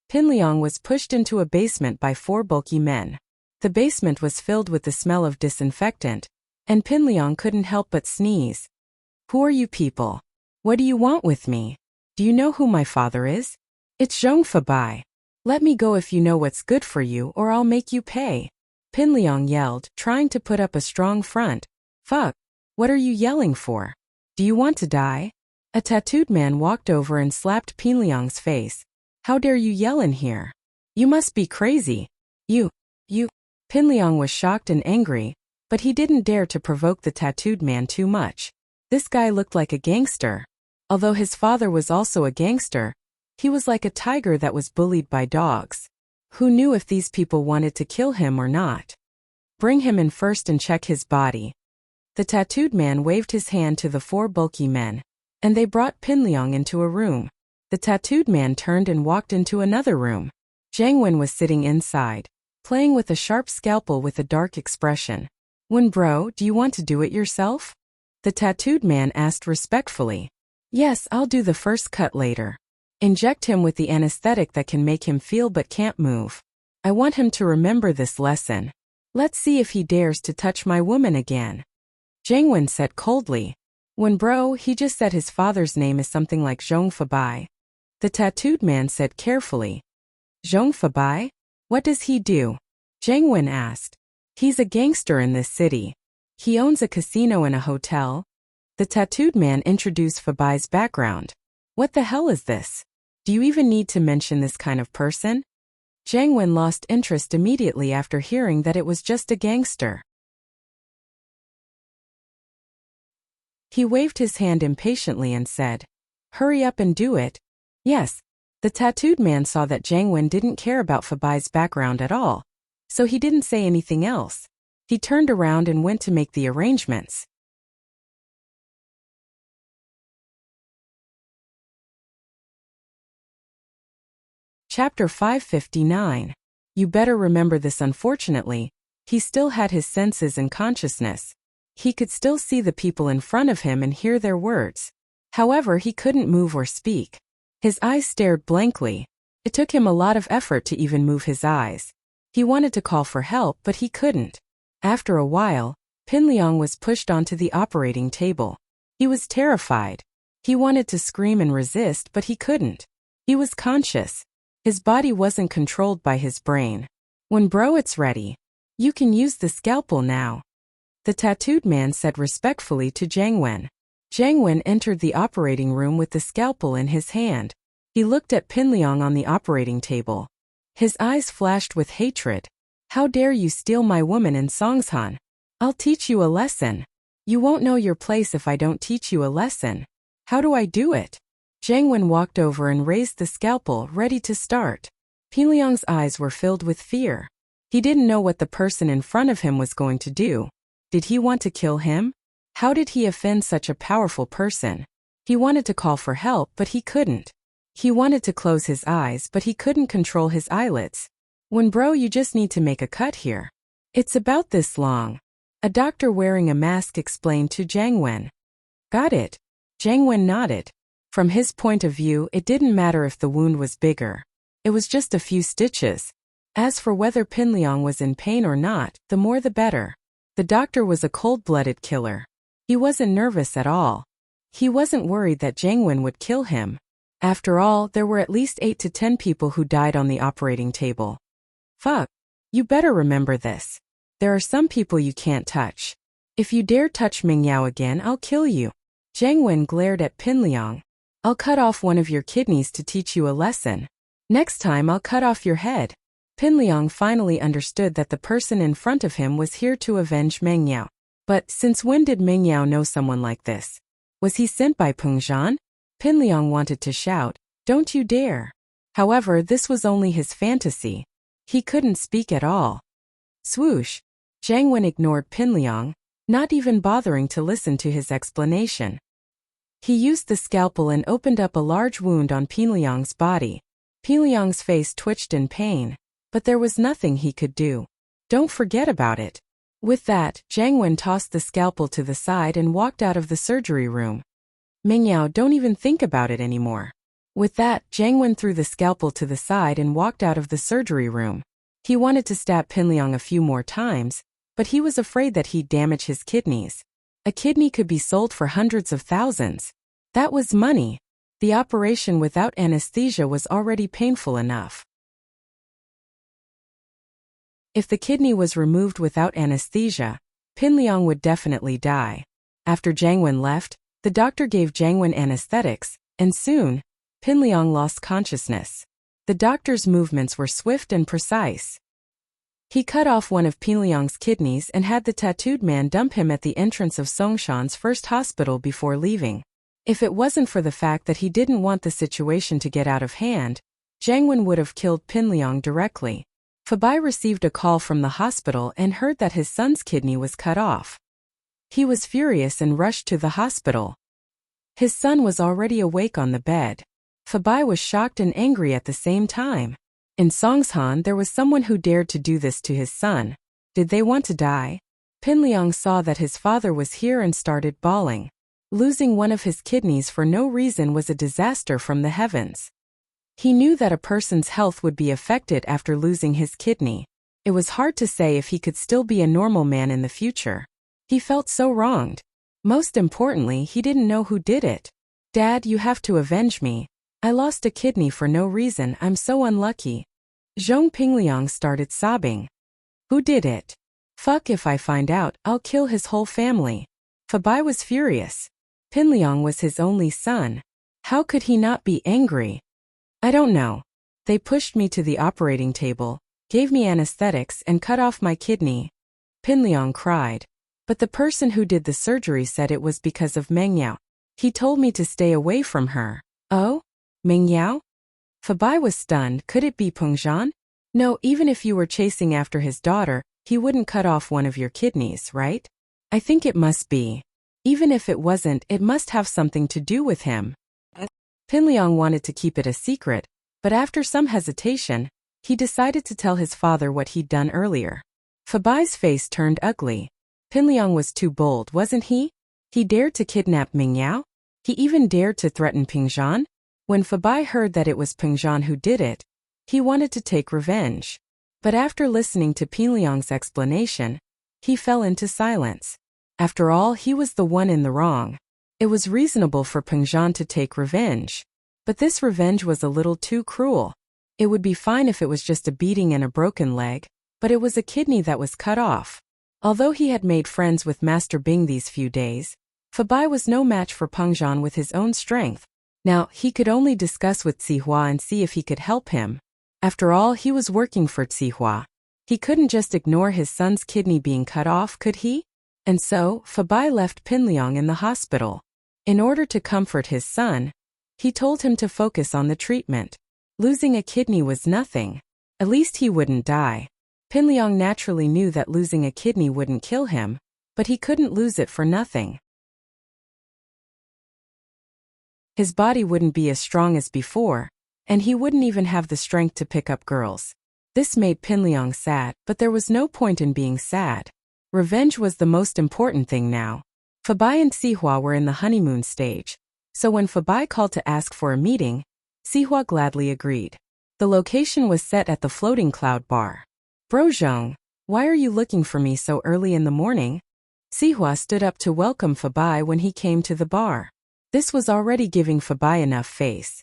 Pingliang was pushed into a basement by 4 bulky men. The basement was filled with the smell of disinfectant, and Pingliang couldn't help but sneeze. "Who are you people? What do you want with me? Do you know who my father is? It's Zhong Fabai. Let me go if you know what's good for you, or I'll make you pay," Pingliang yelled, trying to put up a strong front. "Fuck! What are you yelling for? Do you want to die?" A tattooed man walked over and slapped Pingliang's face. "How dare you yell in here? You must be crazy. You. Pingliang was shocked and angry, but he didn't dare to provoke the tattooed man too much. This guy looked like a gangster. Although his father was also a gangster, he was like a tiger that was bullied by dogs. Who knew if these people wanted to kill him or not? "Bring him in first and check his body." The tattooed man waved his hand to the 4 bulky men. and they brought Pinliang into a room. The tattooed man turned and walked into another room. Jiang Wen was sitting inside, playing with a sharp scalpel with a dark expression. "Wen bro, do you want to do it yourself?" The tattooed man asked respectfully. "Yes, I'll do the first cut later. Inject him with the anesthetic that can make him feel but can't move. I want him to remember this lesson. Let's see if he dares to touch my woman again." Jiang Wen said coldly. "Wen bro, he just said his father's name is something like Zhong Fabai." The tattooed man said carefully. "Zhong Fabai? What does he do?" Jiang Wen asked. "He's a gangster in this city. He owns a casino and a hotel." The tattooed man introduced Fabai's background. "What the hell is this? Do you even need to mention this kind of person?" Jiang Wen lost interest immediately after hearing that it was just a gangster. He waved his hand impatiently and said, "Hurry up and do it." "Yes." The tattooed man saw that Jiang Wen didn't care about Fabai's background at all, so he didn't say anything else. He turned around and went to make the arrangements. Chapter 559. You better remember this. Unfortunately, he still had his senses and consciousness. He could still see the people in front of him and hear their words. However, he couldn't move or speak. His eyes stared blankly. It took him a lot of effort to even move his eyes. He wanted to call for help, but he couldn't. After a while, Pinliang was pushed onto the operating table. He was terrified. He wanted to scream and resist, but he couldn't. He was conscious. His body wasn't controlled by his brain. "Wen bro, it's ready. You can use the scalpel now," the tattooed man said respectfully to Jiang Wen. Jiang Wen entered the operating room with the scalpel in his hand. He looked at Pinliang on the operating table. His eyes flashed with hatred. "How dare you steal my woman in Songshan? I'll teach you a lesson. You won't know your place if I don't teach you a lesson. How do I do it?" Jiang Wen walked over and raised the scalpel, ready to start. Pinliang's eyes were filled with fear. He didn't know what the person in front of him was going to do. Did he want to kill him? How did he offend such a powerful person? He wanted to call for help, but he couldn't. He wanted to close his eyes, but he couldn't control his eyelids. "Wen bro, you just need to make a cut here. It's about this long," a doctor wearing a mask explained to Jiang Wen. "Got it." Jiang Wen nodded. From his point of view, it didn't matter if the wound was bigger. It was just a few stitches. As for whether Pinliang was in pain or not, the more the better. The doctor was a cold-blooded killer. He wasn't nervous at all. He wasn't worried that Jiang Wen would kill him. After all, there were at least 8 to 10 people who died on the operating table. "Fuck. You better remember this. There are some people you can't touch. If you dare touch Mingyao again, I'll kill you." Jiang Wen glared at Pinliang. "I'll cut off one of your kidneys to teach you a lesson. Next time I'll cut off your head." Pinliang finally understood that the person in front of him was here to avenge Meng Yao. But since when did Meng Yao know someone like this? Was he sent by Peng Zhan? Pinliang wanted to shout, "Don't you dare!" However, this was only his fantasy. He couldn't speak at all. Swoosh! Jiang Wen ignored Pinliang, not even bothering to listen to his explanation. He used the scalpel and opened up a large wound on Pinliang's body. Pinliang's face twitched in pain, but there was nothing he could do. "Don't forget about it." With that, Jiang Wen tossed the scalpel to the side and walked out of the surgery room. "Mingyao, don't even think about it anymore." With that, Jiang Wen threw the scalpel to the side and walked out of the surgery room. He wanted to stab Pinliang a few more times, but he was afraid that he'd damage his kidneys. A kidney could be sold for hundreds of thousands. That was money. The operation without anesthesia was already painful enough. If the kidney was removed without anesthesia, Pinliang would definitely die. After Jiang Wen left, the doctor gave Jiang Wen anesthetics, and soon, Pinliang lost consciousness. The doctor's movements were swift and precise. He cut off one of Pinliang's kidneys and had the tattooed man dump him at the entrance of Songshan's first hospital before leaving. If it wasn't for the fact that he didn't want the situation to get out of hand, Jiang Wen would have killed Pinliang directly. Fabai received a call from the hospital and heard that his son's kidney was cut off. He was furious and rushed to the hospital. His son was already awake on the bed. Fabai was shocked and angry at the same time. In Songshan there was someone who dared to do this to his son. Did they want to die? Pinliang saw that his father was here and started bawling. Losing one of his kidneys for no reason was a disaster from the heavens. He knew that a person's health would be affected after losing his kidney. It was hard to say if he could still be a normal man in the future. He felt so wronged. Most importantly, he didn't know who did it. Dad, you have to avenge me. I lost a kidney for no reason, I'm so unlucky. Zhong Pingliang started sobbing. Who did it? Fuck, if I find out, I'll kill his whole family. Fabai was furious. Pinliang was his only son. How could he not be angry? I don't know. They pushed me to the operating table, gave me anesthetics and cut off my kidney. Pinliang cried. But the person who did the surgery said it was because of Meng Yao. He told me to stay away from her. Oh? Meng Yao? Fabai was stunned. Could it be Peng Zhan? No, even if you were chasing after his daughter, he wouldn't cut off one of your kidneys, right? I think it must be. Even if it wasn't, it must have something to do with him. Pinliang wanted to keep it a secret, but after some hesitation, he decided to tell his father what he'd done earlier. Fabai's face turned ugly. Pinliang was too bold, wasn't he? He dared to kidnap Meng Yao? He even dared to threaten Peng Zhan? When Fabai heard that it was Peng Zhan who did it, he wanted to take revenge. But after listening to Pinliang's explanation, he fell into silence. After all, he was the one in the wrong. It was reasonable for Peng Zhan to take revenge. But this revenge was a little too cruel. It would be fine if it was just a beating and a broken leg, but it was a kidney that was cut off. Although he had made friends with Master Bing these few days, Fabai was no match for Peng Zhan with his own strength. Now, he could only discuss with Zihua and see if he could help him. After all, he was working for Zihua. He couldn't just ignore his son's kidney being cut off, could he? And so, Fabai left Pinliang in the hospital. In order to comfort his son, he told him to focus on the treatment. Losing a kidney was nothing. At least he wouldn't die. Pinliang naturally knew that losing a kidney wouldn't kill him, but he couldn't lose it for nothing. His body wouldn't be as strong as before, and he wouldn't even have the strength to pick up girls. This made Pinliang sad, but there was no point in being sad. Revenge was the most important thing now. Fabai and Zihua were in the honeymoon stage, so when Fabai called to ask for a meeting, Zihua gladly agreed. The location was set at the Floating Cloud Bar. Bro Zhong, why are you looking for me so early in the morning? Zihua stood up to welcome Fabai when he came to the bar. This was already giving Fabai enough face.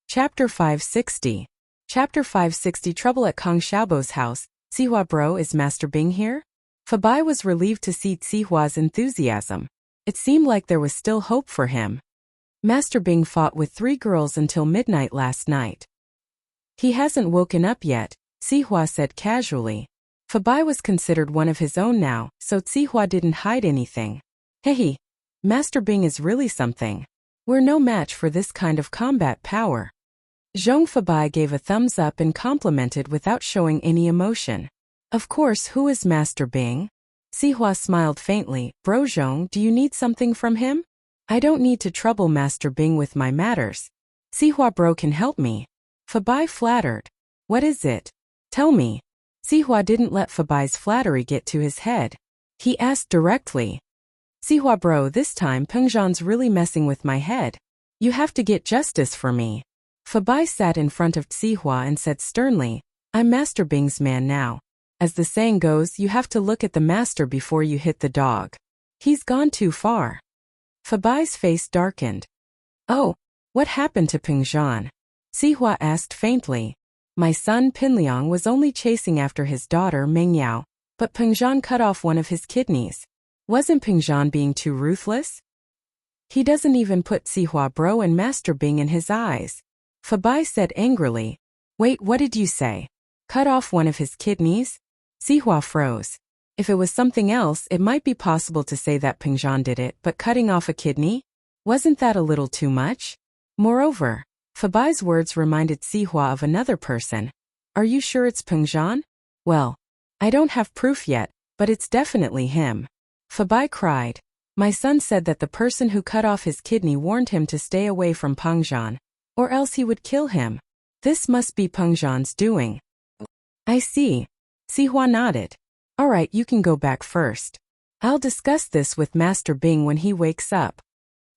Chapter 560. Chapter 560. Trouble at Kang Xiaobo's house. Zihua bro, is Master Bing here? Fabai was relieved to see Zihua's enthusiasm. It seemed like there was still hope for him. Master Bing fought with 3 girls until midnight last night. He hasn't woken up yet, Zihua said casually. Fabai was considered one of his own now, so Zihua didn't hide anything. Hey, Master Bing is really something. We're no match for this kind of combat power. Zhong Fabai gave a thumbs up and complimented without showing any emotion. Of course, who is Master Bing? Zihua smiled faintly. Bro Zhong, do you need something from him? I don't need to trouble Master Bing with my matters. Zihua bro can help me. Fabai flattered. What is it? Tell me. Zihua didn't let Fabai's flattery get to his head. He asked directly. Zihua bro, this time Peng Zhan's really messing with my head. You have to get justice for me. Fabai sat in front of Zihua and said sternly, I'm Master Bing's man now. As the saying goes, you have to look at the master before you hit the dog. He's gone too far. Fabai's face darkened. Oh, what happened to Peng Zhan? Zihua asked faintly. My son Pinliang was only chasing after his daughter Meng Yao, but Peng Zhan cut off one of his kidneys. Wasn't Peng Zhan being too ruthless? He doesn't even put Zihua bro and Master Bing in his eyes. Fabai said angrily. Wait, what did you say? Cut off one of his kidneys? Zihua froze. If it was something else, it might be possible to say that Peng Zhan did it, but cutting off a kidney? Wasn't that a little too much? Moreover, Fabai's words reminded Zihua of another person. Are you sure it's Peng Zhan? Well, I don't have proof yet, but it's definitely him. Fabai cried. My son said that the person who cut off his kidney warned him to stay away from Pengzhan, or else he would kill him. This must be Pengzhan's doing. I see. Sihua nodded. All right, you can go back first. I'll discuss this with Master Bing when he wakes up.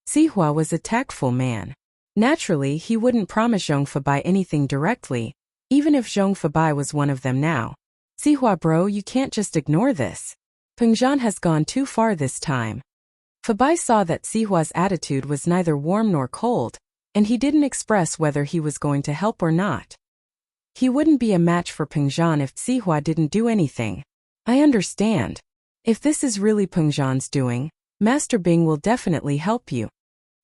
Sihua was a tactful man. Naturally, he wouldn't promise Zhong Fabai anything directly, even if Zhong Fabai was one of them now. Sihua bro, you can't just ignore this. Pengzhan has gone too far this time. Fabai saw that Sihua's attitude was neither warm nor cold, and he didn't express whether he was going to help or not. He wouldn't be a match for Pengzhan if Sihua didn't do anything. I understand. If this is really Pengzhan's doing, Master Bing will definitely help you.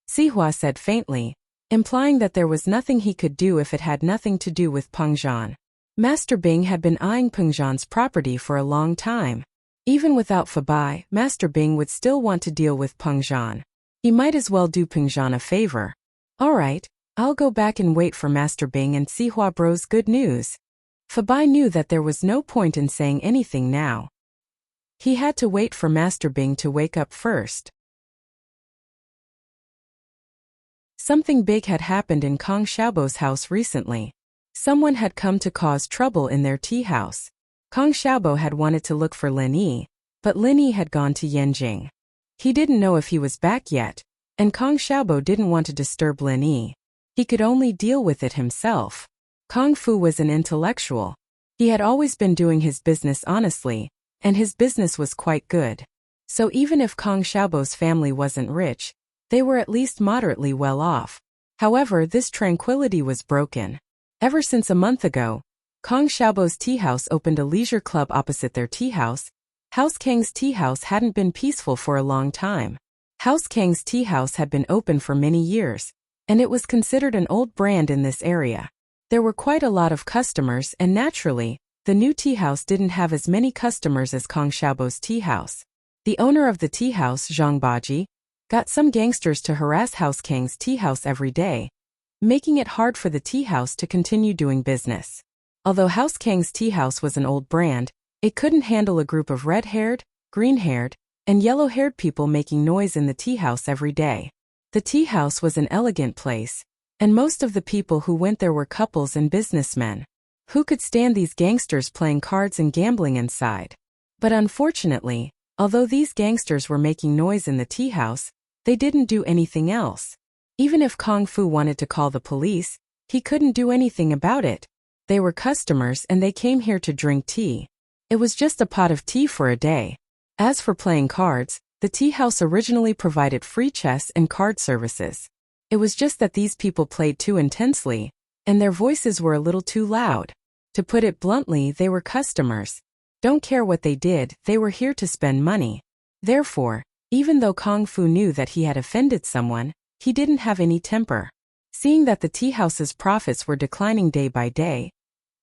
Sihua said faintly, implying that there was nothing he could do if it had nothing to do with Pengzhan. Master Bing had been eyeing Pengzhan's property for a long time. Even without Fabai, Master Bing would still want to deal with Pengzhan. He might as well do Pengzhan a favor. Alright, I'll go back and wait for Master Bing and Sihua bro's good news. Fabai knew that there was no point in saying anything now. He had to wait for Master Bing to wake up first. Something big had happened in Kong Xiaobo's house recently. Someone had come to cause trouble in their tea house. Kong Xiaobo had wanted to look for Lin Yi, but Lin Yi had gone to Yanjing. He didn't know if he was back yet, and Kong Xiaobo didn't want to disturb Lin Yi. He could only deal with it himself. Kung Fu was an intellectual. He had always been doing his business honestly, and his business was quite good. So even if Kong Xiaobo's family wasn't rich, they were at least moderately well off. However, this tranquility was broken. Ever since a month ago, Kong Xiaobo's tea house opened a leisure club opposite their tea house. House Kang's tea house hadn't been peaceful for a long time. House Kang's tea house had been open for many years, and it was considered an old brand in this area. There were quite a lot of customers, and naturally, the new tea house didn't have as many customers as Kong Xiaobo's tea house. The owner of the tea house, Zhang Baji, got some gangsters to harass House Kang's tea house every day, making it hard for the tea house to continue doing business. Although House Kang's tea house was an old brand, it couldn't handle a group of red-haired, green-haired, and yellow-haired people making noise in the tea house every day. The tea house was an elegant place, and most of the people who went there were couples and businessmen. Who could stand these gangsters playing cards and gambling inside? But unfortunately, although these gangsters were making noise in the tea house, they didn't do anything else. Even if Kung Fu wanted to call the police, he couldn't do anything about it. They were customers and they came here to drink tea. It was just a pot of tea for a day. As for playing cards, the tea house originally provided free chess and card services. It was just that these people played too intensely, and their voices were a little too loud. To put it bluntly, they were customers. Don't care what they did, they were here to spend money. Therefore, even though Kung Fu knew that he had offended someone, he didn't have any temper. Seeing that the tea house's profits were declining day by day,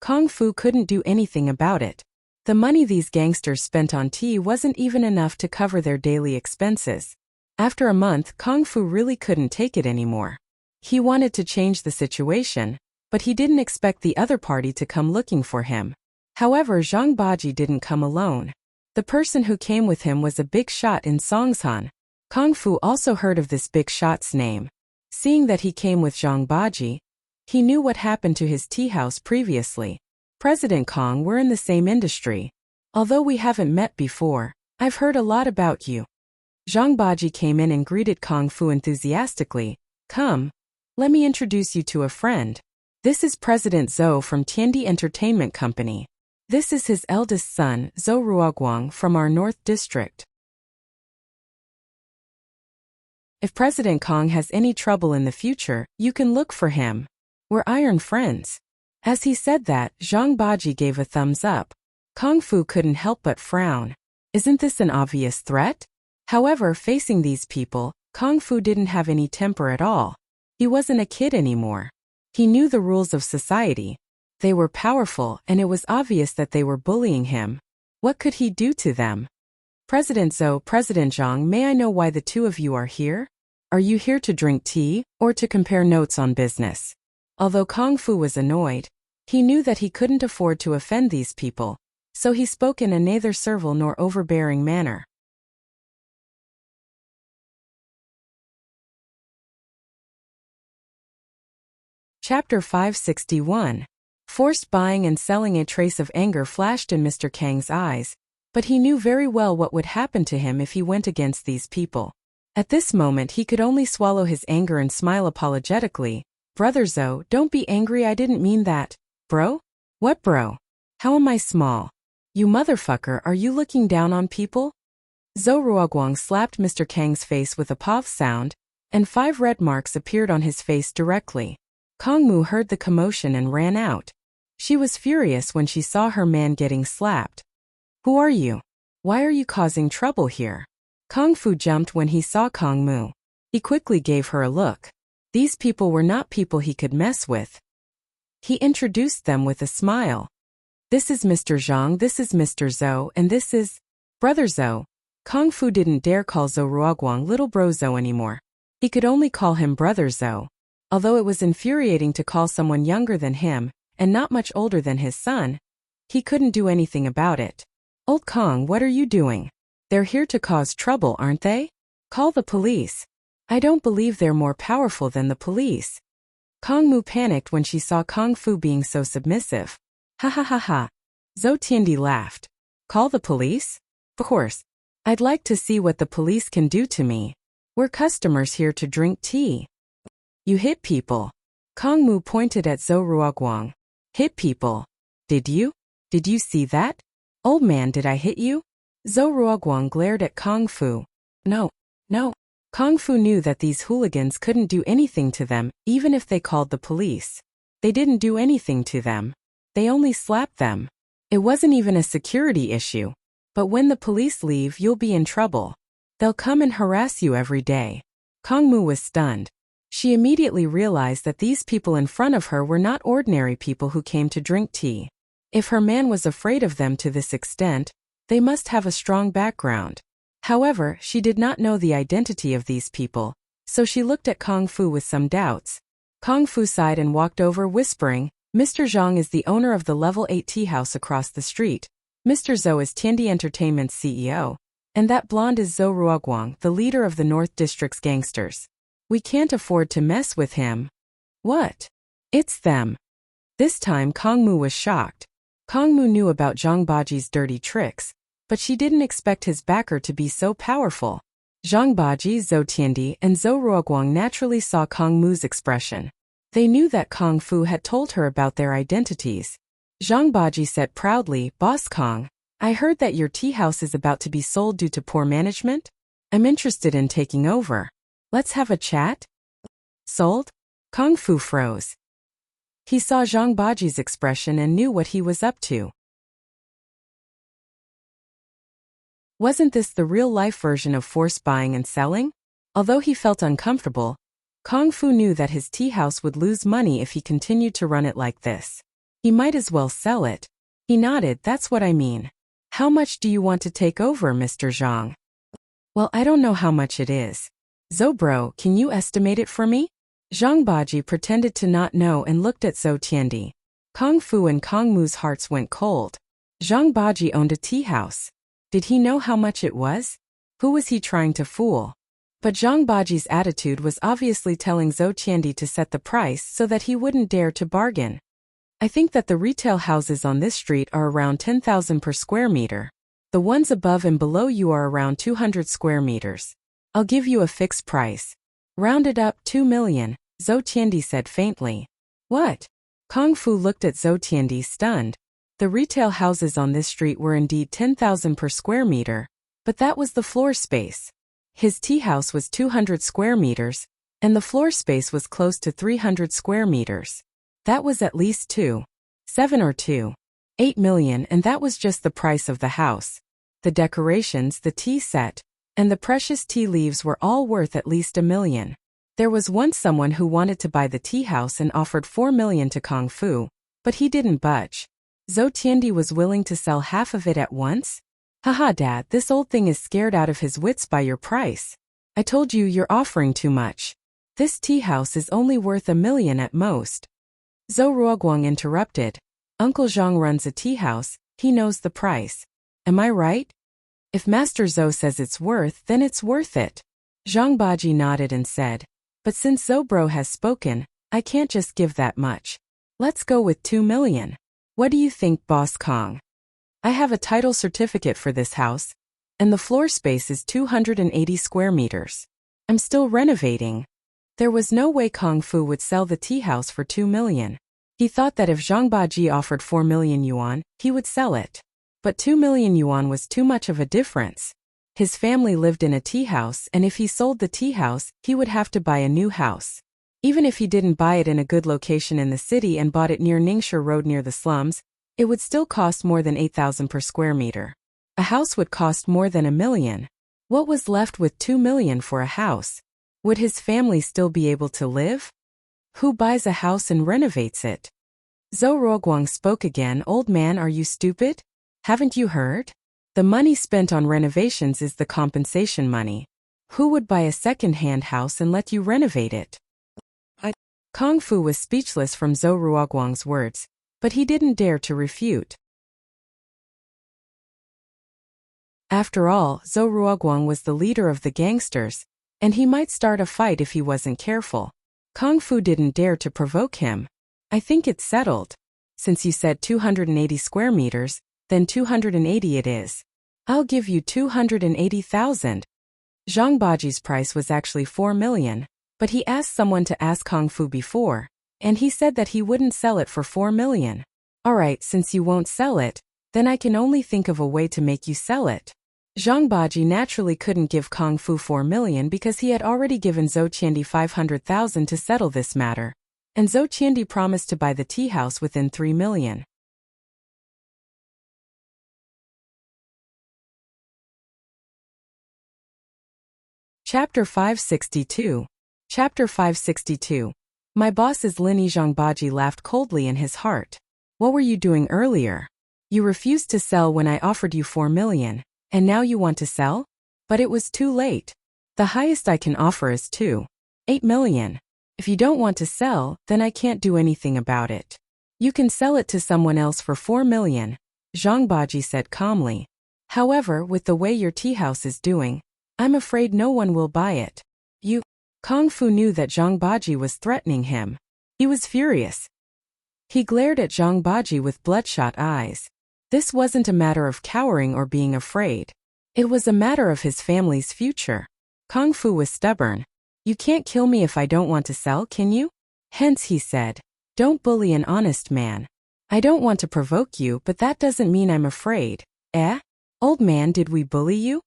Kung Fu couldn't do anything about it. The money these gangsters spent on tea wasn't even enough to cover their daily expenses. After a month, Kung Fu really couldn't take it anymore. He wanted to change the situation, but he didn't expect the other party to come looking for him. However, Zhang Baji didn't come alone. The person who came with him was a big shot in Songshan. Kung Fu also heard of this big shot's name. Seeing that he came with Zhang Baji, he knew what happened to his tea house previously. President Kong, we're in the same industry. Although we haven't met before, I've heard a lot about you. Zhang Baji came in and greeted Kung Fu enthusiastically. Come, let me introduce you to a friend. This is President Zhou from Tiandi Entertainment Company. This is his eldest son, Zhou Ruoguang, from our North District. If President Kong has any trouble in the future, you can look for him. We're iron friends. As he said that, Zhang Baji gave a thumbs up. Kung Fu couldn't help but frown. Isn't this an obvious threat? However, facing these people, Kung Fu didn't have any temper at all. He wasn't a kid anymore. He knew the rules of society. They were powerful, and it was obvious that they were bullying him. What could he do to them? President Zhou, President Zhang, may I know why the two of you are here? Are you here to drink tea, or to compare notes on business? Although Kung Fu was annoyed, he knew that he couldn't afford to offend these people. so he spoke in a neither servile nor overbearing manner. Chapter 561. Forced buying and selling. A trace of anger flashed in Mr. Kang's eyes, but he knew very well what would happen to him if he went against these people. At this moment he could only swallow his anger and smile apologetically. Brother Zo, don't be angry, I didn't mean that. Bro? What bro? How am I small? You motherfucker, are you looking down on people? Zhou Ruoguang slapped Mr. Kang's face with a pov sound, and 5 red marks appeared on his face directly. Kongmu heard the commotion and ran out. She was furious when she saw her man getting slapped. Who are you? Why are you causing trouble here? Kung Fu jumped when he saw Kongmu. He quickly gave her a look. These people were not people he could mess with. He introduced them with a smile. This is Mr. Zhang, this is Mr. Zhou, and this is Brother Zhou. Kung Fu didn't dare call Zhou Ruoguang little bro Zhou anymore. He could only call him Brother Zhou. Although it was infuriating to call someone younger than him, and not much older than his son, he couldn't do anything about it. Old Kong, what are you doing? They're here to cause trouble, aren't they? Call the police. I don't believe they're more powerful than the police. Kongmu panicked when she saw Kung Fu being so submissive. Ha ha ha ha. Zhou Tiandi laughed. Call the police? Of course. I'd like to see what the police can do to me. We're customers here to drink tea. You hit people. Kongmu pointed at Zhou Ruoguang. Hit people? Did you? Did you see that? Old man, did I hit you? Zhou Ruoguang glared at Kung Fu. No. No. Kung Fu knew that these hooligans couldn't do anything to them, even if they called the police. They didn't do anything to them. They only slapped them. It wasn't even a security issue. But when the police leave, you'll be in trouble. They'll come and harass you every day. Kongmu was stunned. She immediately realized that these people in front of her were not ordinary people who came to drink tea. If her man was afraid of them to this extent, they must have a strong background. However, she did not know the identity of these people, so she looked at Kung Fu with some doubts. Kung Fu sighed and walked over, whispering, Mr. Zhang is the owner of the level 8 tea house across the street. Mr. Zhou is Tiandi Entertainment's CEO. And that blonde is Zhou Ruoguang, the leader of the North District's gangsters. We can't afford to mess with him. What? It's them. This time Kongmu was shocked. Kongmu knew about Zhang Baji's dirty tricks, but she didn't expect his backer to be so powerful. Zhang Baji, Zhou Tiandi, and Zhou Ruoguang naturally saw Kongmu's expression. They knew that Kung Fu had told her about their identities. Zhang Baji said proudly, Boss Kong, I heard that your tea house is about to be sold due to poor management. I'm interested in taking over. Let's have a chat? Sold? Kung Fu froze. He saw Zhang Baji's expression and knew what he was up to. Wasn't this the real-life version of forced buying and selling? Although he felt uncomfortable, Kung Fu knew that his tea house would lose money if he continued to run it like this. He might as well sell it. He nodded, that's what I mean. How much do you want to take over, Mr. Zhang? Well, I don't know how much it is. Zhou bro, can you estimate it for me? Zhang Baji pretended to not know and looked at Zhou Tiandi. Kung Fu and Kongmu's hearts went cold. Zhang Baji owned a tea house. Did he know how much it was? Who was he trying to fool? But Zhang Baji's attitude was obviously telling Zhou Tiandi to set the price so that he wouldn't dare to bargain. I think that the retail houses on this street are around 10,000 per square meter. The ones above and below you are around 200 square meters. I'll give you a fixed price. Rounded up 2 million, Zhou Tiandi said faintly. What? Kung Fu looked at Zhou Tiandi stunned. The retail houses on this street were indeed 10,000 per square meter, but that was the floor space. His tea house was 200 square meters, and the floor space was close to 300 square meters. That was at least 7 or 8 million, and that was just the price of the house. The decorations, the tea set, and the precious tea leaves were all worth at least 1 million. There was once someone who wanted to buy the tea house and offered 4 million to Kung Fu, but he didn't budge. Zhou Tiandi was willing to sell half of it at once? Haha dad, this old thing is scared out of his wits by your price. I told you you're offering too much. This tea house is only worth 1 million at most. Zhou Ruoguang interrupted. Uncle Zhang runs a tea house, He knows the price. Am I right? If Master Zhou says it's worth, then it's worth it. Zhang Baji nodded and said, but since Zhou Bro has spoken, I can't just give that much. Let's go with 2 million. What do you think, Boss Kong? I have a title certificate for this house, and the floor space is 280 square meters. I'm still renovating. There was no way Kung Fu would sell the tea house for 2 million. He thought that if Zhang Baji offered 4 million yuan, he would sell it. But 2 million yuan was too much of a difference. His family lived in a tea house, and if he sold the tea house, he would have to buy a new house. Even if he didn't buy it in a good location in the city and bought it near Ningshi Road near the slums, it would still cost more than 8,000 per square meter. A house would cost more than 1 million. What was left with 2 million for a house? Would his family still be able to live? Who buys a house and renovates it? Zhou Ruoguang spoke again. Old man, are you stupid? Haven't you heard? The money spent on renovations is the compensation money. Who would buy a second-hand house and let you renovate it? Kung Fu was speechless from Zhou Ruoguang's words, but he didn't dare to refute. After all, Zhou Ruoguang was the leader of the gangsters, and he might start a fight if he wasn't careful. Kung Fu didn't dare to provoke him. I think it's settled. Since you said 280 square meters, then 280 it is. I'll give you 280,000. Zhang Baji's price was actually 4 million, but he asked someone to ask Kung Fu before, and he said that he wouldn't sell it for 4 million. Alright, since you won't sell it, then I can only think of a way to make you sell it. Zhang Baji naturally couldn't give Kung Fu 4 million because he had already given Zhou Qiandi 500,000 to settle this matter, and Zhou Qiandi promised to buy the tea house within 3 million. Chapter 562. Chapter 562. My boss is Lin. Zhang Baji laughed coldly in his heart. What were you doing earlier? You refused to sell when I offered you 4 million. And now you want to sell? But it was too late. The highest I can offer is 8 million. If you don't want to sell, then I can't do anything about it. You can sell it to someone else for 4 million, Zhang Baji said calmly. However, with the way your tea house is doing, I'm afraid no one will buy it. Kung Fu knew that Zhang Baji was threatening him. He was furious. He glared at Zhang Baji with bloodshot eyes. This wasn't a matter of cowering or being afraid. It was a matter of his family's future. Kung Fu was stubborn. You can't kill me if I don't want to sell, can you? Hence he said, don't bully an honest man. I don't want to provoke you, but that doesn't mean I'm afraid. Eh? Old man, did we bully you?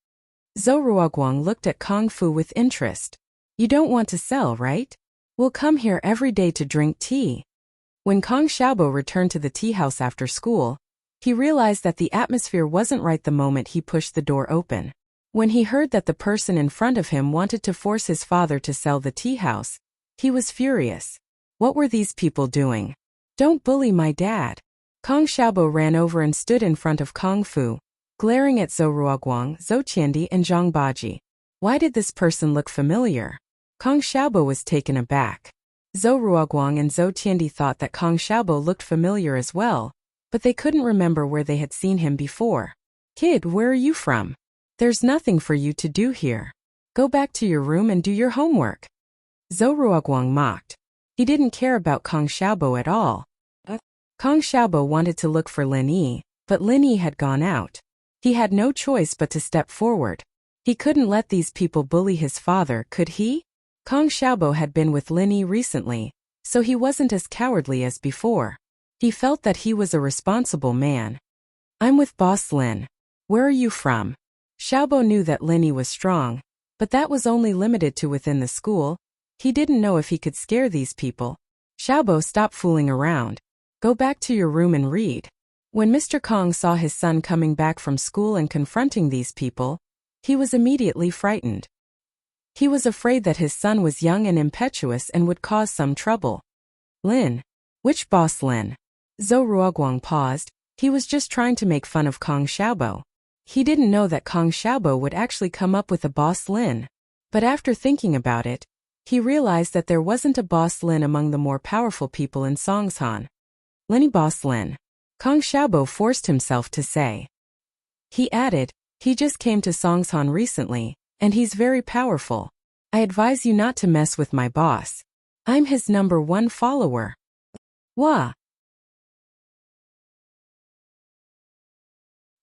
Zhou Ruoguang looked at Kung Fu with interest. You don't want to sell, right? We'll come here every day to drink tea. When Kong Xiaobo returned to the tea house after school, he realized that the atmosphere wasn't right the moment he pushed the door open. When he heard that the person in front of him wanted to force his father to sell the tea house, he was furious. What were these people doing? Don't bully my dad. Kong Xiaobo ran over and stood in front of Kung Fu, glaring at Zhou Ruoguang, Zhou Qiandi, and Zhang Baji. Why did this person look familiar? Kong Xiaobo was taken aback. Zhou Ruoguang and Zhou Qiandi thought that Kong Xiaobo looked familiar as well, but they couldn't remember where they had seen him before. Kid, where are you from? There's nothing for you to do here. Go back to your room and do your homework. Zhou Ruoguang mocked. He didn't care about Kong Xiaobo at all. Kong Xiaobo wanted to look for Lin Yi, but Lin Yi had gone out. He had no choice but to step forward. He couldn't let these people bully his father, could he? Kong Xiaobo had been with Lin Yi recently, so he wasn't as cowardly as before. He felt that he was a responsible man. I'm with Boss Lin. Where are you from? Xiaobo knew that Lin Yi was strong, but that was only limited to within the school. He didn't know if he could scare these people. Xiaobo, stop fooling around. Go back to your room and read. When Mr. Kong saw his son coming back from school and confronting these people, he was immediately frightened. He was afraid that his son was young and impetuous and would cause some trouble. Lin? Which Boss Lin? Zhou Ruoguang paused. He was just trying to make fun of Kong Xiaobo. He didn't know that Kong Xiaobo would actually come up with a Boss Lin. But after thinking about it, he realized that there wasn't a Boss Lin among the more powerful people in Songshan. Lin Boss Lin. Kong Xiaobo forced himself to say. He added, he just came to Songshan recently, and he's very powerful. I advise you not to mess with my boss. I'm his #1 follower. Wah!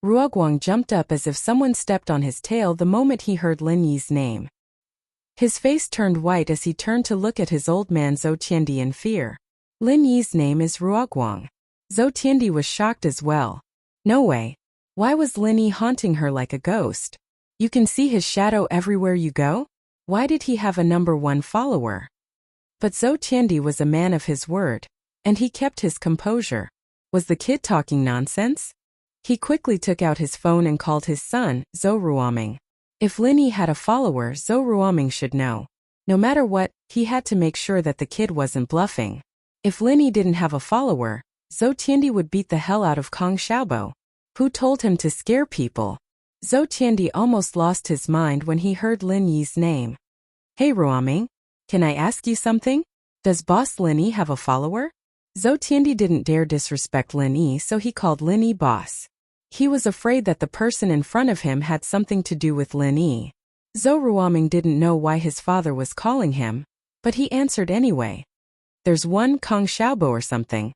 Ruoguang jumped up as if someone stepped on his tail the moment he heard Lin Yi's name. His face turned white as he turned to look at his old man Zhou Tiandi in fear. Lin Yi's name is Ruoguang. Zhou Tiandi was shocked as well. No way. Why was Lin Yi haunting her like a ghost? You can see his shadow everywhere you go? Why did he have a #1 follower? But Zhou Tiandi was a man of his word, and he kept his composure. Was the kid talking nonsense? He quickly took out his phone and called his son, Zhou Ruoming. If Lin Yi had a follower, Zhou Ruoming should know. No matter what, he had to make sure that the kid wasn't bluffing. If Lin Yi didn't have a follower, Zhou Tiandi would beat the hell out of Kong Xiaobo. Who told him to scare people? Zhou Tiandi almost lost his mind when he heard Lin Yi's name. Hey Ruoming, can I ask you something? Does boss Lin Yi have a follower? Zhou Tiandi didn't dare disrespect Lin Yi, so he called Lin Yi boss. He was afraid that the person in front of him had something to do with Lin Yi. Zhou Ruoming didn't know why his father was calling him, but he answered anyway. There's one Kong Xiaobo or something.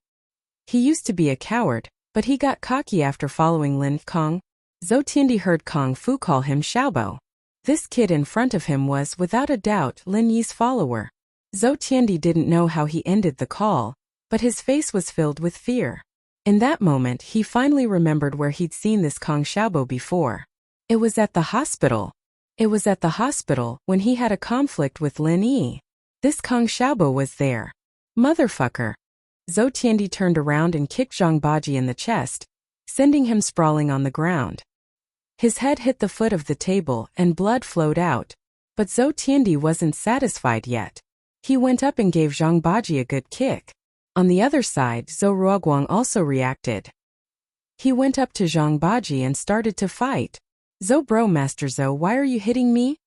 He used to be a coward, but he got cocky after following Lin Kong. Zhou Tiandi heard Kong Fu call him Xiaobo. This kid in front of him was, without a doubt, Lin Yi's follower. Zhou Tiandi didn't know how he ended the call, but his face was filled with fear. In that moment, he finally remembered where he'd seen this Kong Xiaobo before. It was at the hospital. It was at the hospital when he had a conflict with Lin Yi. This Kong Xiaobo was there. Motherfucker. Zhou Tiandi turned around and kicked Zhang Baji in the chest, sending him sprawling on the ground. His head hit the foot of the table and blood flowed out, but Zhou Tiandi wasn't satisfied yet. He went up and gave Zhang Baji a good kick. On the other side, Zhou Ruoguang also reacted. He went up to Zhang Baji and started to fight. Zhou bro, Master Zhou, why are you hitting me?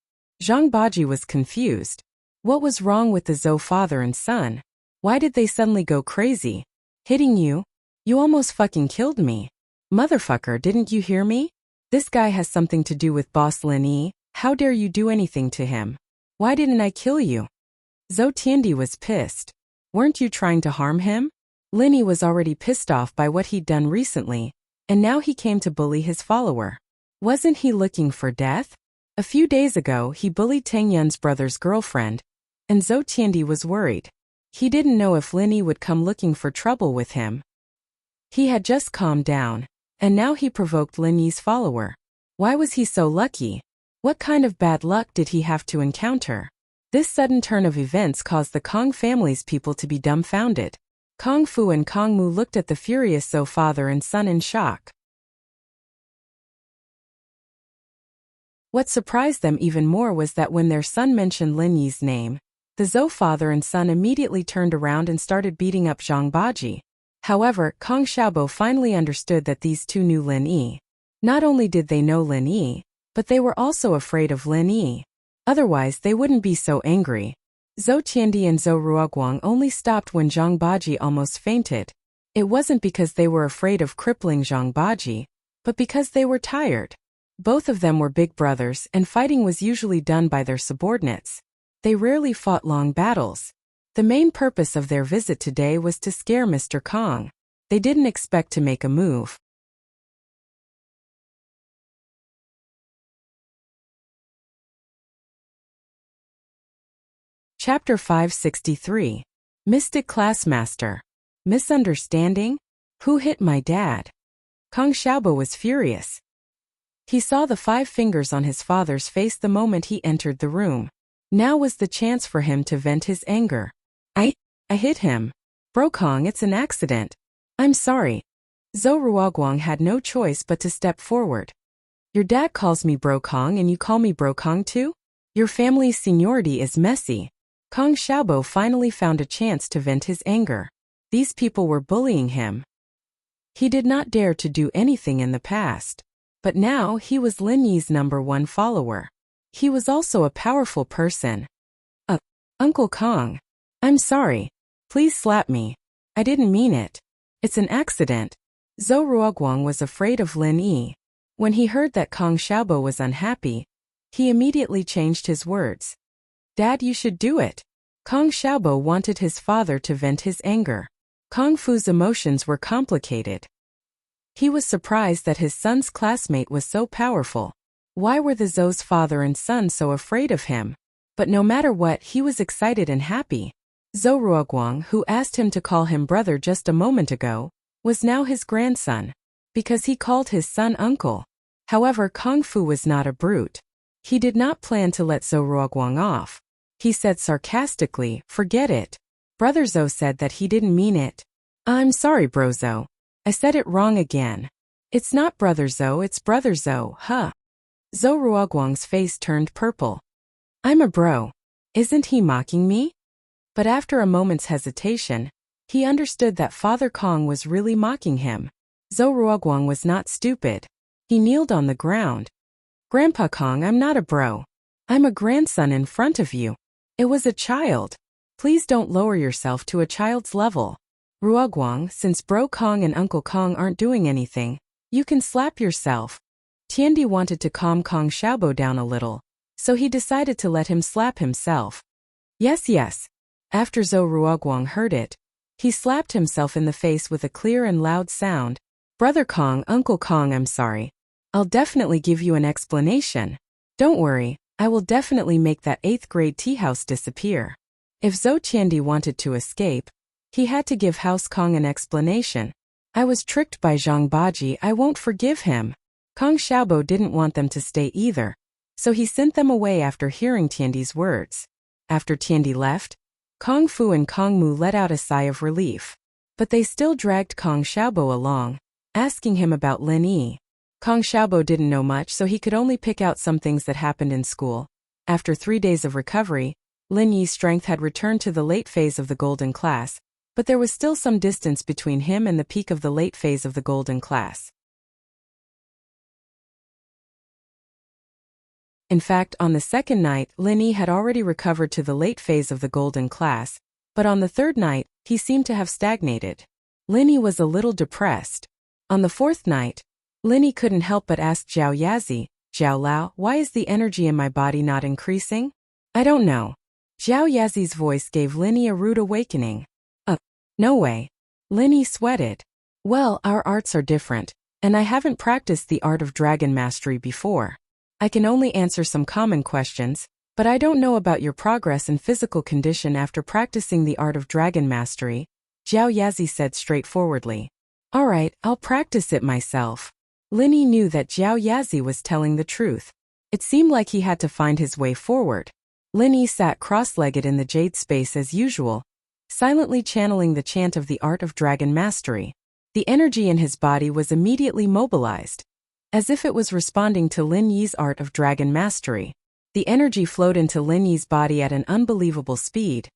Zhang Baji was confused. What was wrong with the Zhou father and son? Why did they suddenly go crazy? Hitting you? You almost fucking killed me. Motherfucker, didn't you hear me? This guy has something to do with boss Lin Yi. How dare you do anything to him? Why didn't I kill you? Zhou Tiandi was pissed. Weren't you trying to harm him? Lin Yi was already pissed off by what he'd done recently, and now he came to bully his follower. Wasn't he looking for death? A few days ago, he bullied Tang Yun's brother's girlfriend, and Zhou Tiandi was worried. He didn't know if Lin Yi would come looking for trouble with him. He had just calmed down, and now he provoked Lin Yi's follower. Why was he so lucky? What kind of bad luck did he have to encounter? This sudden turn of events caused the Kong family's people to be dumbfounded. Kong Fu and Kong Mu looked at the furious Zhou father and son in shock. What surprised them even more was that when their son mentioned Lin Yi's name, the Zhou father and son immediately turned around and started beating up Zhang Baji. However, Kong Xiaobo finally understood that these two knew Lin Yi. Not only did they know Lin Yi, but they were also afraid of Lin Yi. Otherwise, they wouldn't be so angry. Zhou Tiandi and Zhou Ruoguang only stopped when Zhang Baji almost fainted. It wasn't because they were afraid of crippling Zhang Baji, but because they were tired. Both of them were big brothers, and fighting was usually done by their subordinates. They rarely fought long battles. The main purpose of their visit today was to scare Mr. Kong. They didn't expect to make a move. Chapter 563. Mystic Classmaster. Misunderstanding? Who hit my dad? Kong Xiaobo was furious. He saw the 5 fingers on his father's face the moment he entered the room. Now was the chance for him to vent his anger. I hit him. Bro Kong, it's an accident. I'm sorry. Zhou Ruoguang had no choice but to step forward. Your dad calls me Bro Kong and you call me Bro Kong too? Your family's seniority is messy. Kong Xiaobo finally found a chance to vent his anger. These people were bullying him. He did not dare to do anything in the past. But now he was Lin Yi's #1 follower. He was also a powerful person. Uncle Kong. I'm sorry. Please slap me. I didn't mean it. It's an accident. Zhou Ruoguang was afraid of Lin Yi. When he heard that Kong Xiaobo was unhappy, he immediately changed his words. Dad, you should do it. Kong Xiaobo wanted his father to vent his anger. Kong Fu's emotions were complicated. He was surprised that his son's classmate was so powerful. Why were the Zhou's father and son so afraid of him? But no matter what, he was excited and happy. Zhou Ruoguang, who asked him to call him brother just a moment ago, was now his grandson, because he called his son uncle. However, Kong Fu was not a brute. He did not plan to let Zhou Ruoguang off. He said sarcastically, "Forget it." Brother Zhou said that he didn't mean it. "I'm sorry, bro Zhou. I said it wrong again. It's not brother Zhou, it's brother Zhou, huh?" Zhou Ruoguang's face turned purple. "I'm a bro. Isn't he mocking me?" But after a moment's hesitation, he understood that Father Kong was really mocking him. Zhou Ruoguang was not stupid. He kneeled on the ground. "Grandpa Kong, I'm not a bro. I'm a grandson in front of you. It was a child. Please don't lower yourself to a child's level. Ruoguang, since Bro Kong and Uncle Kong aren't doing anything, you can slap yourself." Tiandi wanted to calm Kong Xiaobo down a little, so he decided to let him slap himself. Yes. After Zhou Ruoguang heard it, he slapped himself in the face with a clear and loud sound. "Brother Kong, Uncle Kong, I'm sorry. I'll definitely give you an explanation. Don't worry, I will definitely make that 8th grade tea house disappear." If Zhou Tiandi wanted to escape, he had to give House Kong an explanation. "I was tricked by Zhang Baji, I won't forgive him." Kong Xiaobo didn't want them to stay either, so he sent them away after hearing Tiandi's words. After Tiandi left, Kong Fu and Kong Mu let out a sigh of relief. But they still dragged Kong Xiaobo along, asking him about Lin Yi. Kong Xiaobo didn't know much, so he could only pick out some things that happened in school. After 3 days of recovery, Lin Yi's strength had returned to the late phase of the golden class, but there was still some distance between him and the peak of the late phase of the golden class. In fact, on the second night, Lin Yi had already recovered to the late phase of the golden class, but on the third night, he seemed to have stagnated. Lin Yi was a little depressed. On the fourth night, Lin Yi couldn't help but ask Zhao Yazi, "Zhao Lao, why is the energy in my body not increasing?" "I don't know." Zhao Yazi's voice gave Lin Yi a rude awakening. No way." Lin Yi sweated. "Well, our arts are different, and I haven't practiced the art of dragon mastery before. I can only answer some common questions, but I don't know about your progress and physical condition after practicing the art of dragon mastery," Zhao Yazi said straightforwardly. "All right, I'll practice it myself." Lin Yi knew that Zhao Yazi was telling the truth. It seemed like he had to find his way forward. Lin Yi sat cross-legged in the jade space as usual, silently channeling the chant of the art of dragon mastery. The energy in his body was immediately mobilized, as if it was responding to Lin Yi's art of dragon mastery. The energy flowed into Lin Yi's body at an unbelievable speed.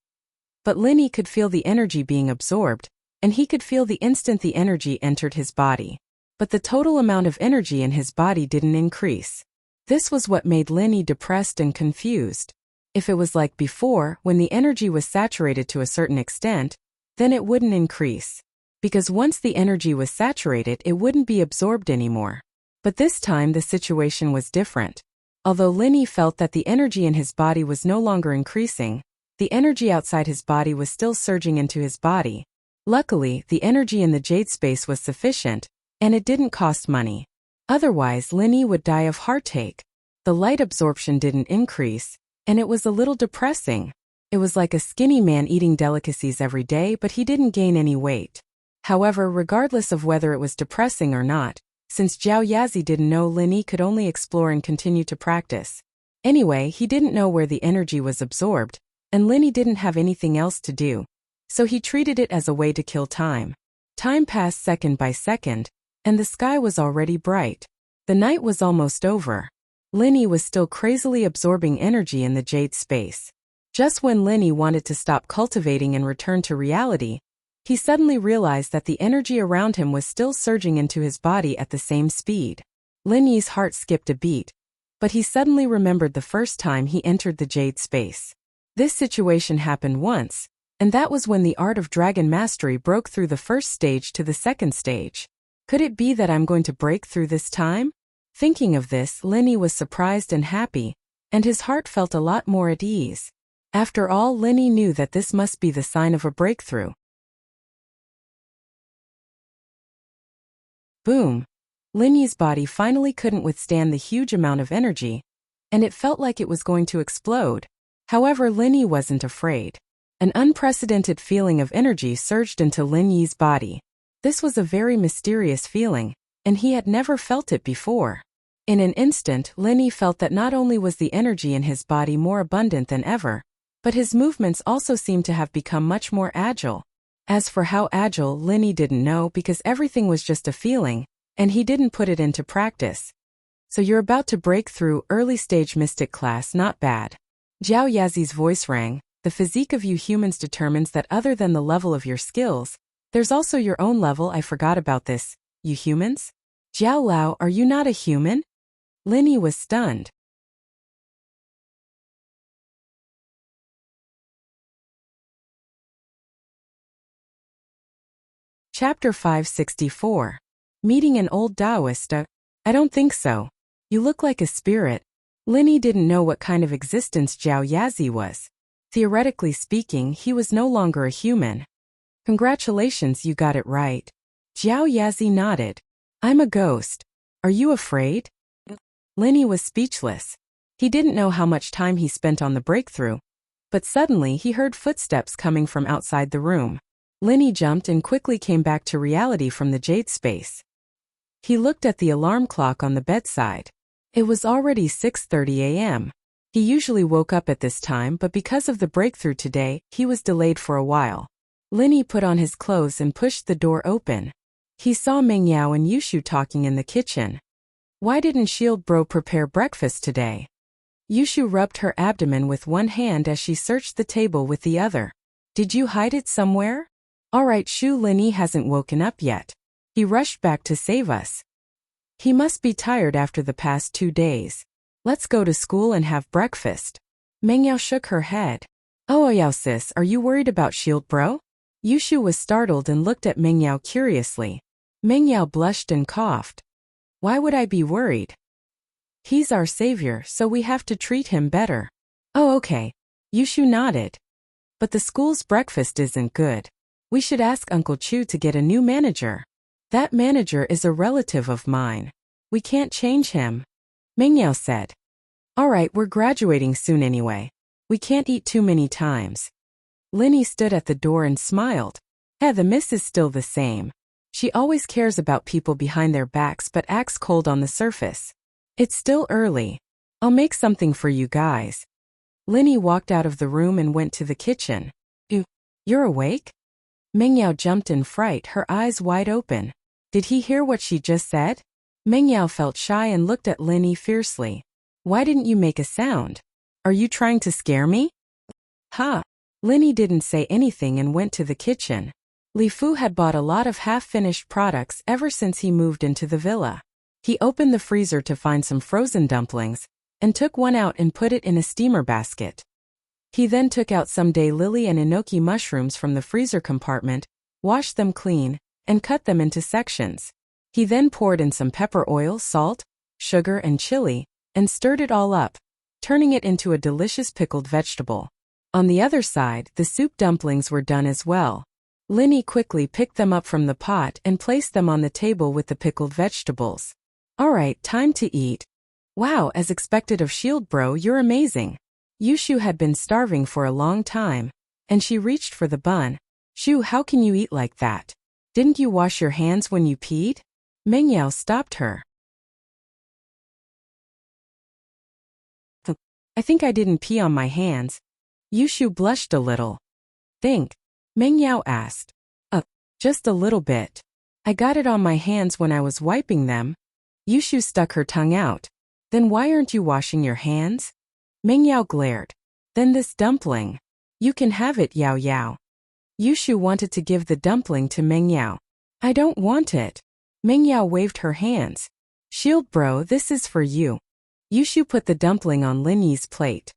But Lin Yi could feel the energy being absorbed, and he could feel the instant the energy entered his body. But the total amount of energy in his body didn't increase. This was what made Lin Yi depressed and confused. If it was like before, when the energy was saturated to a certain extent, then it wouldn't increase. Because once the energy was saturated, it wouldn't be absorbed anymore. But this time the situation was different. Although Lin Yi felt that the energy in his body was no longer increasing, the energy outside his body was still surging into his body. Luckily, the energy in the jade space was sufficient, and it didn't cost money. Otherwise, Lin Yi would die of heartache. The light absorption didn't increase, and it was a little depressing. It was like a skinny man eating delicacies every day, but he didn't gain any weight. However, regardless of whether it was depressing or not, since Zhao Yazi didn't know, Lin Yi could only explore and continue to practice. Anyway, he didn't know where the energy was absorbed, and Lin Yi didn't have anything else to do. So he treated it as a way to kill time. Time passed second by second, and the sky was already bright. The night was almost over. Lin Yi was still crazily absorbing energy in the jade space. Just when Lin Yi wanted to stop cultivating and return to reality, he suddenly realized that the energy around him was still surging into his body at the same speed. Lin Yi's heart skipped a beat, but he suddenly remembered the first time he entered the jade space. This situation happened once, and that was when the art of dragon mastery broke through the first stage to the second stage. Could it be that I'm going to break through this time? Thinking of this, Linny was surprised and happy, and his heart felt a lot more at ease. After all, Linny knew that this must be the sign of a breakthrough. Boom! Linny's body finally couldn't withstand the huge amount of energy, and it felt like it was going to explode. However, Linny wasn't afraid. An unprecedented feeling of energy surged into Lin Yi's body. This was a very mysterious feeling, and he had never felt it before. In an instant, Lin Yi felt that not only was the energy in his body more abundant than ever, but his movements also seemed to have become much more agile. As for how agile, Lin Yi didn't know because everything was just a feeling, and he didn't put it into practice. So you're about to break through early stage mystic class, not bad. Zhao Yazi's voice rang. The physique of you humans determines that other than the level of your skills, there's also your own level. I forgot about this. You humans? Zhao Lao, are you not a human? Lin Yi was stunned. Chapter 564. Meeting an old Taoist. I don't think so. You look like a spirit. Lin Yi didn't know what kind of existence Zhao Yazi was. Theoretically speaking, he was no longer a human. Congratulations, you got it right. Zhao Yazi nodded. I'm a ghost. Are you afraid? Lin Yi was speechless. He didn't know how much time he spent on the breakthrough, but suddenly he heard footsteps coming from outside the room. Lin Yi jumped and quickly came back to reality from the jade space. He looked at the alarm clock on the bedside. It was already 6:30 a.m. He usually woke up at this time, but because of the breakthrough today, he was delayed for a while. Lin Yi put on his clothes and pushed the door open. He saw Meng Yao and Yushu talking in the kitchen. Why didn't Shield Bro prepare breakfast today? Yushu rubbed her abdomen with one hand as she searched the table with the other. Did you hide it somewhere? Alright, Shu. Lin Yi hasn't woken up yet. He rushed back to save us. He must be tired after the past 2 days. Let's go to school and have breakfast. Meng Yao shook her head. Oh Yao sis, are you worried about Shield Bro? Yushu was startled and looked at Meng Yao curiously. Meng Yao blushed and coughed. Why would I be worried? He's our savior, so we have to treat him better. Oh okay. Yushu nodded. But the school's breakfast isn't good. We should ask Uncle Chu to get a new manager. That manager is a relative of mine. We can't change him. Meng Yao said. Alright, we're graduating soon anyway. We can't eat too many times. Lin Yi stood at the door and smiled. The miss is still the same. She always cares about people behind their backs but acts cold on the surface. It's still early. I'll make something for you guys. Lin Yi walked out of the room and went to the kitchen. You're awake? Meng Yao jumped in fright, her eyes wide open. Did he hear what she just said? Meng Yao felt shy and looked at Lin Yi fiercely. Why didn't you make a sound? Are you trying to scare me? Ha! Lin Yi didn't say anything and went to the kitchen. Li Fu had bought a lot of half-finished products ever since he moved into the villa. He opened the freezer to find some frozen dumplings, and took one out and put it in a steamer basket. He then took out some daylily and enoki mushrooms from the freezer compartment, washed them clean, and cut them into sections. He then poured in some pepper oil, salt, sugar and chili, and stirred it all up, turning it into a delicious pickled vegetable. On the other side, the soup dumplings were done as well. Lin Yi quickly picked them up from the pot and placed them on the table with the pickled vegetables. Alright, time to eat. Wow, as expected of Shield Bro, you're amazing. Yushu had been starving for a long time, and she reached for the bun. Shu, how can you eat like that? Didn't you wash your hands when you peed? Meng Yao stopped her. I think I didn't pee on my hands. Yushu blushed a little. Think? Meng Yao asked. Just a little bit. I got it on my hands when I was wiping them. Yushu stuck her tongue out. Then why aren't you washing your hands? Meng Yao glared. Then this dumpling. You can have it, Yao Yao. Yushu wanted to give the dumpling to Meng Yao. I don't want it. Meng Yao waved her hands. Shield Bro, this is for you. Yushu put the dumpling on Lin Yi's plate.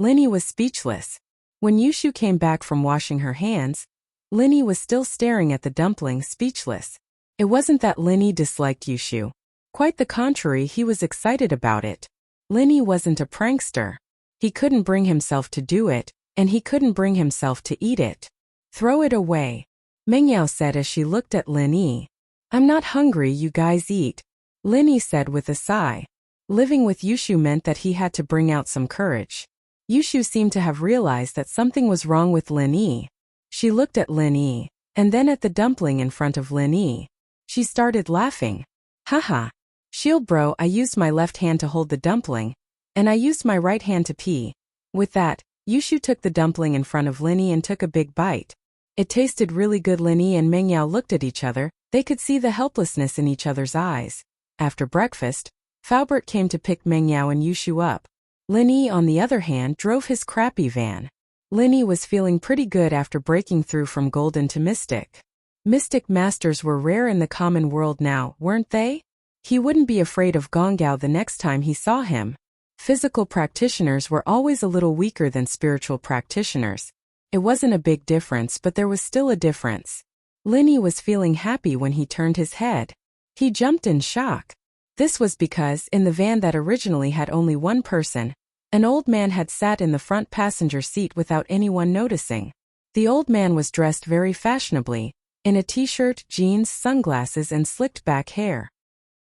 Lin Yi was speechless. When Yushu came back from washing her hands, Lin Yi was still staring at the dumpling, speechless. It wasn't that Linny disliked Yushu. Quite the contrary, he was excited about it. Linny wasn't a prankster. He couldn't bring himself to do it, and he couldn't bring himself to eat it. Throw it away, Mengyao said as she looked at Linny. I'm not hungry, you guys eat, Linny said with a sigh. Living with Yushu meant that he had to bring out some courage. Yushu seemed to have realized that something was wrong with Linny. She looked at Linny, and then at the dumpling in front of Linny. She started laughing. Haha. Shield bro, I used my left hand to hold the dumpling, and I used my right hand to pee. With that, Yushu took the dumpling in front of Linny and took a big bite. It tasted really good. Linny and Mengyao looked at each other. They could see the helplessness in each other's eyes. After breakfast, Faubert came to pick Mengyao and Yushu up. Linny, on the other hand, drove his crappy van. Linny was feeling pretty good after breaking through from Golden to Mystic. Mystic masters were rare in the common world now, weren't they? He wouldn't be afraid of Gonggao the next time he saw him. Physical practitioners were always a little weaker than spiritual practitioners. It wasn't a big difference, but there was still a difference. Linny was feeling happy when he turned his head. He jumped in shock. This was because, in the van that originally had only one person, an old man had sat in the front passenger seat without anyone noticing. The old man was dressed very fashionably, in a t-shirt, jeans, sunglasses, and slicked back hair.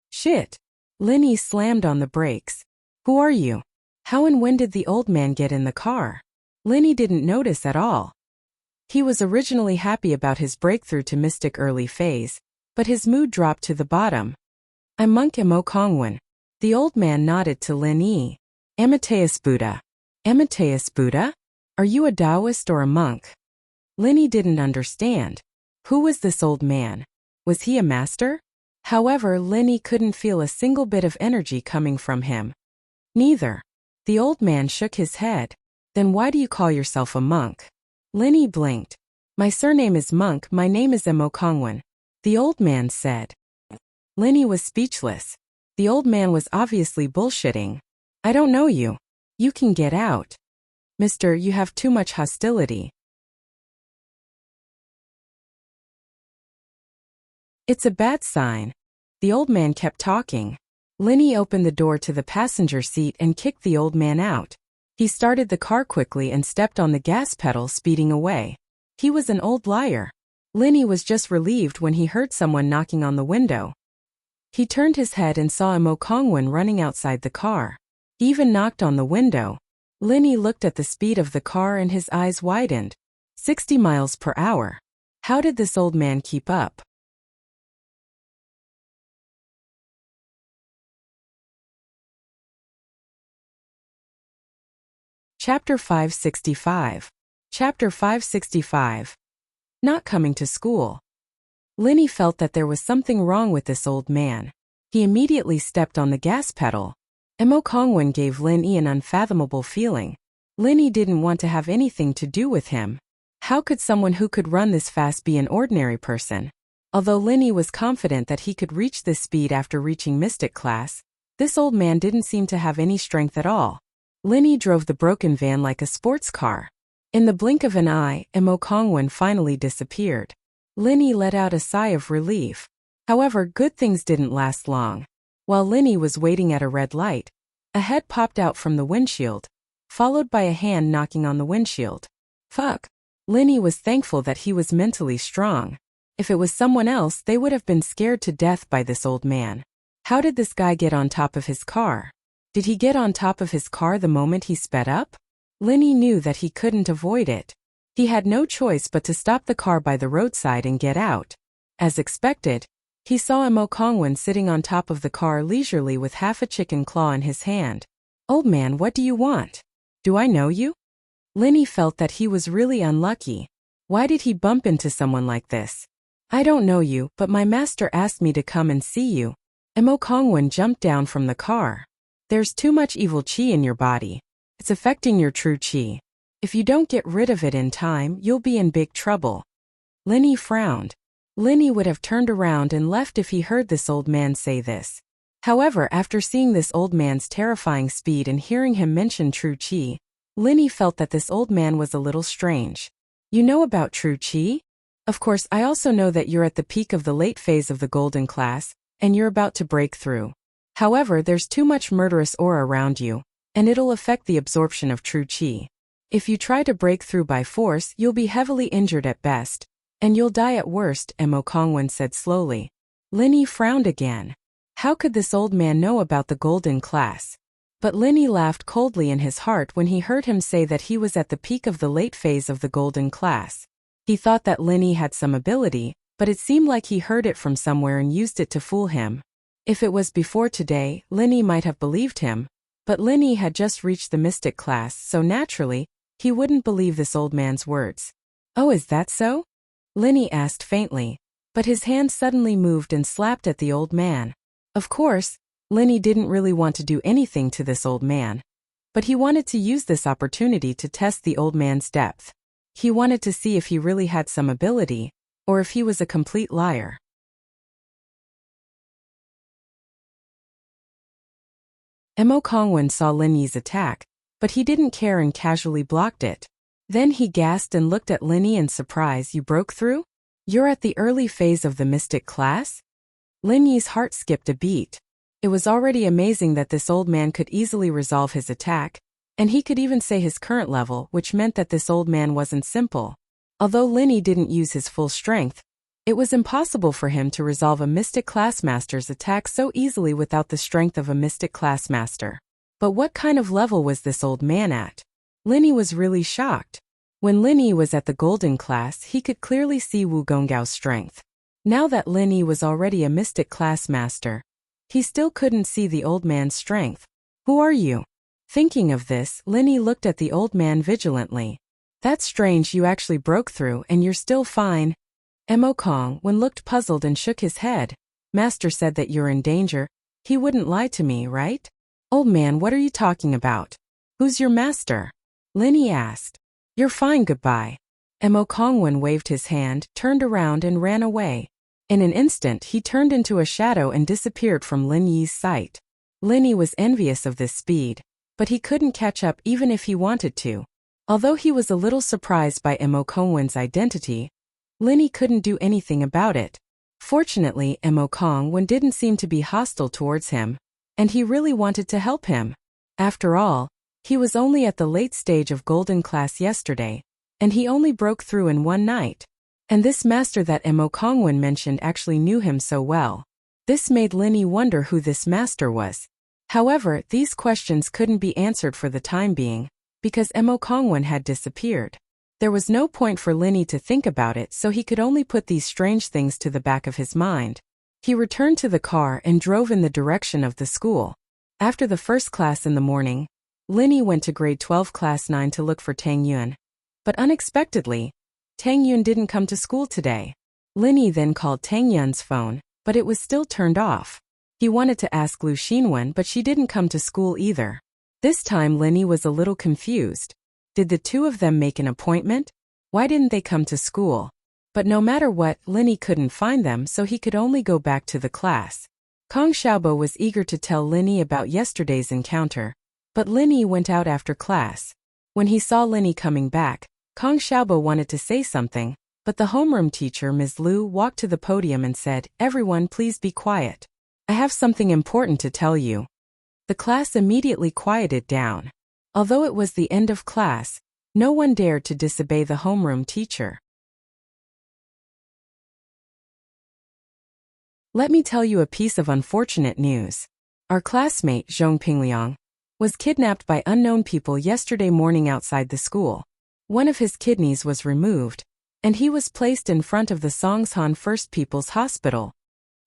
Shit! Linny slammed on the brakes. Who are you? How and when did the old man get in the car? Linny didn't notice at all. He was originally happy about his breakthrough to Mystic early phase, but his mood dropped to the bottom. I'm Monk Mo Kongwen. The old man nodded to Linny. Amateus Buddha. Amateus Buddha? Are you a Taoist or a monk? Linny didn't understand. Who was this old man? Was he a master? However, Linny couldn't feel a single bit of energy coming from him. Neither. The old man shook his head. Then why do you call yourself a monk? Linny blinked. My surname is Monk, my name is Mo Kongwen, the old man said. Linny was speechless. The old man was obviously bullshitting. I don't know you. You can get out. Mister, you have too much hostility. It's a bad sign. The old man kept talking. Linny opened the door to the passenger seat and kicked the old man out. He started the car quickly and stepped on the gas pedal, speeding away. He was an old liar. Linny was just relieved when he heard someone knocking on the window. He turned his head and saw Mo Kongwen running outside the car. He even knocked on the window. Linny looked at the speed of the car and his eyes widened. 60 miles per hour. How did this old man keep up? Chapter 565. Chapter 565. Not coming to school. Linny felt that there was something wrong with this old man. He immediately stepped on the gas pedal. Mo Kongwen gave Linny an unfathomable feeling. Linny didn't want to have anything to do with him. How could someone who could run this fast be an ordinary person? Although Linny was confident that he could reach this speed after reaching Mystic class, this old man didn't seem to have any strength at all. Linny drove the broken van like a sports car. In the blink of an eye, Mo Kongwen finally disappeared. Linny let out a sigh of relief. However, good things didn't last long. While Linny was waiting at a red light, a head popped out from the windshield, followed by a hand knocking on the windshield. Fuck. Linny was thankful that he was mentally strong. If it was someone else, they would have been scared to death by this old man. How did this guy get on top of his car? Did he get on top of his car the moment he sped up? Linny knew that he couldn't avoid it. He had no choice but to stop the car by the roadside and get out. As expected, he saw Mo Kongwen sitting on top of the car leisurely with half a chicken claw in his hand. Old man, what do you want? Do I know you? Linny felt that he was really unlucky. Why did he bump into someone like this? I don't know you, but my master asked me to come and see you. Mo Kongwen jumped down from the car. There's too much evil qi in your body. It's affecting your true qi. If you don't get rid of it in time, you'll be in big trouble. Linny frowned. Linny would have turned around and left if he heard this old man say this. However, after seeing this old man's terrifying speed and hearing him mention true qi, Linny felt that this old man was a little strange. You know about true qi? Of course, I also know that you're at the peak of the late phase of the golden class, and you're about to break through. However, there's too much murderous aura around you, and it'll affect the absorption of true qi. If you try to break through by force, you'll be heavily injured at best, and you'll die at worst, Mo Kongwen said slowly. Linny frowned again. How could this old man know about the golden class? But Linny laughed coldly in his heart when he heard him say that he was at the peak of the late phase of the golden class. He thought that Linny had some ability, but it seemed like he heard it from somewhere and used it to fool him. If it was before today, Linny might have believed him, but Linny had just reached the mystic class, so naturally, he wouldn't believe this old man's words. Oh, is that so? Linny asked faintly, but his hand suddenly moved and slapped at the old man. Of course, Linny didn't really want to do anything to this old man, but he wanted to use this opportunity to test the old man's depth. He wanted to see if he really had some ability, or if he was a complete liar. Mo Kongwen saw Linny's attack, but he didn't care and casually blocked it. Then he gasped and looked at Linny in surprise. You broke through? You're at the early phase of the mystic class? Linny's heart skipped a beat. It was already amazing that this old man could easily resolve his attack, and he could even say his current level, which meant that this old man wasn't simple. Although Linny didn't use his full strength, it was impossible for him to resolve a mystic class master's attack so easily without the strength of a mystic class master. But what kind of level was this old man at? Linny was really shocked. When Linny was at the golden class, he could clearly see Wu Gonggao's strength. Now that Linny was already a mystic class master, he still couldn't see the old man's strength. Who are you? Thinking of this, Linny looked at the old man vigilantly. That's strange, you actually broke through and you're still fine. Mo Kongwen looked puzzled and shook his head. Master said that you're in danger. He wouldn't lie to me, right? Old man, what are you talking about? Who's your master? Linny asked. You're fine, goodbye. Mo Kongwen waved his hand, turned around and ran away. In an instant he turned into a shadow and disappeared from Lin Yi's sight. Linny was envious of this speed, but he couldn't catch up even if he wanted to. Although he was a little surprised by Mo Kongwen's identity, Linny couldn't do anything about it. Fortunately, Mo Kongwen didn't seem to be hostile towards him, and he really wanted to help him. After all, he was only at the late stage of golden class yesterday, and he only broke through in one night. And this master that Mo Kongwen mentioned actually knew him so well. This made Linny wonder who this master was. However, these questions couldn't be answered for the time being, because Mo Kongwen had disappeared. There was no point for Linny to think about it, so he could only put these strange things to the back of his mind. He returned to the car and drove in the direction of the school. After the first class in the morning, Linny went to grade 12 class 9 to look for Tang Yun. But unexpectedly, Tang Yun didn't come to school today. Linny then called Tang Yun's phone, but it was still turned off. He wanted to ask Lu Xinwen, but she didn't come to school either. This time Linny was a little confused. Did the two of them make an appointment? Why didn't they come to school? But no matter what, Linny couldn't find them, so he could only go back to the class. Kong Xiaobo was eager to tell Linny about yesterday's encounter, but Linny went out after class. When he saw Linny coming back, Kong Xiaobo wanted to say something, but the homeroom teacher, Ms. Liu, walked to the podium and said, "Everyone, please be quiet. I have something important to tell you." The class immediately quieted down. Although it was the end of class, no one dared to disobey the homeroom teacher. Let me tell you a piece of unfortunate news. Our classmate, Zhong Pingliang, was kidnapped by unknown people yesterday morning outside the school. One of his kidneys was removed, and he was placed in front of the Songshan First People's Hospital.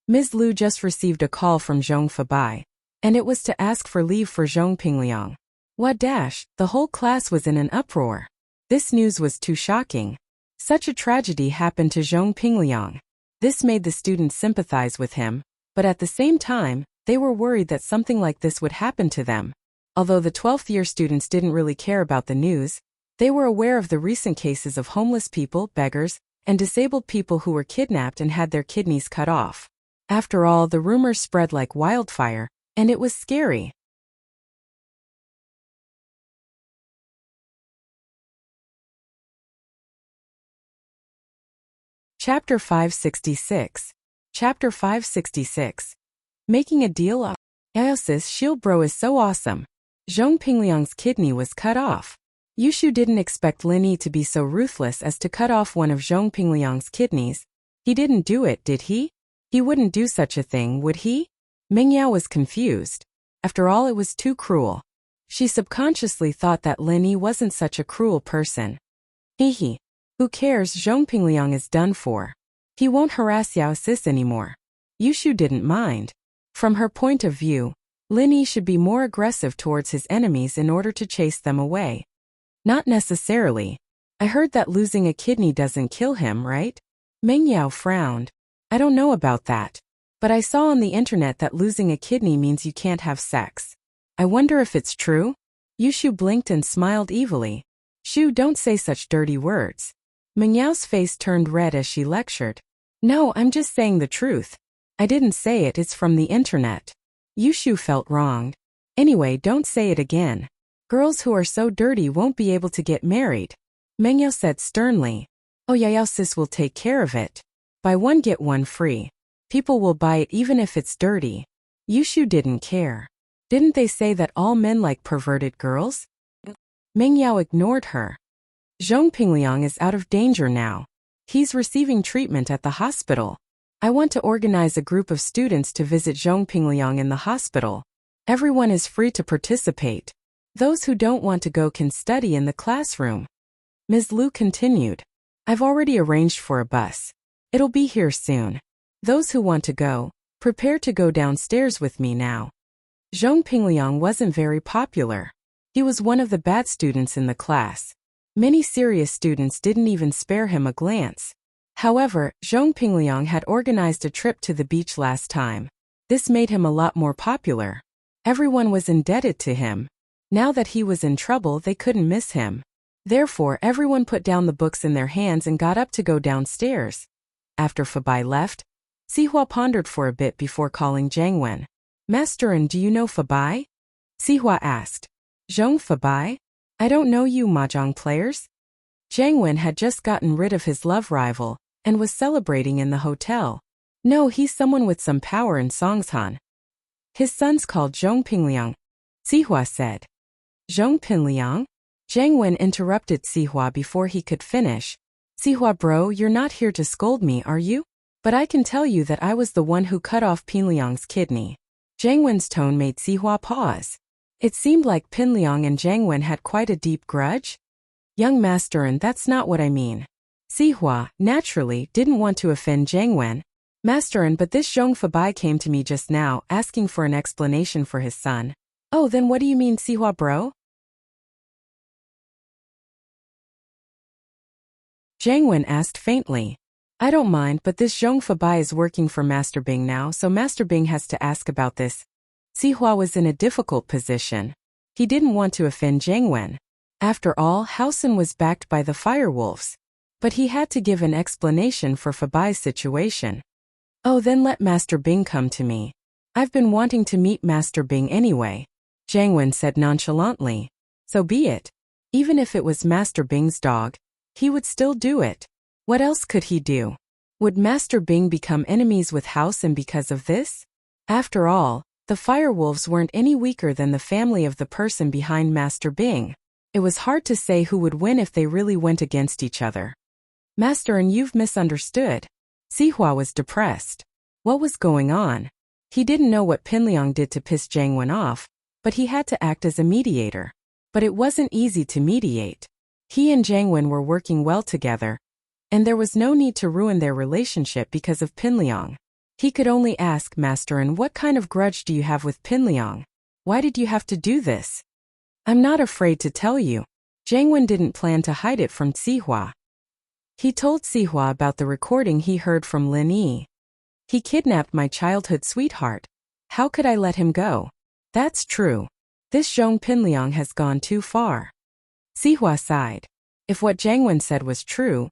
Ms. Liu just received a call from Zhong Fabai, and it was to ask for leave for Zhong Pingliang. What dash, the whole class was in an uproar. This news was too shocking. Such a tragedy happened to Zhong Pingliang. This made the students sympathize with him, but at the same time, they were worried that something like this would happen to them. Although the 12th year students didn't really care about the news, they were aware of the recent cases of homeless people, beggars, and disabled people who were kidnapped and had their kidneys cut off. After all, the rumors spread like wildfire, and it was scary. Chapter 566. Chapter 566. Making a deal. Iosis shield bro is so awesome. Zhong Pingliang's kidney was cut off. Yushu didn't expect Lin Yi to be so ruthless as to cut off one of Zhong Pingliang's kidneys. He didn't do it, did he? He wouldn't do such a thing, would he? Meng Yao was confused. After all, it was too cruel. She subconsciously thought that Lin Yi wasn't such a cruel person. Hehe. Who cares, Zhong Pingliang is done for. He won't harass Yao Sis anymore. Yushu didn't mind. From her point of view, Lin Yi should be more aggressive towards his enemies in order to chase them away. Not necessarily. I heard that losing a kidney doesn't kill him, right? Meng Yao frowned. I don't know about that. But I saw on the internet that losing a kidney means you can't have sex. I wonder if it's true? Yushu blinked and smiled evilly. Shu, don't say such dirty words. Meng Yao's face turned red as she lectured. No, I'm just saying the truth. I didn't say it, it's from the internet. Yushu felt wronged. Anyway, don't say it again. Girls who are so dirty won't be able to get married. Meng Yao said sternly. Oh, Yao Sis will take care of it. Buy one get one free. People will buy it even if it's dirty. Yushu didn't care. Didn't they say that all men like perverted girls? Meng Yao ignored her. Zhong Pingliang is out of danger now. He's receiving treatment at the hospital. I want to organize a group of students to visit Zhong Pingliang in the hospital. Everyone is free to participate. Those who don't want to go can study in the classroom. Ms. Liu continued. I've already arranged for a bus. It'll be here soon. Those who want to go, prepare to go downstairs with me now. Zhong Pingliang wasn't very popular. He was one of the bad students in the class. Many serious students didn't even spare him a glance. However, Zhong Pingliang had organized a trip to the beach last time. This made him a lot more popular. Everyone was indebted to him. Now that he was in trouble, they couldn't miss him. Therefore, everyone put down the books in their hands and got up to go downstairs. After Fabai left, Sihua pondered for a bit before calling Zhang Wen. Master, and do you know Fabai? Sihua asked. Zhong Fabai? I don't know you mahjong players. Zhang Wen had just gotten rid of his love rival and was celebrating in the hotel. No, he's someone with some power in Songshan. His son's called Zhong Pingliang, Sihua said. Zhong Pingliang? Zhang Wen interrupted Sihua before he could finish. Sihua bro, you're not here to scold me, are you? But I can tell you that I was the one who cut off Pinliang's kidney. Zhang Wen's tone made Sihua pause. It seemed like Pinliang and Zhang Wen had quite a deep grudge. Young master, and that's not what I mean. Sihua, naturally, didn't want to offend Zhang Wen. Master, and but this Zhong Fabai came to me just now, asking for an explanation for his son. Oh, then what do you mean, Sihua bro? Zhang Wen asked faintly. I don't mind, but this Zhong Fabai is working for Master Bing now, so Master Bing has to ask about this. Sihua was in a difficult position. He didn't want to offend Zhang Wen. After all, Haosen was backed by the Firewolves. But he had to give an explanation for Fabai's situation. Oh, then let Master Bing come to me. I've been wanting to meet Master Bing anyway. Zhang Wen said nonchalantly. So be it. Even if it was Master Bing's dog, he would still do it. What else could he do? Would Master Bing become enemies with Haosen because of this? After all, the Firewolves weren't any weaker than the family of the person behind Master Bing. It was hard to say who would win if they really went against each other. Master, and you've misunderstood. Sihua was depressed. What was going on? He didn't know what Pinliang did to piss Zhang Wen off, but he had to act as a mediator. But it wasn't easy to mediate. He and Zhang Wen were working well together, and there was no need to ruin their relationship because of Pinliang. He could only ask, Master, and what kind of grudge do you have with Pinliang? Why did you have to do this? I'm not afraid to tell you. Zhang Wen didn't plan to hide it from Sihua. He told Sihua about the recording he heard from Lin Yi. He kidnapped my childhood sweetheart. How could I let him go? That's true. This Zhong Pinliang has gone too far. Sihua sighed. If what Zhang Wen said was true,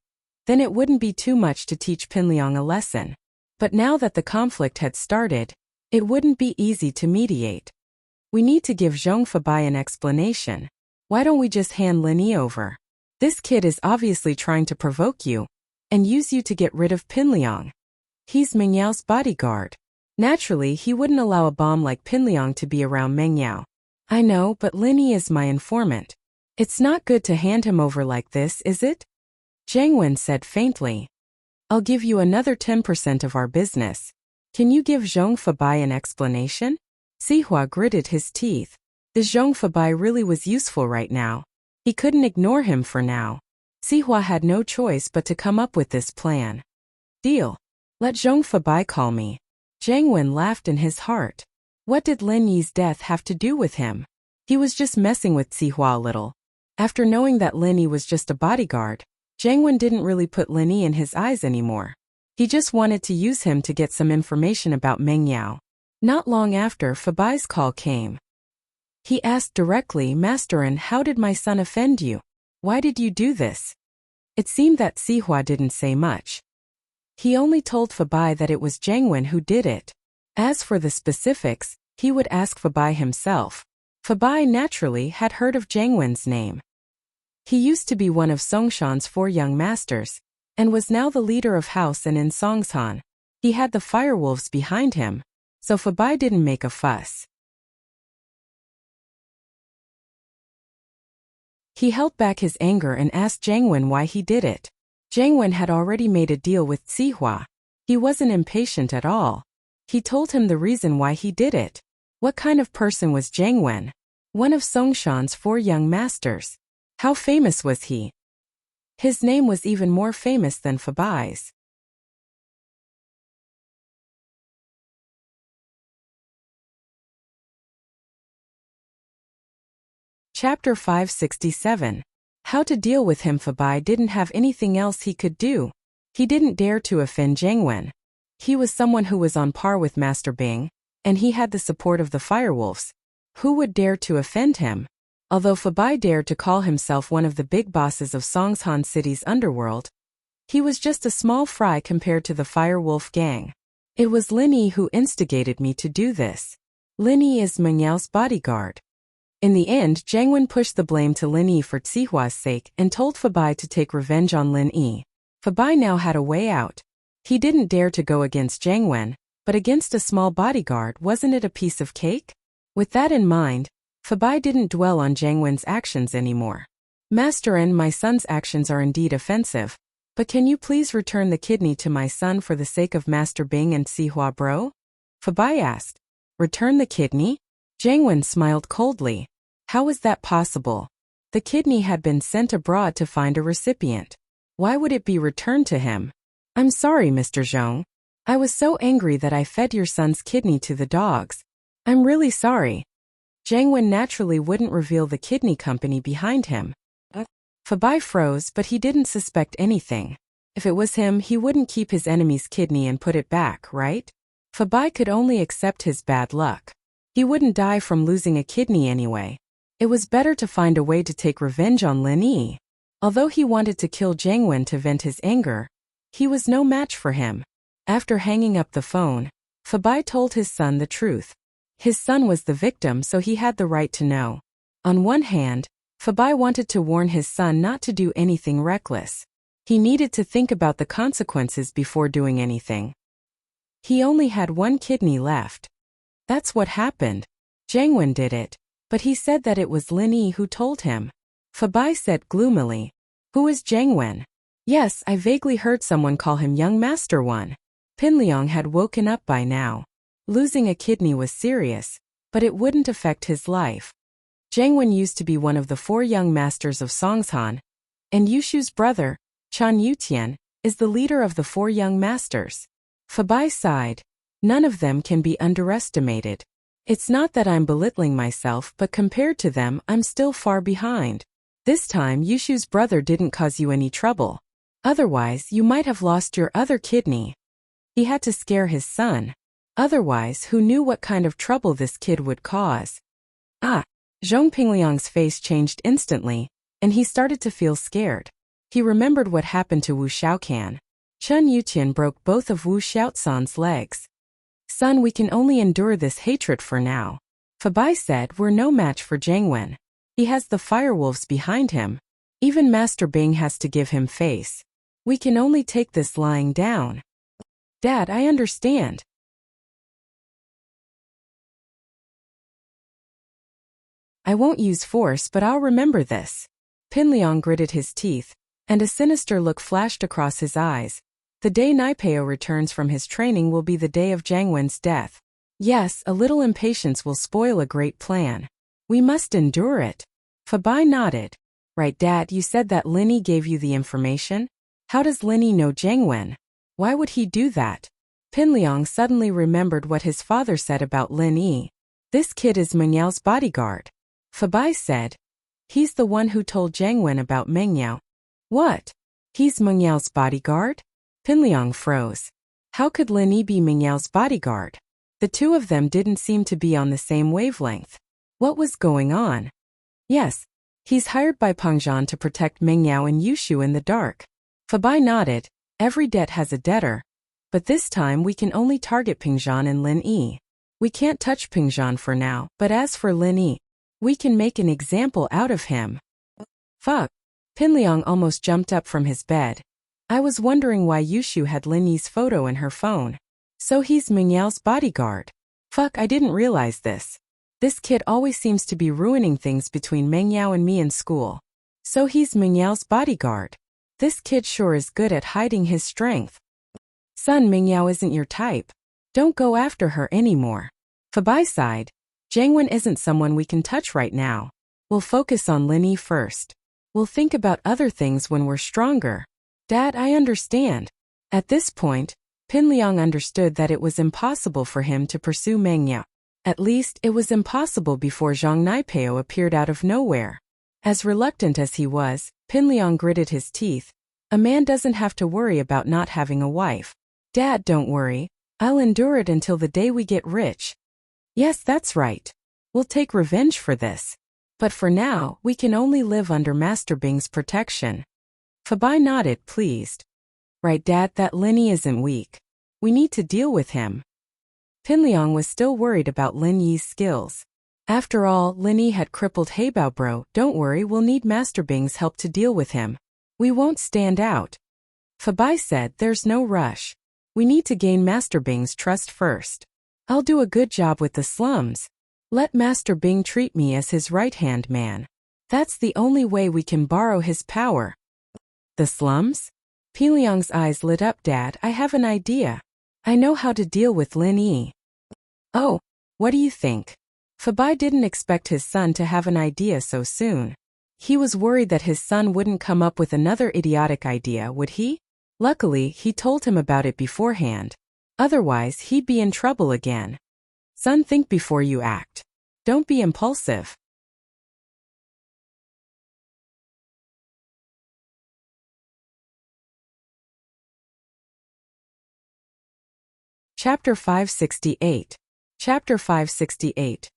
then it wouldn't be too much to teach Pinliang a lesson. But now that the conflict had started, it wouldn't be easy to mediate. We need to give Zhong Fabai an explanation. Why don't we just hand Lin Yi over? This kid is obviously trying to provoke you. and use you to get rid of Pinliang. He's Meng Yao's bodyguard. Naturally, he wouldn't allow a bomb like Pinliang to be around Meng Yao. I know, but Linny is my informant. It's not good to hand him over like this, is it? Jiang Wen said faintly. I'll give you another 10% of our business. Can you give Zhong Fabai an explanation? Sihua gritted his teeth. The Zhong Fabai really was useful right now. He couldn't ignore him for now. Sihua had no choice but to come up with this plan. Deal. Let Zhong Fabai call me. Jiang Wen laughed in h's heart. What did Lin Yi's death have to do with him? He was just messing with Sihua a little. After knowing that Lin Yi was just a bodyguard, Jiang Wen didn't really put Lin Yi in his eyes anymore. He just wanted to use him to get some information about Meng Yao. Not long after, Fabai's call came. He asked directly, Masterin, how did my son offend you? Why did you do this? It seemed that Sihua didn't say much. He only told Fabai that it was Jiang Wen who did it. As for the specifics, he would ask Fabai himself. Fabai naturally had heard of Jiang Wen's name. He used to be one of Songshan's 4 young masters, and was now the leader of House and in Songshan. He had the firewolves behind him, so Fabai didn't make a fuss. He held back his anger and asked Jiang Wen why he did it. Jiang Wen had already made a deal with Sihua. He wasn't impatient at all. He told him the reason why he did it. What kind of person was Jiang Wen? One of Songshan's 4 young masters. How famous was he? His name was even more famous than Fabai's. Chapter 567. How to deal with him. Fabai didn't have anything else he could do. He didn't dare to offend Jiang Wen. He was someone who was on par with Master Bing, and he had the support of the firewolves. Who would dare to offend him? Although Fabai dared to call himself one of the big bosses of Songshan City's underworld, he was just a small fry compared to the firewolf gang. It was Lin Yi who instigated me to do this. Lin Yi is Meng Yao's bodyguard. In the end, Jiang Wen pushed the blame to Lin Yi for Sihua's sake and told Fabai to take revenge on Lin Yi. Fabai now had a way out. He didn't dare to go against Jiang Wen, but against a small bodyguard, wasn't it a piece of cake? With that in mind, Fabai didn't dwell on Jiang Wen's actions anymore. Masterin, my son's actions are indeed offensive, but can you please return the kidney to my son for the sake of Master Bing and Sihua bro? Fabai asked. Return the kidney? Jiang Wen smiled coldly. How was that possible? The kidney had been sent abroad to find a recipient. Why would it be returned to him? I'm sorry, Mr. Zhong. I was so angry that I fed your son's kidney to the dogs. I'm really sorry. Jiang Wen naturally wouldn't reveal the kidney company behind him. Fabai froze, but he didn't suspect anything. If it was him, he wouldn't keep his enemy's kidney and put it back, right? Fabai could only accept his bad luck. He wouldn't die from losing a kidney anyway. It was better to find a way to take revenge on Lin Yi. Although he wanted to kill Jiang Wen to vent his anger, he was no match for him. After hanging up the phone, Fabai told his son the truth. His son was the victim, so he had the right to know. On one hand, Fabai wanted to warn his son not to do anything reckless. He needed to think about the consequences before doing anything. He only had 1 kidney left. That's what happened. Jiang Wen did it, but he said that it was Lin Yi who told him. Fabai said gloomily. Who is Jiang Wen? Yes, I vaguely heard someone call him Young Master One. Pinliang had woken up by now. Losing a kidney was serious, but it wouldn't affect his life. Jiang Wen used to be one of the 4 young masters of Songshan, and Yushu's brother, Chan Yutian, is the leader of the 4 young masters. Fabai sighed. None of them can be underestimated. It's not that I'm belittling myself, but compared to them, I'm still far behind. This time, Yushu's brother didn't cause you any trouble. Otherwise, you might have lost your other kidney. He had to scare his son. Otherwise, who knew what kind of trouble this kid would cause? Zhong Pingliang's face changed instantly, and he started to feel scared. He remembered what happened to Wu Xiaocan. Chun Yutian broke both of Wu Xiaocan's legs. Son, we can only endure this hatred for now. Fabai said we're no match for Jiang Wen. He has the firewolves behind him. Even Master Bing has to give him face. We can only take this lying down. Dad, I understand. I won't use force, but I'll remember this. Pinliang gritted his teeth, and a sinister look flashed across his eyes. The day Naipeo returns from his training will be the day of Jiangwen's death. Yes, a little impatience will spoil a great plan. We must endure it. Fabai nodded. Right, Dad, you said that Linny gave you the information? How does Linny know Jiangwen? Why would he do that? Pinliang suddenly remembered what his father said about Lin Yi. This kid is Mengyao bodyguard. Fabai said. He's the one who told Jiangwen about Mengyao. What? He's Mengyao bodyguard? Pinliang froze. How could Lin Yi be Mengyao bodyguard? The two of them didn't seem to be on the same wavelength. What was going on? Yes, he's hired by Pengzhan to protect Mengyao and Yushu in the dark. Fabai nodded. Every debt has a debtor. But this time we can only target Pengzhan and Lin Yi. We can't touch Pengzhan for now, but as for Lin Yi, we can make an example out of him. Fuck. Pinliang almost jumped up from his bed. I was wondering why Yushu had Lin Yi's photo in her phone. So he's Mingyao's bodyguard. Fuck, I didn't realize this. This kid always seems to be ruining things between Mengyao and me in school. So he's Mingyao's bodyguard. This kid sure is good at hiding his strength. Son, Mengyao isn't your type. Don't go after her anymore. Fabai sighed. Jiangwen isn't someone we can touch right now. We'll focus on Lin Yi first. We'll think about other things when we're stronger. Dad, I understand. At this point, Pinliang understood that it was impossible for him to pursue Mengyao. At least, it was impossible before Zhang Naipeo appeared out of nowhere. As reluctant as he was, Pinliang gritted his teeth. A man doesn't have to worry about not having a wife. Dad, don't worry. I'll endure it until the day we get rich. Yes, that's right. We'll take revenge for this. But for now, we can only live under Master Bing's protection. Fabai nodded, pleased. Right, Dad, that Lin Yi isn't weak. We need to deal with him. Pinliang was still worried about Lin Yi's skills. After all, Lin Yi had crippled Heibao bro. Don't worry, we'll need Master Bing's help to deal with him. We won't stand out. Fabai said, there's no rush. We need to gain Master Bing's trust first. I'll do a good job with the slums. Let Master Bing treat me as his right-hand man. That's the only way we can borrow his power. The slums? Pinliang's eyes lit up. Dad, I have an idea. I know how to deal with Lin Yi. Oh, what do you think? Fabai didn't expect his son to have an idea so soon. He was worried that his son wouldn't come up with another idiotic idea, would he? Luckily, he told him about it beforehand. Otherwise, he'd be in trouble again. Son, think before you act. Don't be impulsive. Chapter 568. Chapter 568.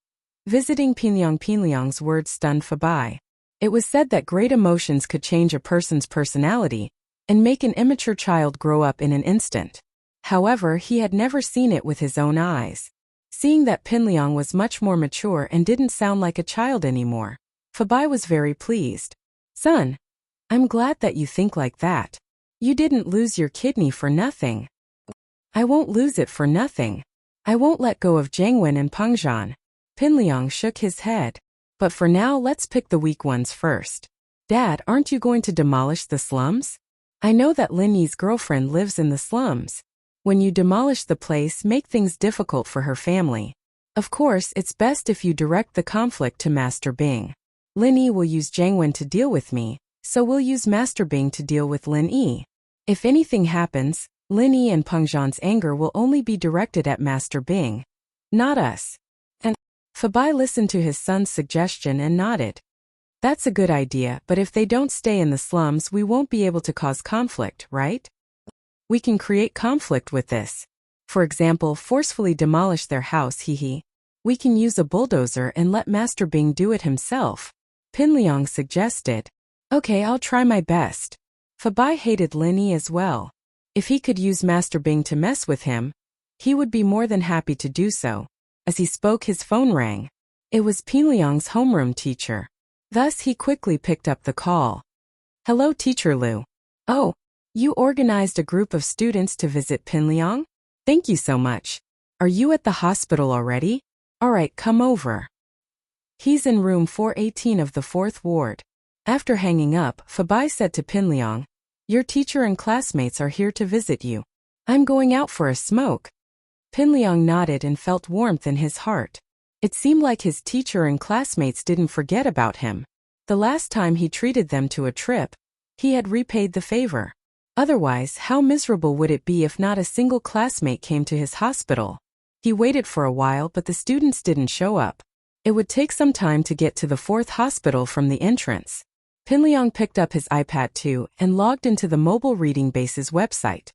Visiting Pinliang's words stunned Fabai. It was said that great emotions could change a person's personality and make an immature child grow up in an instant. However, he had never seen it with his own eyes. Seeing that Pinliang was much more mature and didn't sound like a child anymore, Fabai was very pleased. Son, I'm glad that you think like that. You didn't lose your kidney for nothing. I won't lose it for nothing. I won't let go of Jiangwen and Pengzhan. Pinliang shook his head. But for now, let's pick the weak ones first. Dad, aren't you going to demolish the slums? I know that Lin Yi's girlfriend lives in the slums. When you demolish the place, make things difficult for her family. Of course, it's best if you direct the conflict to Master Bing. Lin Yi will use Jiangwen to deal with me, so we'll use Master Bing to deal with Lin Yi. If anything happens, Lin Yi and Pengzhan's anger will only be directed at Master Bing, not us. And Fabai listened to his son's suggestion and nodded. That's a good idea, but if they don't stay in the slums, we won't be able to cause conflict, right? We can create conflict with this. For example, forcefully demolish their house, hehe. We can use a bulldozer and let Master Bing do it himself. Pinliang suggested. Okay, I'll try my best. Fabai hated Lin Yi as well. If he could use Master Bing to mess with him, he would be more than happy to do so. As he spoke, his phone rang. It was Pinliang's homeroom teacher. Thus, he quickly picked up the call. Hello, Teacher Lu. Oh, You organized a group of students to visit Pinliang? Thank you so much. Are you at the hospital already? Alright, come over. He's in room 418 of the 4th ward. After hanging up, Fabai said to Pinliang, your teacher and classmates are here to visit you. I'm going out for a smoke. Pinliang nodded and felt warmth in his heart. It seemed like his teacher and classmates didn't forget about him. The last time he treated them to a trip, he had repaid the favor. Otherwise, how miserable would it be if not a single classmate came to his hospital? He waited for a while, but the students didn't show up. It would take some time to get to the 4th hospital from the entrance. Pinliang picked up his iPad too and logged into the mobile reading base's website.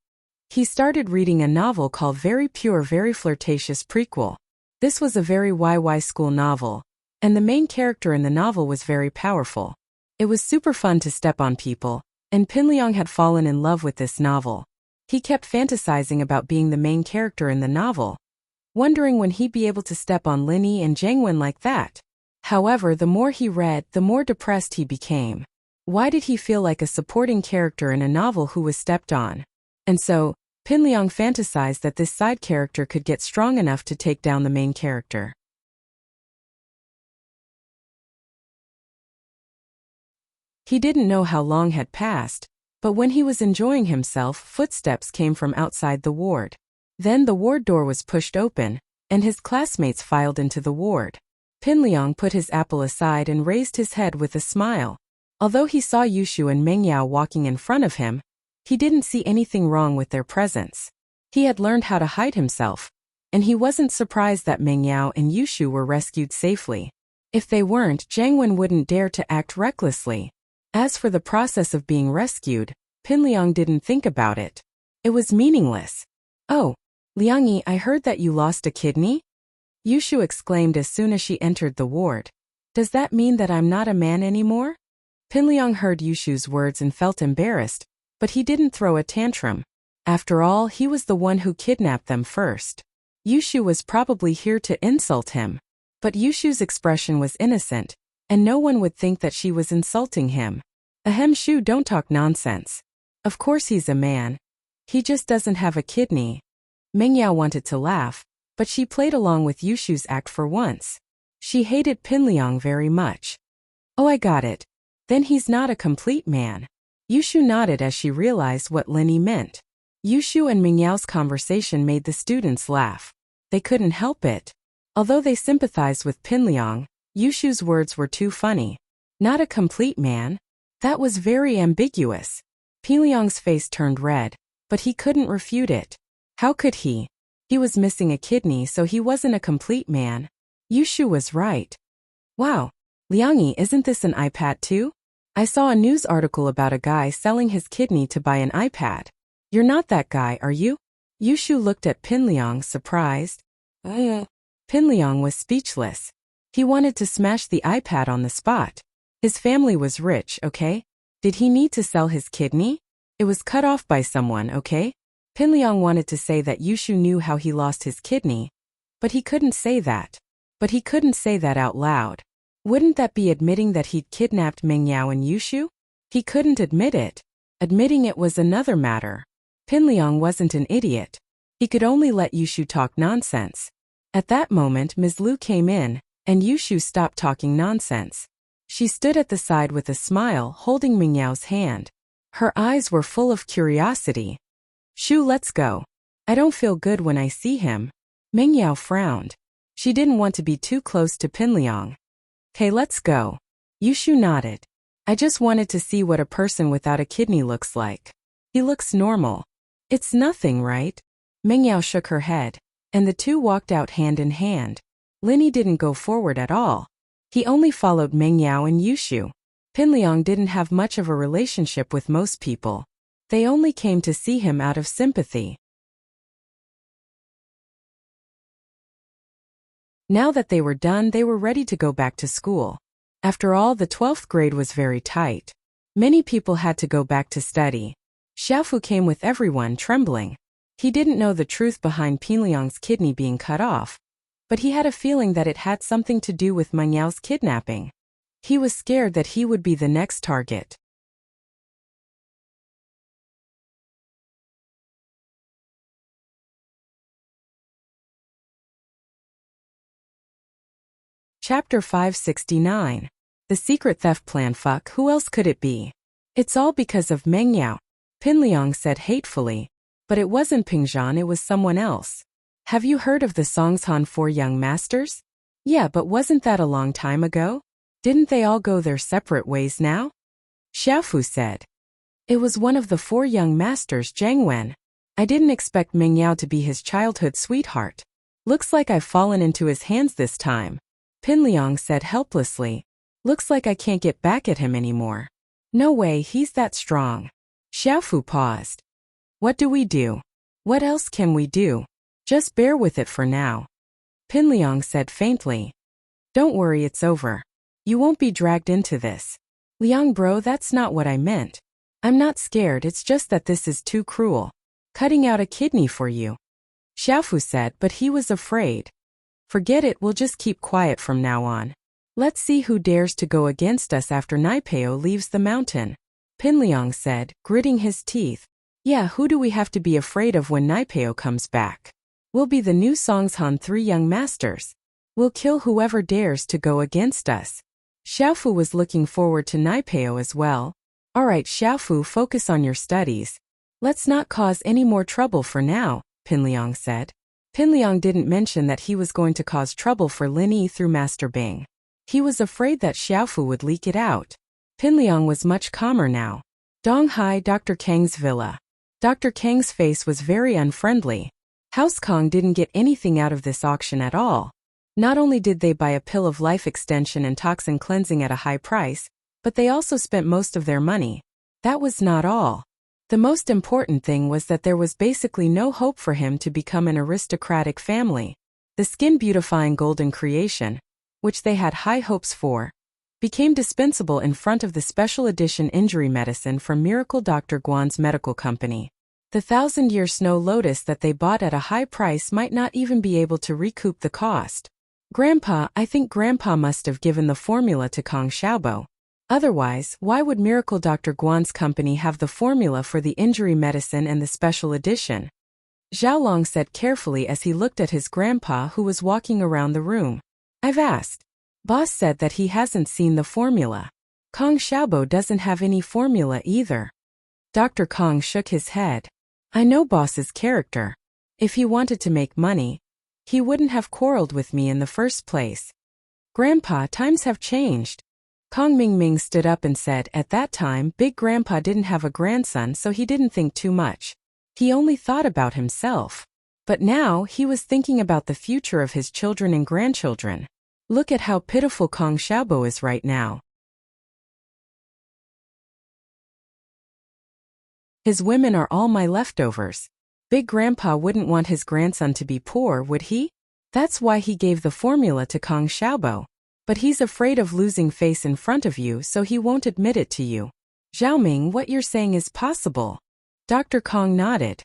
He started reading a novel called Very Pure Very Flirtatious Prequel. This was a very YY school novel, and the main character in the novel was very powerful. It was super fun to step on people, and Pinliang had fallen in love with this novel. He kept fantasizing about being the main character in the novel, wondering when he'd be able to step on Linny and Jangwon like that. However, the more he read, the more depressed he became. Why did he feel like a supporting character in a novel who was stepped on? And so, Pinliang fantasized that this side character could get strong enough to take down the main character. He didn't know how long had passed, but when he was enjoying himself, footsteps came from outside the ward. Then the ward door was pushed open, and his classmates filed into the ward. Pinliang put his apple aside and raised his head with a smile. Although he saw Yushu and Mengyao walking in front of him, he didn't see anything wrong with their presence. He had learned how to hide himself, and he wasn't surprised that Mengyao and Yushu were rescued safely. If they weren't, Jangwon wouldn't dare to act recklessly. As for the process of being rescued, Pinliang didn't think about it. It was meaningless. Oh, Liangyi, I heard that you lost a kidney? Yushu exclaimed as soon as she entered the ward. Does that mean that I'm not a man anymore? Pinliang heard Yushu's words and felt embarrassed, but he didn't throw a tantrum. After all, he was the one who kidnapped them first. Yushu was probably here to insult him. But Yushu's expression was innocent, and no one would think that she was insulting him. Ahem, Shu, don't talk nonsense. Of course he's a man. He just doesn't have a kidney. Mengyao wanted to laugh, but she played along with Yushu's act for once. She hated Pinliang very much. Oh, I got it. Then he's not a complete man. Yushu nodded as she realized what Linny meant. Yushu and Mingyao's conversation made the students laugh. They couldn't help it. Although they sympathized with Pinliang, Yushu's words were too funny. Not a complete man? That was very ambiguous. Pinliang's face turned red, but he couldn't refute it. How could he? He was missing a kidney, so he wasn't a complete man. Yushu was right. Wow, Liangyi, isn't this an iPad too? I saw a news article about a guy selling his kidney to buy an iPad. You're not that guy, are you? Yushu looked at Pinliang, surprised. Pinliang was speechless. He wanted to smash the iPad on the spot. His family was rich, okay? Did he need to sell his kidney? It was cut off by someone, okay? Pinliang wanted to say that Yushu knew how he lost his kidney, but he couldn't say that. But he couldn't say that out loud. Wouldn't that be admitting that he'd kidnapped Mengyao and Yushu? He couldn't admit it. Admitting it was another matter. Pinliang wasn't an idiot. He could only let Yushu talk nonsense. At that moment, Ms. Liu came in, and Yushu stopped talking nonsense. She stood at the side with a smile, holding Mingyao's hand. Her eyes were full of curiosity. Shu, let's go. I don't feel good when I see him. Mengyao frowned. She didn't want to be too close to Pinliang. Okay, let's go. Yushu nodded. I just wanted to see what a person without a kidney looks like. He looks normal. It's nothing, right? Mengyao shook her head, and the two walked out hand in hand. Linny didn't go forward at all. He only followed Mengyao and Yushu. Pinliang didn't have much of a relationship with most people. They only came to see him out of sympathy. Now that they were done, they were ready to go back to school. After all, the 12th grade was very tight. Many people had to go back to study. Xiaofu came with everyone, trembling. He didn't know the truth behind Pinliang's kidney being cut off, but he had a feeling that it had something to do with Mengyao kidnapping. He was scared that he would be the next target. Chapter 569. The Secret Theft Plan. Fuck, who else could it be? It's all because of Meng Yao, Pinliang said hatefully. But it wasn't Pingzhan, it was someone else. Have you heard of the Songshan Four Young Masters? Yeah, but wasn't that a long time ago? Didn't they all go their separate ways now? Xiaofu said. It was one of the four young masters, Zhang Wen. I didn't expect Meng Yao to be his childhood sweetheart. Looks like I've fallen into his hands this time, Pinliang said helplessly. Looks like I can't get back at him anymore. No way, he's that strong. Xiaofu paused. What do we do? What else can we do? Just bear with it for now, Pinliang said faintly. Don't worry, it's over. You won't be dragged into this. Liang bro, that's not what I meant. I'm not scared, it's just that this is too cruel. Cutting out a kidney for you, Xiaofu said, but he was afraid. Forget it, we'll just keep quiet from now on. Let's see who dares to go against us after Naipeo leaves the mountain, Pinliang said, gritting his teeth. Yeah, who do we have to be afraid of when Naipeo comes back? We'll be the new Songshan Three Young Masters. We'll kill whoever dares to go against us. Xiaofu was looking forward to Naipeo as well. Alright Xiaofu, focus on your studies. Let's not cause any more trouble for now, Pinliang said. Pinliang didn't mention that he was going to cause trouble for Lin Yi through Master Bing. He was afraid that Xiaofu would leak it out. Pinliang was much calmer now. Donghai, Dr. Kang's villa. Dr. Kang's face was very unfriendly. House Kong didn't get anything out of this auction at all. Not only did they buy a pill of life extension and toxin cleansing at a high price, but they also spent most of their money. That was not all. The most important thing was that there was basically no hope for him to become an aristocratic family. The skin-beautifying golden creation, which they had high hopes for, became dispensable in front of the special edition injury medicine from Miracle Dr. Guan's medical company. The 1,000-year snow lotus that they bought at a high price might not even be able to recoup the cost. Grandpa, I think Grandpa must have given the formula to Kong Xiaobo. Otherwise, why would Miracle Dr. Guan's company have the formula for the injury medicine and the special edition? Xiaolong said carefully as he looked at his grandpa who was walking around the room. I've asked. Boss said that he hasn't seen the formula. Kong Xiaobo doesn't have any formula either. Dr. Kong shook his head. I know Boss's character. If he wanted to make money, he wouldn't have quarreled with me in the first place. Grandpa, times have changed. Kong Mingming stood up and said at that time Big Grandpa didn't have a grandson, so he didn't think too much. He only thought about himself. But now he was thinking about the future of his children and grandchildren. Look at how pitiful Kong Xiaobo is right now. His women are all my leftovers. Big Grandpa wouldn't want his grandson to be poor, would he? That's why he gave the formula to Kong Xiaobo. But he's afraid of losing face in front of you, so he won't admit it to you. Xiaoming, what you're saying is possible. Dr. Kong nodded.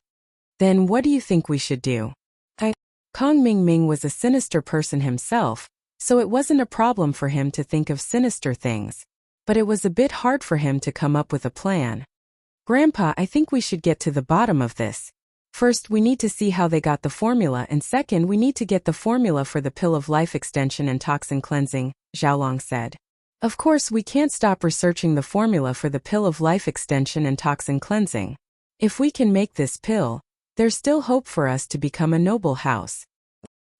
Then what do you think we should do? Kong Mingming was a sinister person himself, so it wasn't a problem for him to think of sinister things. But it was a bit hard for him to come up with a plan. Grandpa, I think we should get to the bottom of this. First, we need to see how they got the formula, and second, we need to get the formula for the pill of life extension and toxin cleansing, Xiaolong said. Of course, we can't stop researching the formula for the pill of life extension and toxin cleansing. If we can make this pill, there's still hope for us to become a noble house.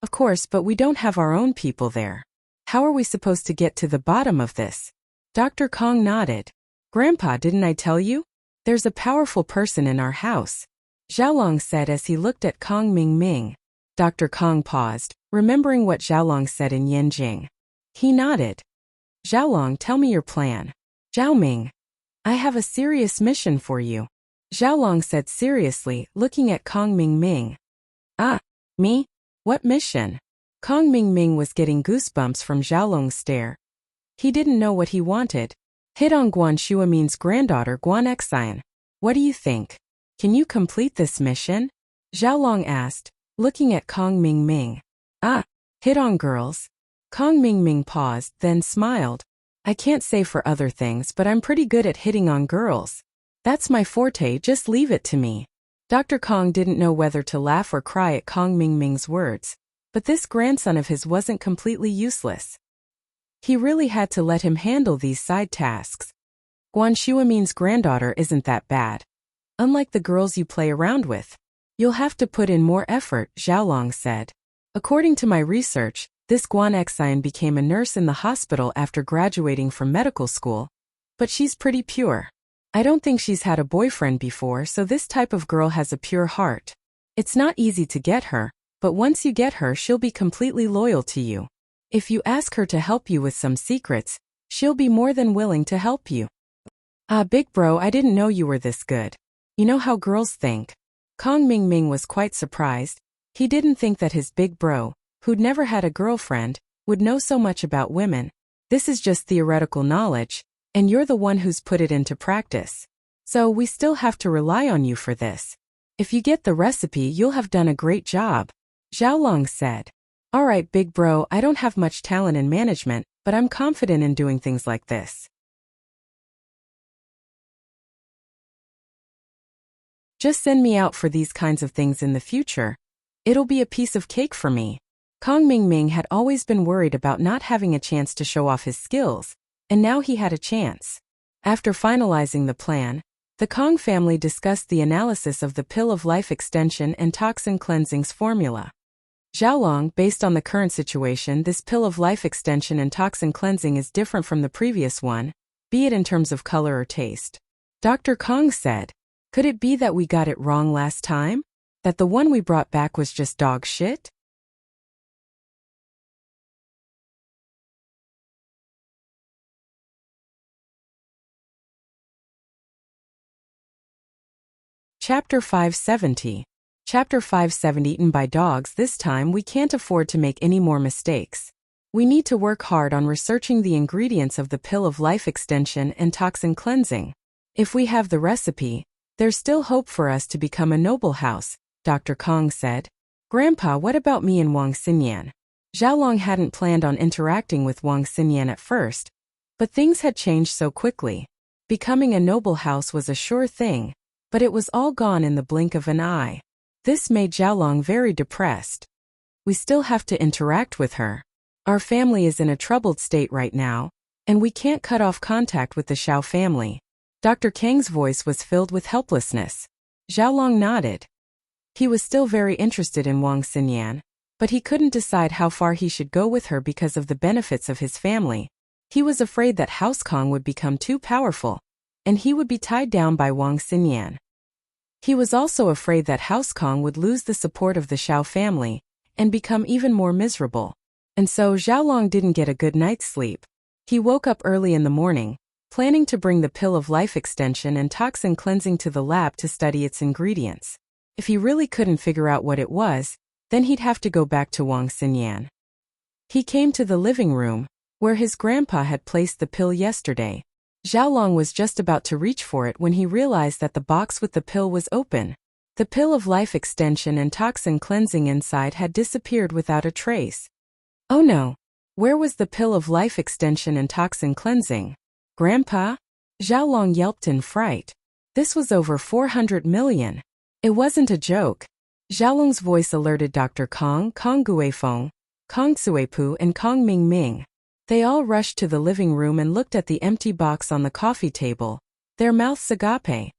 Of course, but we don't have our own people there. How are we supposed to get to the bottom of this? Dr. Kong nodded. Grandpa, didn't I tell you? There's a powerful person in our house, Xiaolong said as he looked at Kong Mingming. Dr. Kong paused, remembering what Xiaolong said in Yanjing. He nodded. Xiaolong, tell me your plan. Xiaoming, I have a serious mission for you, Xiaolong said seriously, looking at Kong Mingming. Ah, me? What mission? Kong Mingming was getting goosebumps from Xiaolong's stare. He didn't know what he wanted. Hidong Guan Shuamin's granddaughter Guan Xian. What do you think? Can you complete this mission? Xiaolong asked, looking at Kong Mingming. Ah, Hidong girls. Kong Mingming paused, then smiled. I can't say for other things, but I'm pretty good at hitting on girls. That's my forte, just leave it to me. Dr. Kong didn't know whether to laugh or cry at Kong Mingming's words. But this grandson of his wasn't completely useless. He really had to let him handle these side tasks. Guan Shuamin's granddaughter isn't that bad. Unlike the girls you play around with. You'll have to put in more effort, Xiaolong said. According to my research, this Guan Xian became a nurse in the hospital after graduating from medical school. But she's pretty pure. I don't think she's had a boyfriend before, so this type of girl has a pure heart. It's not easy to get her, but once you get her, she'll be completely loyal to you. If you ask her to help you with some secrets, she'll be more than willing to help you. Ah, big bro, I didn't know you were this good. You know how girls think. Kong Mingming was quite surprised. He didn't think that his big bro, who'd never had a girlfriend, would know so much about women. This is just theoretical knowledge, and you're the one who's put it into practice. So we still have to rely on you for this. If you get the recipe, you'll have done a great job, Xiaolong said. All right, big bro, I don't have much talent in management, but I'm confident in doing things like this. Just send me out for these kinds of things in the future. It'll be a piece of cake for me. Kong Mingming had always been worried about not having a chance to show off his skills, and now he had a chance. After finalizing the plan, the Kong family discussed the analysis of the Pill of Life Extension and Toxin Cleansing's formula. Xiaolong, based on the current situation, this Pill of Life Extension and Toxin Cleansing is different from the previous one, be it in terms of color or taste. Dr. Kong said, could it be that we got it wrong last time? That the one we brought back was just dog shit? Chapter 570. Chapter 570. Eaten by dogs. This time we can't afford to make any more mistakes. We need to work hard on researching the ingredients of the Pill of Life Extension and Toxin Cleansing. If we have the recipe, there's still hope for us to become a noble house, Dr. Kong said. Grandpa, what about me and Wang Xinyan? Xiaolong hadn't planned on interacting with Wang Xinyan at first, but things had changed so quickly. Becoming a noble house was a sure thing, but it was all gone in the blink of an eye. This made Xiaolong very depressed. We still have to interact with her. Our family is in a troubled state right now, and we can't cut off contact with the Xiao family. Dr. Kang's voice was filled with helplessness. Xiaolong nodded. He was still very interested in Wang Xinyan, but he couldn't decide how far he should go with her because of the benefits of his family. He was afraid that House Kong would become too powerful, and he would be tied down by Wang Xinyan. He was also afraid that House Kong would lose the support of the Xiao family and become even more miserable. And so Xiaolong didn't get a good night's sleep. He woke up early in the morning, planning to bring the Pill of Life Extension and Toxin Cleansing to the lab to study its ingredients. If he really couldn't figure out what it was, then he'd have to go back to Wang Xinyan. He came to the living room, where his grandpa had placed the pill yesterday. Xiaolong was just about to reach for it when he realized that the box with the pill was open. The Pill of Life Extension and Toxin Cleansing inside had disappeared without a trace. Oh no! Where was the Pill of Life Extension and Toxin Cleansing? Grandpa? Xiaolong yelped in fright. This was over 400 million. It wasn't a joke. Xiaolong's voice alerted Dr. Kong, Kong Guifeng, Kong Cuipu, and Kong Mingming. They all rushed to the living room and looked at the empty box on the coffee table, their mouths agape.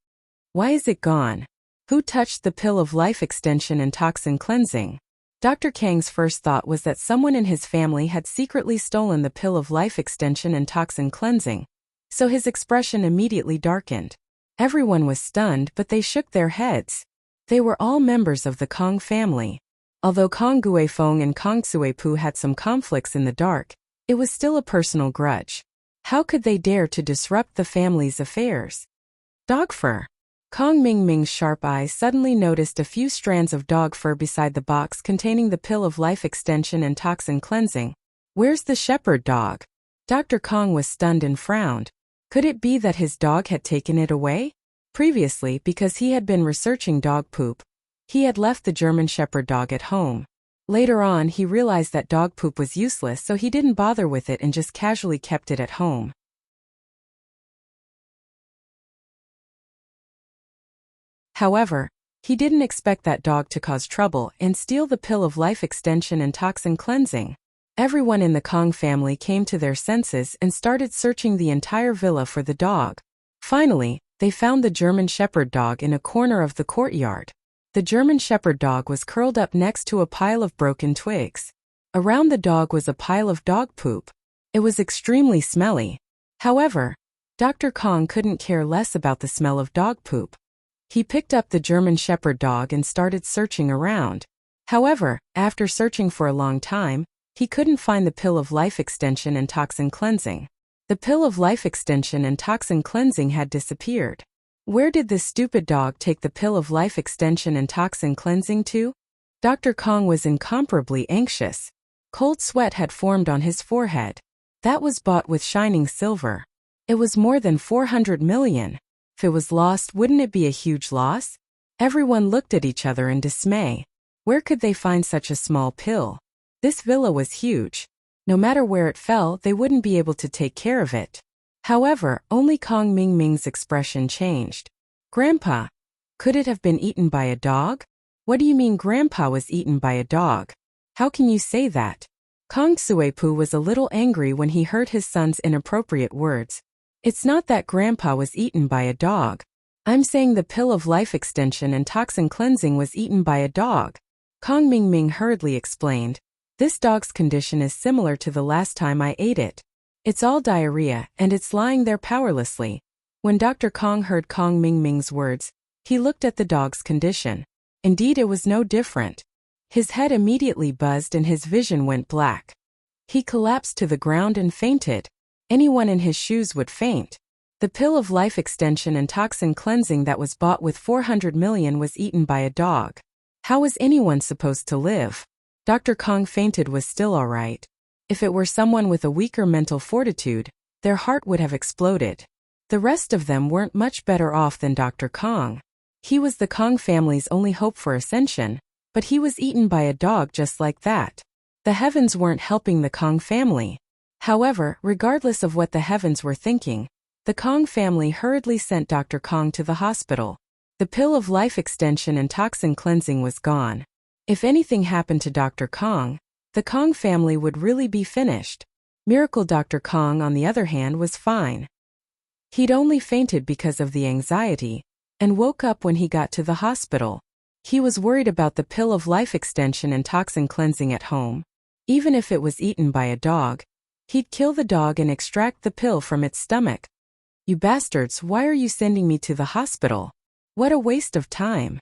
Why is it gone? Who touched the Pill of Life Extension and Toxin Cleansing? Dr. Kang's first thought was that someone in his family had secretly stolen the Pill of Life Extension and Toxin Cleansing, so his expression immediately darkened. Everyone was stunned, but they shook their heads. They were all members of the Kong family. Although Kong Guifeng and Kong Cuipu had some conflicts in the dark, it was still a personal grudge. How could they dare to disrupt the family's affairs? Dog fur. Kong Mingming's sharp eyes suddenly noticed a few strands of dog fur beside the box containing the Pill of Life Extension and Toxin Cleansing. Where's the shepherd dog? Dr. Kong was stunned and frowned. Could it be that his dog had taken it away? Previously, because he had been researching dog poop, he had left the German shepherd dog at home. Later on, he realized that dog poop was useless, so he didn't bother with it and just casually kept it at home. However, he didn't expect that dog to cause trouble and steal the Pill of Life Extension and Toxin Cleansing. Everyone in the Kong family came to their senses and started searching the entire villa for the dog. Finally, they found the German Shepherd dog in a corner of the courtyard. The German Shepherd dog was curled up next to a pile of broken twigs. Around the dog was a pile of dog poop. It was extremely smelly. However, Dr. Kong couldn't care less about the smell of dog poop. He picked up the German Shepherd dog and started searching around. However, after searching for a long time, he couldn't find the pill of life extension and toxin cleansing. The pill of life extension and toxin cleansing had disappeared. Where did this stupid dog take the pill of life extension and toxin cleansing to? Dr. Kong was incomparably anxious. Cold sweat had formed on his forehead. That was bought with shining silver. It was more than 400 million. If it was lost, wouldn't it be a huge loss? Everyone looked at each other in dismay. Where could they find such a small pill? This villa was huge. No matter where it fell, they wouldn't be able to take care of it. However, only Kong Ming Ming's expression changed. Grandpa, could it have been eaten by a dog? What do you mean Grandpa was eaten by a dog? How can you say that? Kong Suepu was a little angry when he heard his son's inappropriate words. It's not that Grandpa was eaten by a dog. I'm saying the pill of life extension and toxin cleansing was eaten by a dog. Kong Ming Ming hurriedly explained. This dog's condition is similar to the last time I ate it. It's all diarrhea, and it's lying there powerlessly. When Dr. Kong heard Kong Ming Ming's words, he looked at the dog's condition. Indeed, it was no different. His head immediately buzzed and his vision went black. He collapsed to the ground and fainted. Anyone in his shoes would faint. The pill of life extension and toxin cleansing that was bought with 400 million was eaten by a dog. How was anyone supposed to live? Dr. Kong fainted was still all right. If it were someone with a weaker mental fortitude, their heart would have exploded. The rest of them weren't much better off than Dr. Kong. He was the Kong family's only hope for ascension, but he was eaten by a dog just like that. The heavens weren't helping the Kong family. However, regardless of what the heavens were thinking, the Kong family hurriedly sent Dr. Kong to the hospital. The pill of life extension and toxin cleansing was gone. If anything happened to Dr. Kong, the Kong family would really be finished. Miracle Dr. Kong, on the other hand, was fine. He'd only fainted because of the anxiety, and woke up when he got to the hospital. He was worried about the pill of life extension and toxin cleansing at home. Even if it was eaten by a dog, he'd kill the dog and extract the pill from its stomach. You bastards, why are you sending me to the hospital? What a waste of time.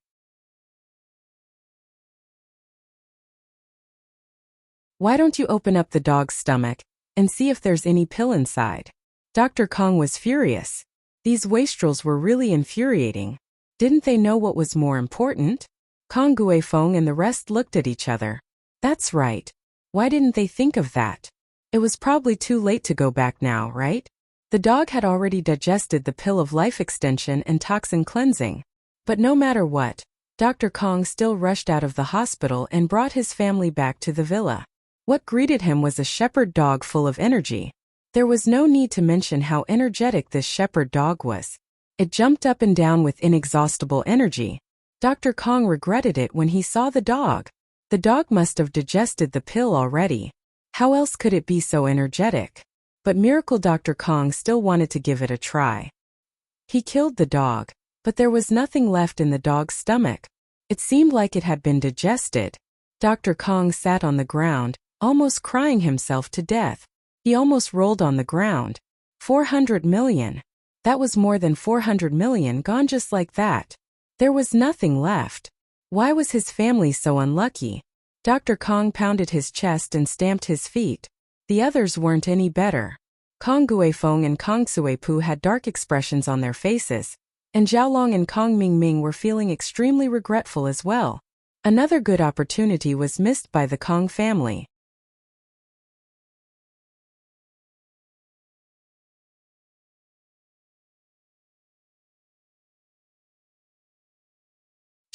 Why don't you open up the dog's stomach and see if there's any pill inside? Dr. Kong was furious. These wastrels were really infuriating. Didn't they know what was more important? Kong Guifeng and the rest looked at each other. That's right. Why didn't they think of that? It was probably too late to go back now, right? The dog had already digested the pill of life extension and toxin cleansing. But no matter what, Dr. Kong still rushed out of the hospital and brought his family back to the villa. What greeted him was a shepherd dog full of energy. There was no need to mention how energetic this shepherd dog was. It jumped up and down with inexhaustible energy. Dr. Kong regretted it when he saw the dog. The dog must have digested the pill already. How else could it be so energetic? But Miracle Dr. Kong still wanted to give it a try. He killed the dog, but there was nothing left in the dog's stomach. It seemed like it had been digested. Dr. Kong sat on the ground, almost crying himself to death. He almost rolled on the ground. 400 million. That was more than 400 million gone just like that. There was nothing left. Why was his family so unlucky? Dr. Kong pounded his chest and stamped his feet. The others weren't any better. Kong Guifeng and Kong Suepu had dark expressions on their faces, and Xiaolong and Kong Ming Ming were feeling extremely regretful as well. Another good opportunity was missed by the Kong family.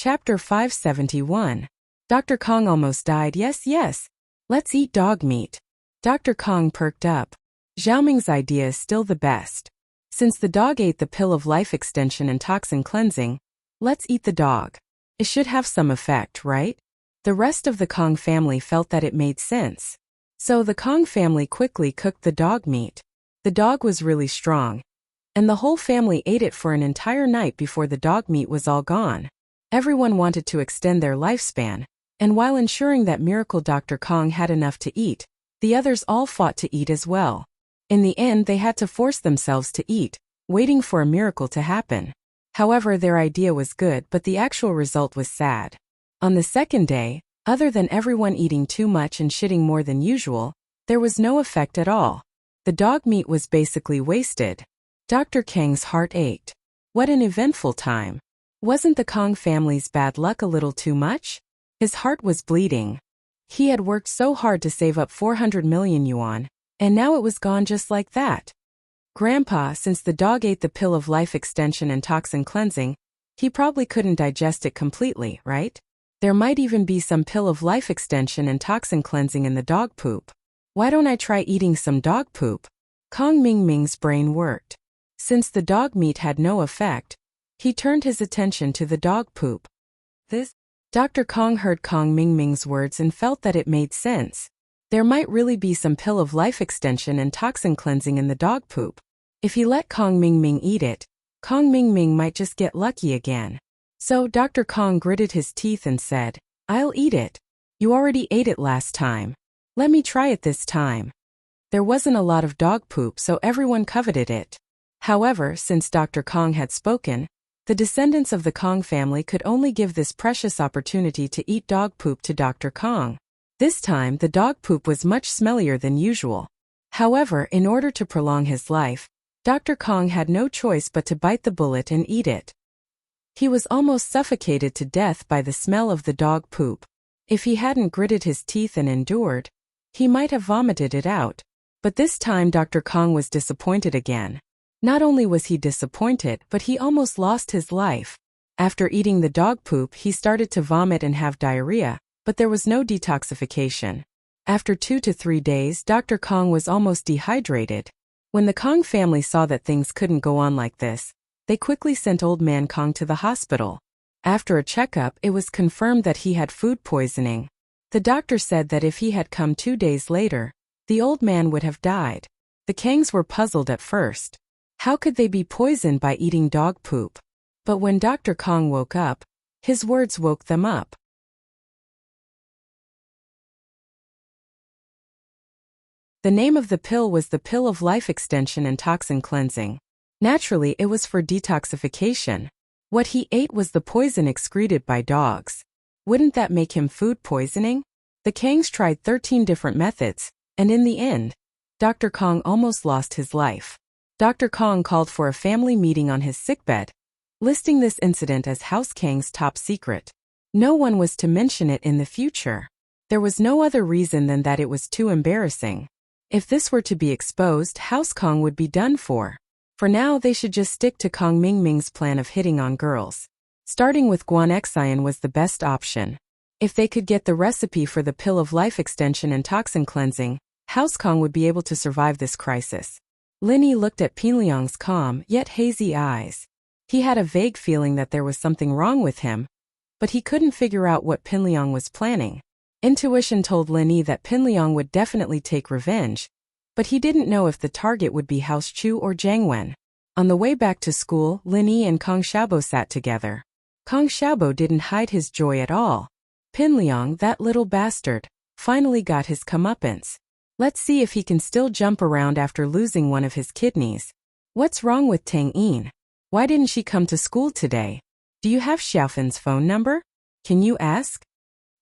Chapter 571. Dr. Kong almost died. Yes. Let's eat dog meat. Dr. Kong perked up. Xiaoming's idea is still the best. Since the dog ate the pill of life extension and toxin cleansing, let's eat the dog. It should have some effect, right? The rest of the Kong family felt that it made sense. So the Kong family quickly cooked the dog meat. The dog was really strong, and the whole family ate it for an entire night before the dog meat was all gone. Everyone wanted to extend their lifespan, and while ensuring that Miracle Dr. Kong had enough to eat, the others all fought to eat as well. In the end, they had to force themselves to eat, waiting for a miracle to happen. However, their idea was good, but the actual result was sad. On the second day, other than everyone eating too much and shitting more than usual, there was no effect at all. The dog meat was basically wasted. Dr. Kang's heart ached. What an eventful time. Wasn't the Kong family's bad luck a little too much? His heart was bleeding. He had worked so hard to save up 400 million yuan, and now it was gone just like that. Grandpa, since the dog ate the pill of life extension and toxin cleansing, he probably couldn't digest it completely, right? There might even be some pill of life extension and toxin cleansing in the dog poop. Why don't I try eating some dog poop? Kong Mingming's brain worked. Since the dog meat had no effect, he turned his attention to the dog poop. Dr. Kong heard Kong Mingming's words and felt that it made sense. There might really be some pill of life extension and toxin cleansing in the dog poop. If he let Kong Mingming eat it, Kong Mingming might just get lucky again. So Dr. Kong gritted his teeth and said, "I'll eat it. You already ate it last time. Let me try it this time." There wasn't a lot of dog poop, so everyone coveted it. However, since Dr. Kong had spoken, the descendants of the Kong family could only give this precious opportunity to eat dog poop to Dr. Kong. This time, the dog poop was much smellier than usual. However, in order to prolong his life, Dr. Kong had no choice but to bite the bullet and eat it. He was almost suffocated to death by the smell of the dog poop. If he hadn't gritted his teeth and endured, he might have vomited it out. But this time Dr. Kong was disappointed again. Not only was he disappointed, but he almost lost his life. After eating the dog poop, he started to vomit and have diarrhea, but there was no detoxification. After 2 to 3 days, Dr. Kong was almost dehydrated. When the Kong family saw that things couldn't go on like this, they quickly sent Old Man Kong to the hospital. After a checkup, it was confirmed that he had food poisoning. The doctor said that if he had come 2 days later, the old man would have died. The Kangs were puzzled at first. How could they be poisoned by eating dog poop? But when Dr. Kong woke up, his words woke them up. The name of the pill was the pill of life extension and toxin cleansing. Naturally, it was for detoxification. What he ate was the poison excreted by dogs. Wouldn't that make him food poisoning? The Kangs tried 13 different methods, and in the end, Dr. Kong almost lost his life. Dr. Kong called for a family meeting on his sickbed, listing this incident as House Kang's top secret. No one was to mention it in the future. There was no other reason than that it was too embarrassing. If this were to be exposed, House Kong would be done for. For now, they should just stick to Kong Mingming's plan of hitting on girls. Starting with Guan Xian was the best option. If they could get the recipe for the pill of life extension and toxin cleansing, House Kong would be able to survive this crisis. Linny looked at Pinliang's calm yet hazy eyes. He had a vague feeling that there was something wrong with him, but he couldn't figure out what Pinliang was planning. Intuition told Linny that Pinliang would definitely take revenge, but he didn't know if the target would be House Chu or Jiang Wen. On the way back to school, Linny and Kong Xiaobo sat together. Kong Xiaobo didn't hide his joy at all. Pinliang, that little bastard, finally got his comeuppance. Let's see if he can still jump around after losing one of his kidneys. What's wrong with Tang Yin? Why didn't she come to school today? Do you have Xiaofan's phone number? Can you ask?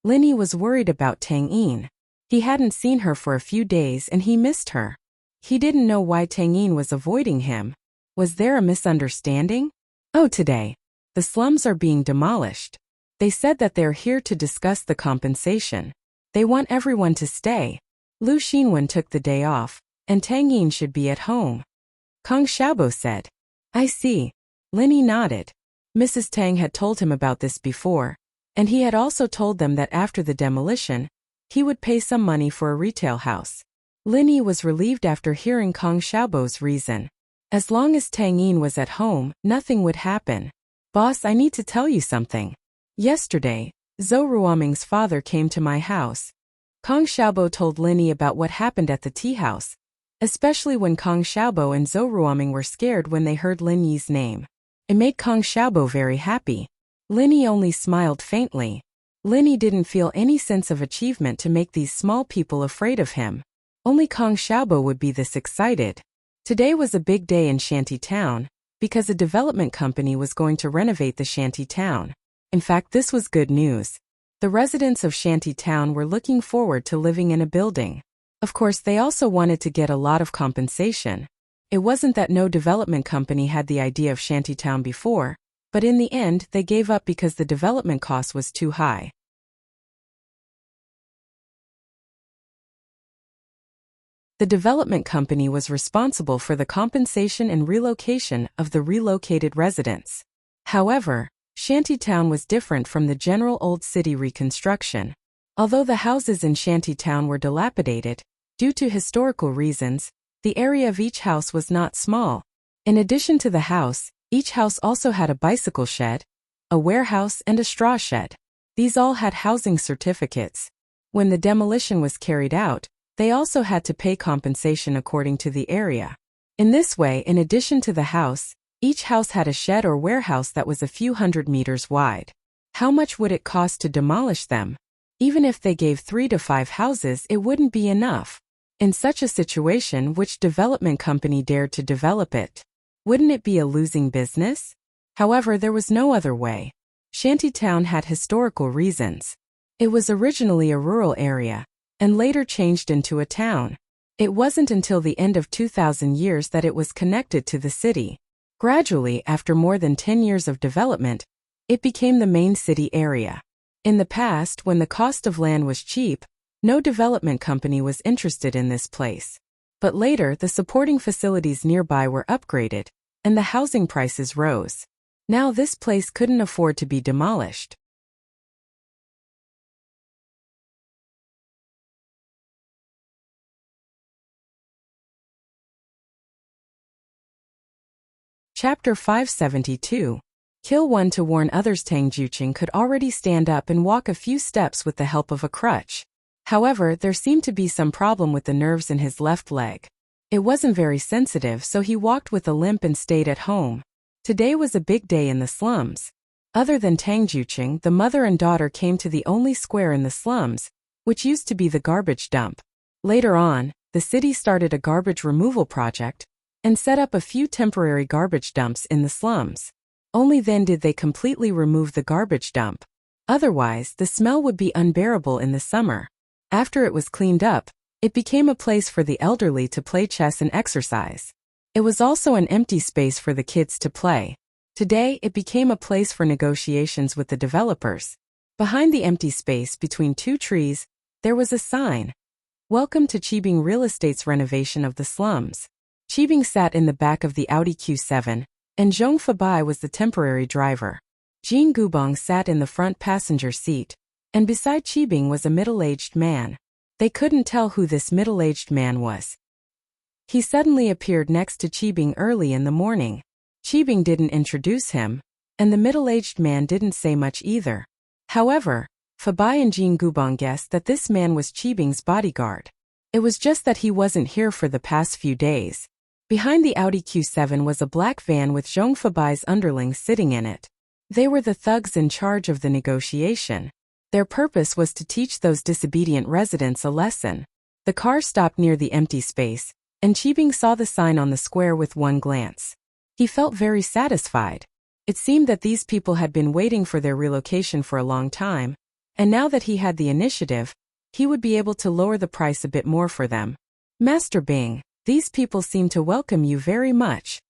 Linny was worried about Tang Yin. He hadn't seen her for a few days and he missed her. He didn't know why Tang Yin was avoiding him. Was there a misunderstanding? Oh, today. The slums are being demolished. They said that they're here to discuss the compensation. They want everyone to stay. Lu Xinwen took the day off, and Tang Yin should be at home. Kong Xiaobo said. I see. Linny nodded. Mrs. Tang had told him about this before, and he had also told them that after the demolition, he would pay some money for a retail house. Linny was relieved after hearing Kong Xiaobo's reason. As long as Tang Yin was at home, nothing would happen. Boss, I need to tell you something. Yesterday, Zhou Ruoming's father came to my house. Kong Xiaobo told Linny about what happened at the tea house, especially when Kong Xiaobo and Zhou Ruoming were scared when they heard Lin Yi's name. It made Kong Xiaobo very happy. Linny only smiled faintly. Linny didn't feel any sense of achievement to make these small people afraid of him. Only Kong Xiaobo would be this excited. Today was a big day in Shanty Town, because a development company was going to renovate the Shanty Town. In fact, this was good news. The residents of Shanty Town were looking forward to living in a building. Of course, they also wanted to get a lot of compensation. It wasn't that no development company had the idea of Shanty Town before, but in the end, they gave up because the development cost was too high. The development company was responsible for the compensation and relocation of the relocated residents. However, Shantytown was different from the general old city reconstruction. Although the houses in Shantytown were dilapidated, due to historical reasons, the area of each house was not small. In addition to the house, each house also had a bicycle shed, a warehouse, and a straw shed. These all had housing certificates. When the demolition was carried out, they also had to pay compensation according to the area. In this way, in addition to the house, each house had a shed or warehouse that was a few hundred meters wide. How much would it cost to demolish them? Even if they gave 3 to 5 houses, it wouldn't be enough. In such a situation, which development company dared to develop it? Wouldn't it be a losing business? However, there was no other way. Shantytown had historical reasons. It was originally a rural area, and later changed into a town. It wasn't until the end of 2000 years that it was connected to the city. Gradually, after more than 10 years of development, it became the main city area. In the past, when the cost of land was cheap, no development company was interested in this place. But later, the supporting facilities nearby were upgraded, and the housing prices rose. Now this place couldn't afford to be demolished. Chapter 572. Kill 1 to warn others. Tang Juqing could already stand up and walk a few steps with the help of a crutch. However, there seemed to be some problem with the nerves in his left leg. It wasn't very sensitive, so he walked with a limp and stayed at home. Today was a big day in the slums. Other than Tang Juqing, the mother and daughter came to the only square in the slums, which used to be the garbage dump. Later on, the city started a garbage removal project, and set up a few temporary garbage dumps in the slums. Only then did they completely remove the garbage dump. Otherwise, the smell would be unbearable in the summer. After it was cleaned up, it became a place for the elderly to play chess and exercise. It was also an empty space for the kids to play. Today, it became a place for negotiations with the developers. Behind the empty space between 2 trees, there was a sign. Welcome to Qibing Real Estate's renovation of the slums. Qibing sat in the back of the Audi Q7, and Zhong Fabai was the temporary driver. Jin Gubong sat in the front passenger seat, and beside Qibing was a middle-aged man. They couldn't tell who this middle-aged man was. He suddenly appeared next to Qibing early in the morning. Qibing didn't introduce him, and the middle-aged man didn't say much either. However, Fabai and Jin Gubong guessed that this man was Qibing's bodyguard. It was just that he wasn't here for the past few days. Behind the Audi Q7 was a black van with Zhong Fabai's underlings sitting in it. They were the thugs in charge of the negotiation. Their purpose was to teach those disobedient residents a lesson. The car stopped near the empty space, and Qibing saw the sign on the square with one glance. He felt very satisfied. It seemed that these people had been waiting for their relocation for a long time, and now that he had the initiative, he would be able to lower the price a bit more for them. Master Bing, these people seem to welcome you very much.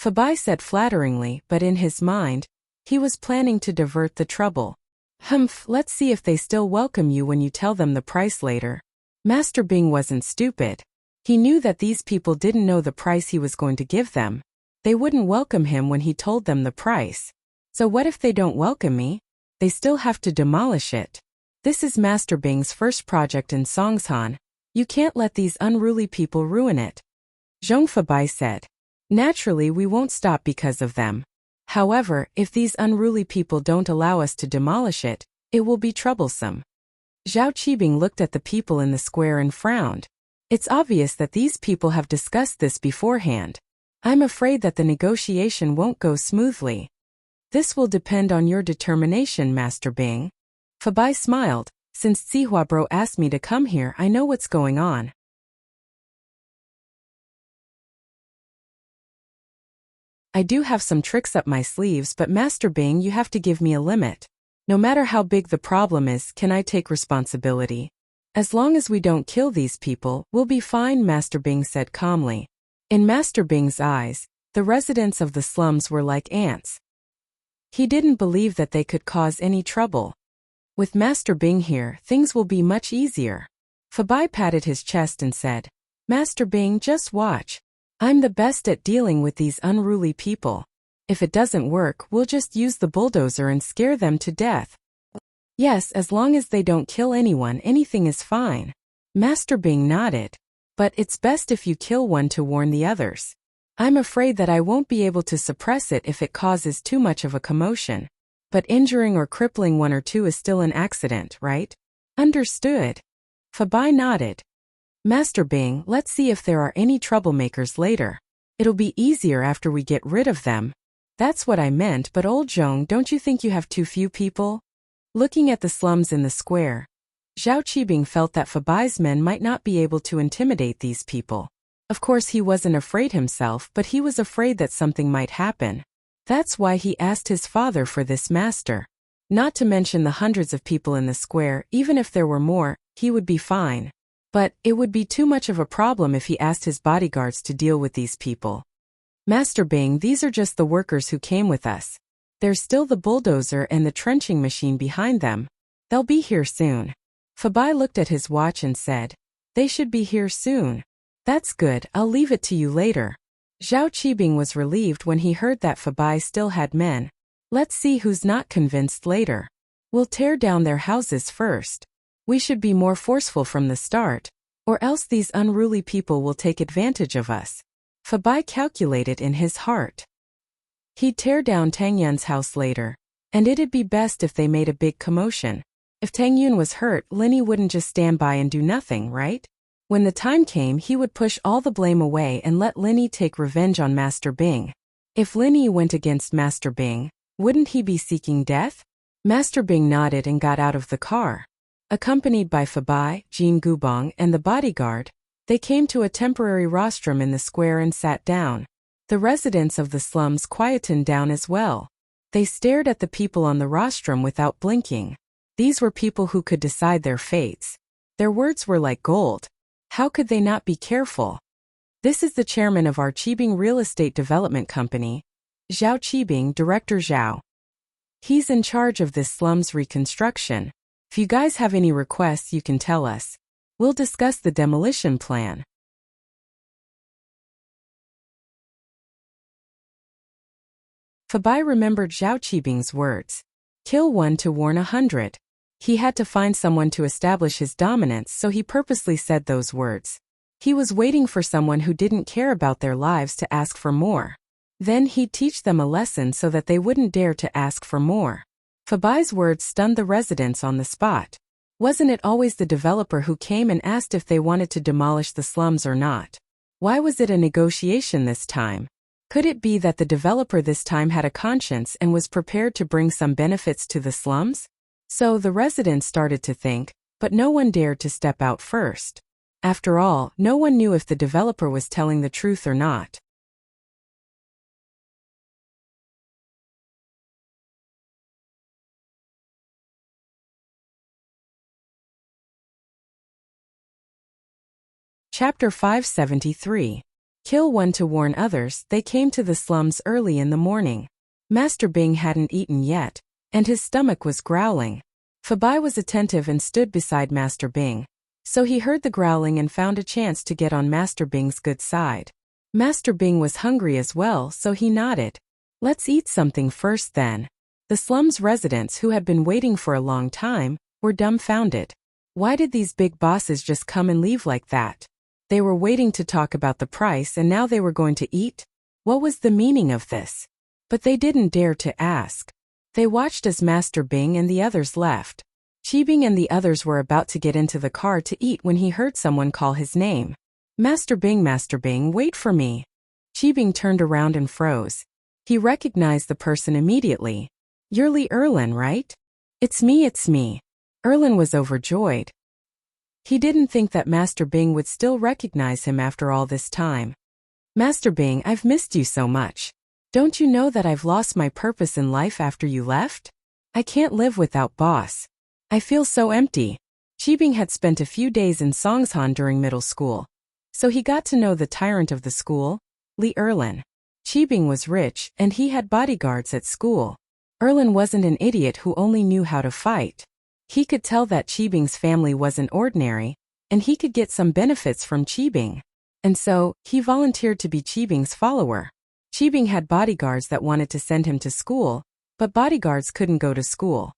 Fabai said flatteringly, but in his mind, he was planning to divert the trouble. Humph, let's see if they still welcome you when you tell them the price later. Master Bing wasn't stupid. He knew that these people didn't know the price he was going to give them. They wouldn't welcome him when he told them the price. So what if they don't welcome me? They still have to demolish it. This is Master Bing's first project in Songshan. You can't let these unruly people ruin it. Zhong Fabai said. Naturally, we won't stop because of them. However, if these unruly people don't allow us to demolish it, it will be troublesome. Zhao Qibing looked at the people in the square and frowned. It's obvious that these people have discussed this beforehand. I'm afraid that the negotiation won't go smoothly. This will depend on your determination, Master Bing. Fabai smiled. Since Zihua Bro asked me to come here, I know what's going on. I do have some tricks up my sleeves, but Master Bing, you have to give me a limit. No matter how big the problem is, can I take responsibility? As long as we don't kill these people, we'll be fine, Master Bing said calmly. In Master Bing's eyes, the residents of the slums were like ants. He didn't believe that they could cause any trouble. With Master Bing here, things will be much easier. Fabai patted his chest and said, Master Bing, just watch. I'm the best at dealing with these unruly people. If it doesn't work, we'll just use the bulldozer and scare them to death. Yes, as long as they don't kill anyone, anything is fine. Master Bing nodded. But it's best if you kill one to warn the others. I'm afraid that I won't be able to suppress it if it causes too much of a commotion. But injuring or crippling one or two is still an accident, right? Understood. Fabai nodded. Master Bing, let's see if there are any troublemakers later. It'll be easier after we get rid of them. That's what I meant, but old Zhong, don't you think you have too few people? Looking at the slums in the square, Zhao Qibing felt that Fabai's men might not be able to intimidate these people. Of course he wasn't afraid himself, but he was afraid that something might happen. That's why he asked his father for this master. Not to mention the hundreds of people in the square, even if there were more, he would be fine. But it would be too much of a problem if he asked his bodyguards to deal with these people. Master Bing, these are just the workers who came with us. There's still the bulldozer and the trenching machine behind them. They'll be here soon. Fabai looked at his watch and said, they should be here soon. That's good, I'll leave it to you later. Zhao Qibing was relieved when he heard that Fabai still had men. Let's see who's not convinced later. We'll tear down their houses first. We should be more forceful from the start, or else these unruly people will take advantage of us. Fabai calculated in his heart. He'd tear down Tang Yun's house later, and it'd be best if they made a big commotion. If Tang Yun was hurt, Linny wouldn't just stand by and do nothing, right? When the time came, he would push all the blame away and let Linny take revenge on Master Bing. If Linny went against Master Bing, wouldn't he be seeking death? Master Bing nodded and got out of the car. Accompanied by Fabai, Jin Gubong, and the bodyguard, they came to a temporary rostrum in the square and sat down. The residents of the slums quietened down as well. They stared at the people on the rostrum without blinking. These were people who could decide their fates. Their words were like gold. How could they not be careful? This is the chairman of our Qibing Real Estate Development Company, Zhao Qibing, Director Zhao. He's in charge of this slum's reconstruction. If you guys have any requests, you can tell us. We'll discuss the demolition plan. Fabai remembered Zhao Qibing's words. Kill one to warn 100. He had to find someone to establish his dominance, so he purposely said those words. He was waiting for someone who didn't care about their lives to ask for more. Then he'd teach them a lesson so that they wouldn't dare to ask for more. Fabai's words stunned the residents on the spot. Wasn't it always the developer who came and asked if they wanted to demolish the slums or not? Why was it a negotiation this time? Could it be that the developer this time had a conscience and was prepared to bring some benefits to the slums? So the residents started to think, but no one dared to step out first. After all, no one knew if the developer was telling the truth or not. Chapter 573. Kill one to warn others. They came to the slums early in the morning. Master Bing hadn't eaten yet, and his stomach was growling. Fabai was attentive and stood beside Master Bing. So he heard the growling and found a chance to get on Master Bing's good side. Master Bing was hungry as well, so he nodded. Let's eat something first then. The slums residents, who had been waiting for a long time, were dumbfounded. Why did these big bosses just come and leave like that? They were waiting to talk about the price and now they were going to eat? What was the meaning of this? But they didn't dare to ask. They watched as Master Bing and the others left. Qibing and the others were about to get into the car to eat when he heard someone call his name. Master Bing, wait for me. Qibing turned around and froze. He recognized the person immediately. You're Li Erlin, right? It's me. Erlin was overjoyed. He didn't think that Master Bing would still recognize him after all this time. Master Bing, I've missed you so much. Don't you know that I've lost my purpose in life after you left? I can't live without boss. I feel so empty. Qibing had spent a few days in Songshan during middle school, so he got to know the tyrant of the school, Li Erlin. Qibing was rich and he had bodyguards at school. Erlin wasn't an idiot who only knew how to fight. He could tell that Qibing's family wasn't ordinary, and he could get some benefits from Qibing. And so, he volunteered to be Qibing's follower. Qibing had bodyguards that wanted to send him to school, but bodyguards couldn't go to school.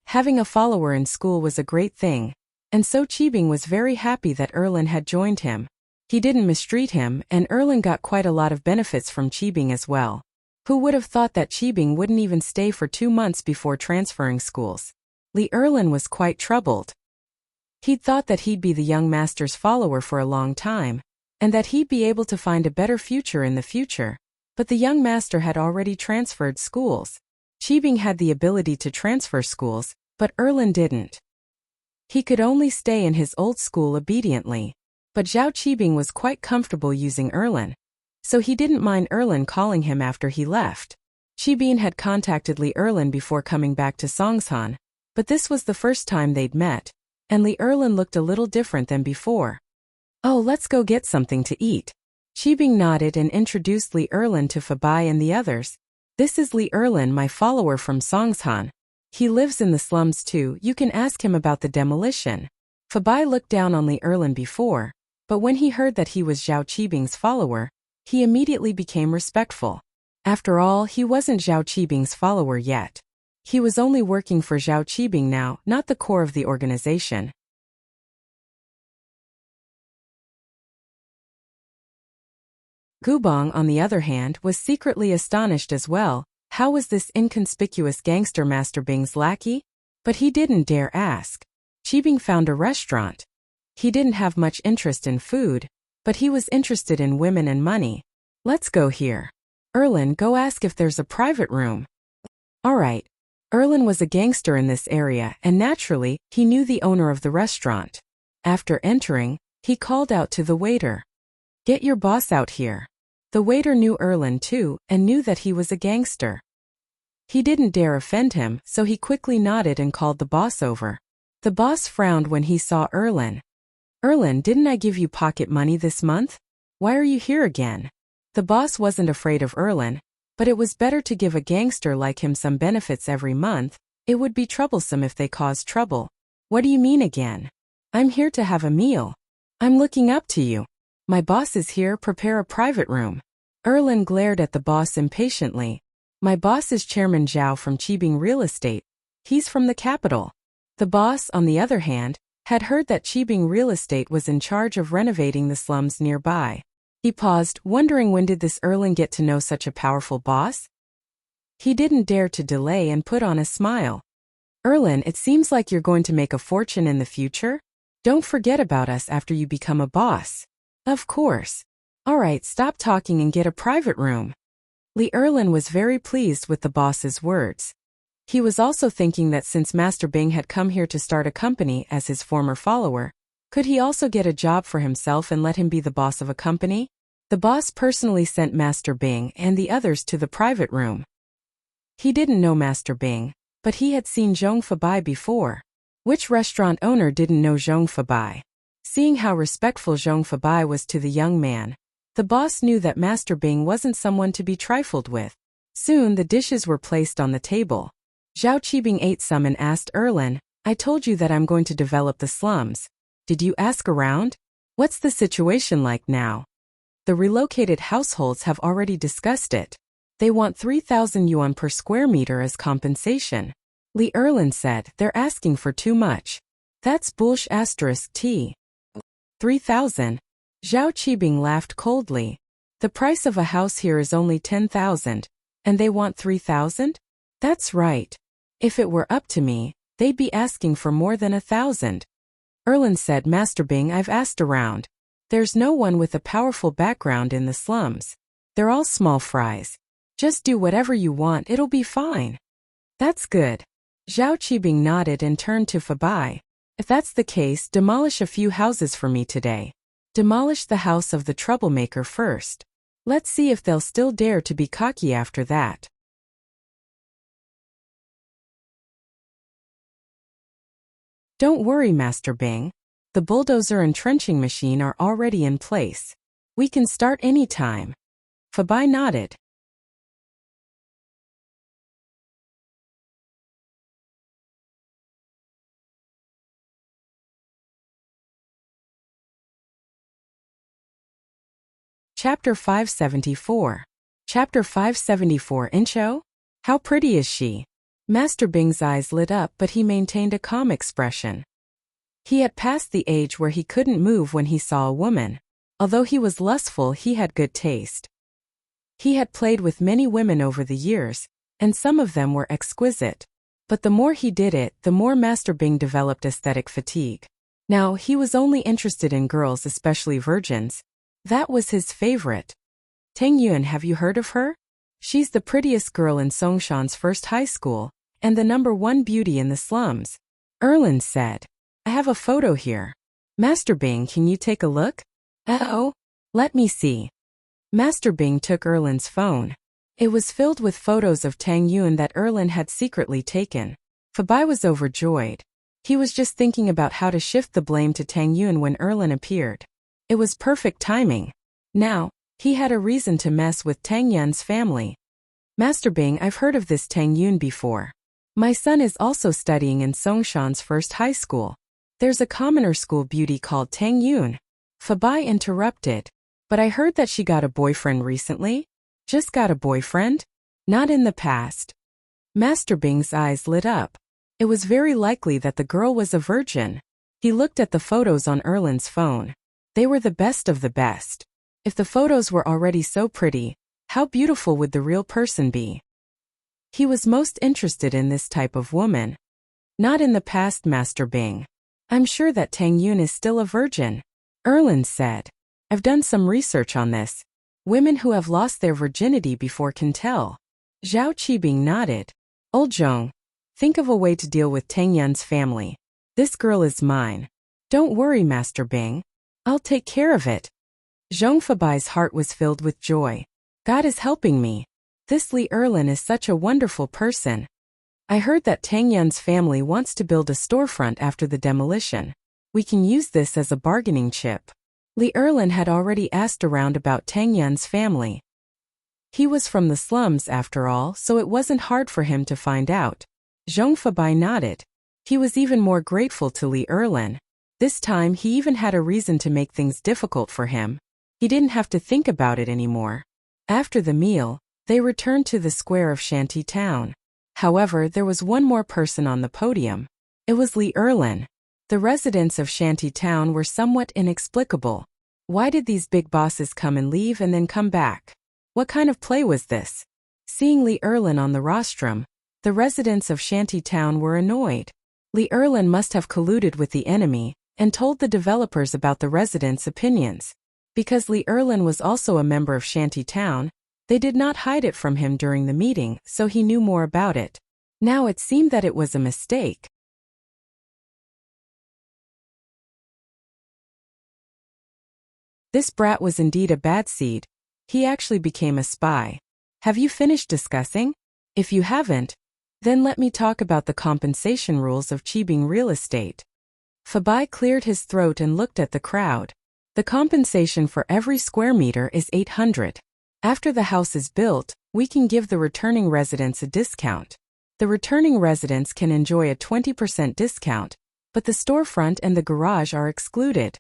Having a follower in school was a great thing, and so Qibing was very happy that Erlin had joined him. He didn't mistreat him, and Erlin got quite a lot of benefits from Qibing as well. Who would have thought that Qibing wouldn't even stay for 2 months before transferring schools? Li Erlin was quite troubled. He'd thought that he'd be the young master's follower for a long time, and that he'd be able to find a better future in the future. But the young master had already transferred schools. Qibing had the ability to transfer schools, but Erlin didn't. He could only stay in his old school obediently. But Zhao Qibing was quite comfortable using Erlin, so he didn't mind Erlin calling him after he left. Qibing had contacted Li Erlin before coming back to Songshan, but this was the first time they'd met, and Li Erlin looked a little different than before. Oh, let's go get something to eat. Qibing nodded and introduced Li Erlin to Fabai and the others. This is Li Erlin, my follower from Songshan. He lives in the slums too, you can ask him about the demolition. Fabai looked down on Li Erlin before, but when he heard that he was Zhao Qibing's follower, he immediately became respectful. After all, he wasn't Zhao Qibing's follower yet. He was only working for Zhao Qibing now, not the core of the organization. Gubong, on the other hand, was secretly astonished as well. How was this inconspicuous gangster Master Bing's lackey? But he didn't dare ask. Qibing found a restaurant. He didn't have much interest in food, but he was interested in women and money. Let's go here. Erlin, go ask if there's a private room. Alright. Erlin was a gangster in this area, and naturally, he knew the owner of the restaurant. After entering, he called out to the waiter. Get your boss out here. The waiter knew Erlin too, and knew that he was a gangster. He didn't dare offend him, so he quickly nodded and called the boss over. The boss frowned when he saw Erlin. Erlin, didn't I give you pocket money this month? Why are you here again? The boss wasn't afraid of Erlin, but it was better to give a gangster like him some benefits every month. It would be troublesome if they caused trouble. What do you mean again? I'm here to have a meal. I'm looking up to you. My boss is here, prepare a private room. Erlin glared at the boss impatiently. My boss is Chairman Zhao from Qibing Real Estate. He's from the capital. The boss, on the other hand, had heard that Qibing Real Estate was in charge of renovating the slums nearby. He paused, wondering when did this Erlin get to know such a powerful boss? He didn't dare to delay and put on a smile. Erlin, it seems like you're going to make a fortune in the future? Don't forget about us after you become a boss. Of course. Alright, stop talking and get a private room. Li Erlin was very pleased with the boss's words. He was also thinking that since Master Bing had come here to start a company as his former follower, could he also get a job for himself and let him be the boss of a company? The boss personally sent Master Bing and the others to the private room. He didn't know Master Bing, but he had seen Zhong Fabai before. Which restaurant owner didn't know Zhong Fabai? Seeing how respectful Zhong Fabai was to the young man, the boss knew that Master Bing wasn't someone to be trifled with. Soon the dishes were placed on the table. Zhao Qibing ate some and asked Erlin, I told you that I'm going to develop the slums. Did you ask around? What's the situation like now? The relocated households have already discussed it. They want 3,000 yuan per square meter as compensation. Li Erlin said, they're asking for too much. That's bullsh *T. 3,000. Zhao Qibing laughed coldly. The price of a house here is only 10,000, and they want 3,000? That's right. If it were up to me, they'd be asking for more than 1,000. Erland said, Master Bing, I've asked around. There's no one with a powerful background in the slums. They're all small fries. Just do whatever you want, it'll be fine. That's good. Zhao Qibing nodded and turned to Fabai. If that's the case, demolish a few houses for me today. Demolish the house of the troublemaker first. Let's see if they'll still dare to be cocky after that. Don't worry, Master Bing. The bulldozer and trenching machine are already in place. We can start any time. Fabai nodded. Chapter 574. Chapter 574. Incho? How pretty is she? Master Bing's eyes lit up, but he maintained a calm expression. He had passed the age where he couldn't move when he saw a woman. Although he was lustful, he had good taste. He had played with many women over the years, and some of them were exquisite. But the more he did it, the more Master Bing developed aesthetic fatigue. Now, he was only interested in girls, especially virgins. That was his favorite. Tang Yuan, have you heard of her? She's the prettiest girl in Songshan's first high school, and the #1 beauty in the slums. Erland said. I have a photo here. Master Bing, can you take a look? Oh, let me see. Master Bing took Erland's phone. It was filled with photos of Tang Yuan that Erland had secretly taken. Fabai was overjoyed. He was just thinking about how to shift the blame to Tang Yuan when Erland appeared. It was perfect timing. Now, he had a reason to mess with Tang Yuan's family. Master Bing, I've heard of this Tang Yuan before. My son is also studying in Songshan's first high school. There's a commoner school beauty called Tang Yuan. Fabai interrupted. But I heard that she got a boyfriend recently? Just got a boyfriend? Not in the past. Master Bing's eyes lit up. It was very likely that the girl was a virgin. He looked at the photos on Erland's phone. They were the best of the best. If the photos were already so pretty, how beautiful would the real person be? He was most interested in this type of woman. Not in the past, Master Bing. I'm sure that Tang Yuan is still a virgin. Erland said. I've done some research on this. Women who have lost their virginity before can tell. Zhao Qibing nodded. Old Zhong, think of a way to deal with Tang Yuan's family. This girl is mine. Don't worry, Master Bing. I'll take care of it. Zhong Fabai's heart was filled with joy. God is helping me. This Li Erland is such a wonderful person. I heard that Tang Yuan's family wants to build a storefront after the demolition. We can use this as a bargaining chip. Li Erland had already asked around about Tang Yuan's family. He was from the slums after all, so it wasn't hard for him to find out. Zhong Fabai nodded. He was even more grateful to Li Erland. This time he even had a reason to make things difficult for him. He didn't have to think about it anymore. After the meal, they returned to the square of Shanty Town. However, there was one more person on the podium. It was Li Erland. The residents of Shanty Town were somewhat inexplicable. Why did these big bosses come and leave and then come back? What kind of play was this? Seeing Li Erland on the rostrum, the residents of Shanty Town were annoyed. Li Erland must have colluded with the enemy and told the developers about the residents' opinions. Because Li Erland was also a member of Shanty Town, they did not hide it from him during the meeting, so he knew more about it. Now it seemed that it was a mistake. This brat was indeed a bad seed. He actually became a spy. Have you finished discussing? If you haven't, then let me talk about the compensation rules of Qibing real estate. Fabai cleared his throat and looked at the crowd. The compensation for every square meter is 800. After the house is built, we can give the returning residents a discount. The returning residents can enjoy a 20% discount, but the storefront and the garage are excluded.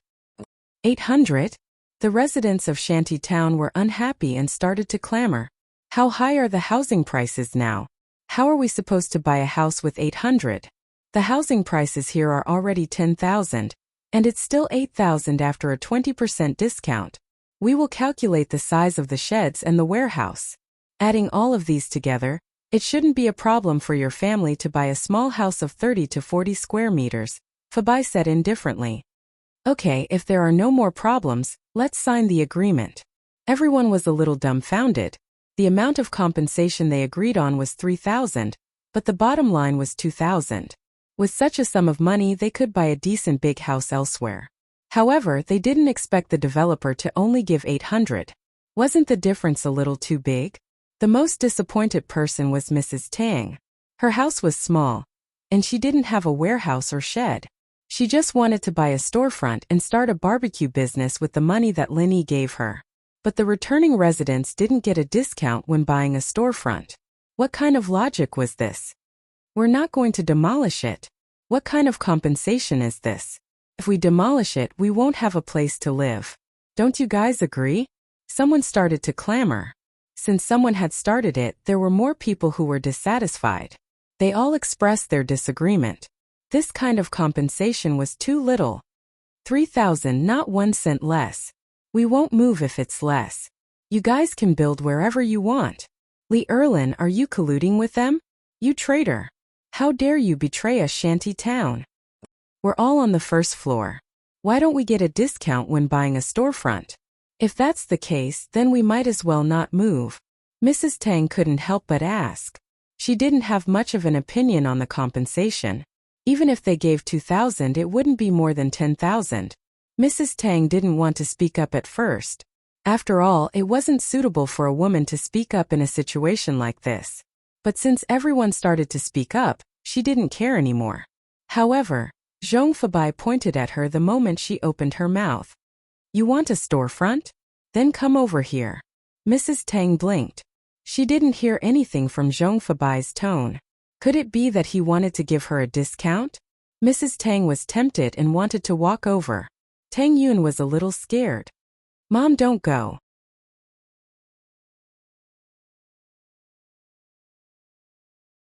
800? The residents of Shanty Town were unhappy and started to clamor. How high are the housing prices now? How are we supposed to buy a house with 800? The housing prices here are already 10,000, and it's still 8,000 after a 20% discount. We will calculate the size of the sheds and the warehouse. Adding all of these together, It shouldn't be a problem for your family to buy a small house of 30 to 40 square meters, Fabai said indifferently. Okay, if there are no more problems, let's sign the agreement. Everyone was a little dumbfounded. The amount of compensation they agreed on was 3,000, but the bottom line was 2,000. With such a sum of money, they could buy a decent big house elsewhere. However, they didn't expect the developer to only give 800. Wasn't the difference a little too big? The most disappointed person was Mrs. Tang. Her house was small, and she didn't have a warehouse or shed. She just wanted to buy a storefront and start a barbecue business with the money that Linny gave her. But the returning residents didn't get a discount when buying a storefront. What kind of logic was this? We're not going to demolish it. What kind of compensation is this? If we demolish it, we won't have a place to live. Don't you guys agree? Someone started to clamor. Since someone had started it, there were more people who were dissatisfied. They all expressed their disagreement. This kind of compensation was too little. 3,000, not 1 cent less. We won't move if it's less. You guys can build wherever you want. Lee Erlin, are you colluding with them? You traitor. How dare you betray a shanty town? We're all on the first floor. Why don't we get a discount when buying a storefront? If that's the case, then we might as well not move. Mrs. Tang couldn't help but ask. She didn't have much of an opinion on the compensation. Even if they gave 2,000, it wouldn't be more than 10,000. Mrs. Tang didn't want to speak up at first. After all, it wasn't suitable for a woman to speak up in a situation like this. But since everyone started to speak up, she didn't care anymore. However, Zhong Fabai pointed at her the moment she opened her mouth. You want a storefront? Then come over here. Mrs. Tang blinked. She didn't hear anything from Zhong Fabai's tone. Could it be that he wanted to give her a discount? Mrs. Tang was tempted and wanted to walk over. Tang Yun was a little scared. Mom, don't go.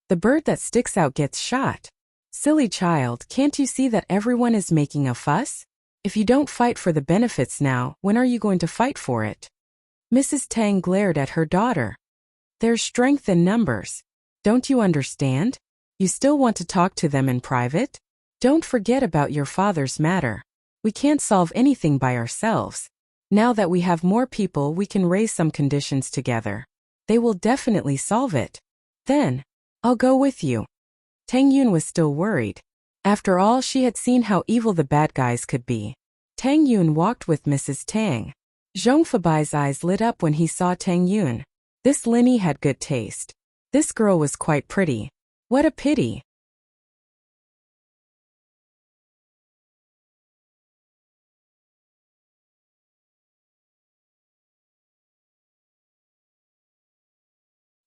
The bird that sticks out gets shot. Silly child, can't you see that everyone is making a fuss? If you don't fight for the benefits now, when are you going to fight for it? Mrs. Tang glared at her daughter. There's strength in numbers. Don't you understand? You still want to talk to them in private? Don't forget about your father's matter. We can't solve anything by ourselves. Now that we have more people, we can raise some conditions together. They will definitely solve it. Then, I'll go with you. Tang Yun was still worried. After all, she had seen how evil the bad guys could be. Tang Yun walked with Mrs. Tang. Zhong Fabai's eyes lit up when he saw Tang Yun. This Linny had good taste. This girl was quite pretty. What a pity.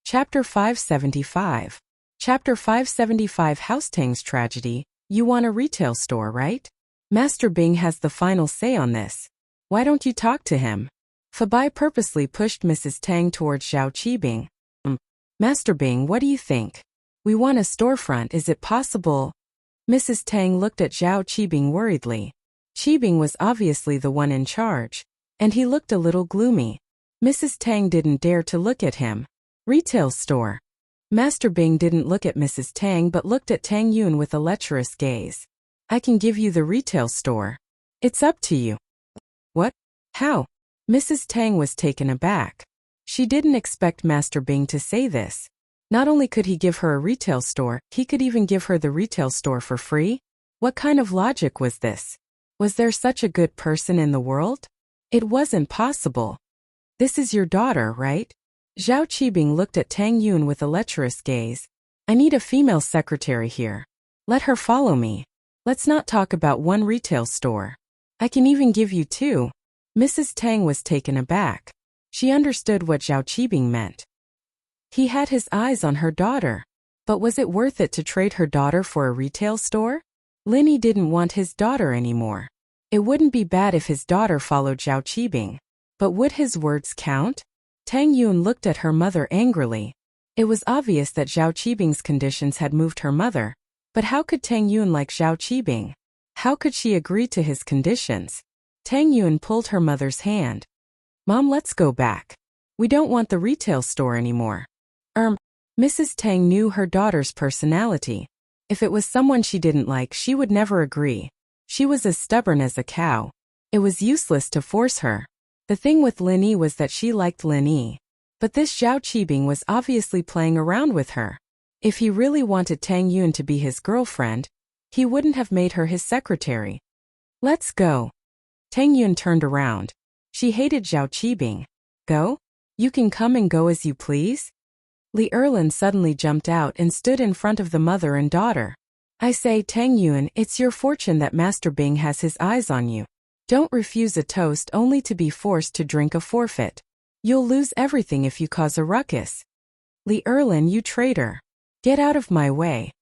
Chapter 575. Chapter 575 House Tang's Tragedy. You want a retail store, right? Master Bing has the final say on this. Why don't you talk to him? Fabai purposely pushed Mrs. Tang towards Zhao Qibing. Master Bing, what do you think? We want a storefront, is it possible? Mrs. Tang looked at Zhao Qibing worriedly. Qibing was obviously the one in charge, and he looked a little gloomy. Mrs. Tang didn't dare to look at him. Retail store. Master Bing didn't look at Mrs. Tang but looked at Tang Yun with a lecherous gaze. I can give you the retail store. It's up to you. What? How? Mrs. Tang was taken aback. She didn't expect Master Bing to say this. Not only could he give her a retail store, he could even give her the retail store for free? What kind of logic was this? Was there such a good person in the world? It wasn't possible. This is your daughter, right? Zhao Qibing looked at Tang Yun with a lecherous gaze. I need a female secretary here. Let her follow me. Let's not talk about one retail store. I can even give you 2. Mrs. Tang was taken aback. She understood what Zhao Qibing meant. He had his eyes on her daughter. But was it worth it to trade her daughter for a retail store? Linny didn't want his daughter anymore. It wouldn't be bad if his daughter followed Zhao Qibing. But would his words count? Tang Yun looked at her mother angrily. It was obvious that Zhao Qibing's conditions had moved her mother. But how could Tang Yun like Zhao Qibing? How could she agree to his conditions? Tang Yun pulled her mother's hand. Mom, let's go back. We don't want the retail store anymore. Mrs. Tang knew her daughter's personality. If it was someone she didn't like, she would never agree. She was as stubborn as a cow. It was useless to force her. The thing with Lin Yi was that she liked Lin Yi. But this Zhao Qibing was obviously playing around with her. If he really wanted Tang Yun to be his girlfriend, he wouldn't have made her his secretary. Let's go. Tang Yun turned around. She hated Zhao Qibing. Go? You can come and go as you please? Li Erlin suddenly jumped out and stood in front of the mother and daughter. I say, Tang Yun, it's your fortune that Master Bing has his eyes on you. Don't refuse a toast only to be forced to drink a forfeit. You'll lose everything if you cause a ruckus. Li Erlin, you traitor. Get out of my way.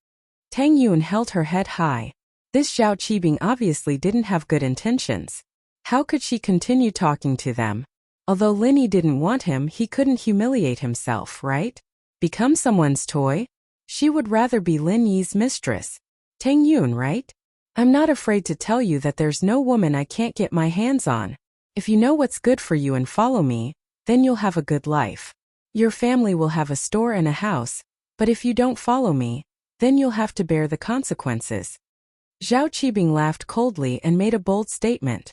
Tang Yun held her head high. This Zhao Qibing obviously didn't have good intentions. How could she continue talking to them? Although Lin Yi didn't want him, he couldn't humiliate himself, right? Become someone's toy? She would rather be Lin Yi's mistress. Tang Yun, right? I'm not afraid to tell you that there's no woman I can't get my hands on. If you know what's good for you and follow me, then you'll have a good life. Your family will have a store and a house, but if you don't follow me, then you'll have to bear the consequences. Zhao Qibing laughed coldly and made a bold statement.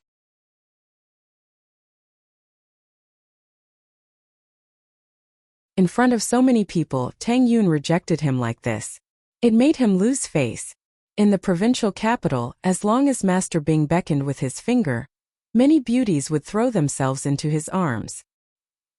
In front of so many people, Tang Yun rejected him like this. It made him lose face. In the provincial capital, as long as Master Bing beckoned with his finger, many beauties would throw themselves into his arms.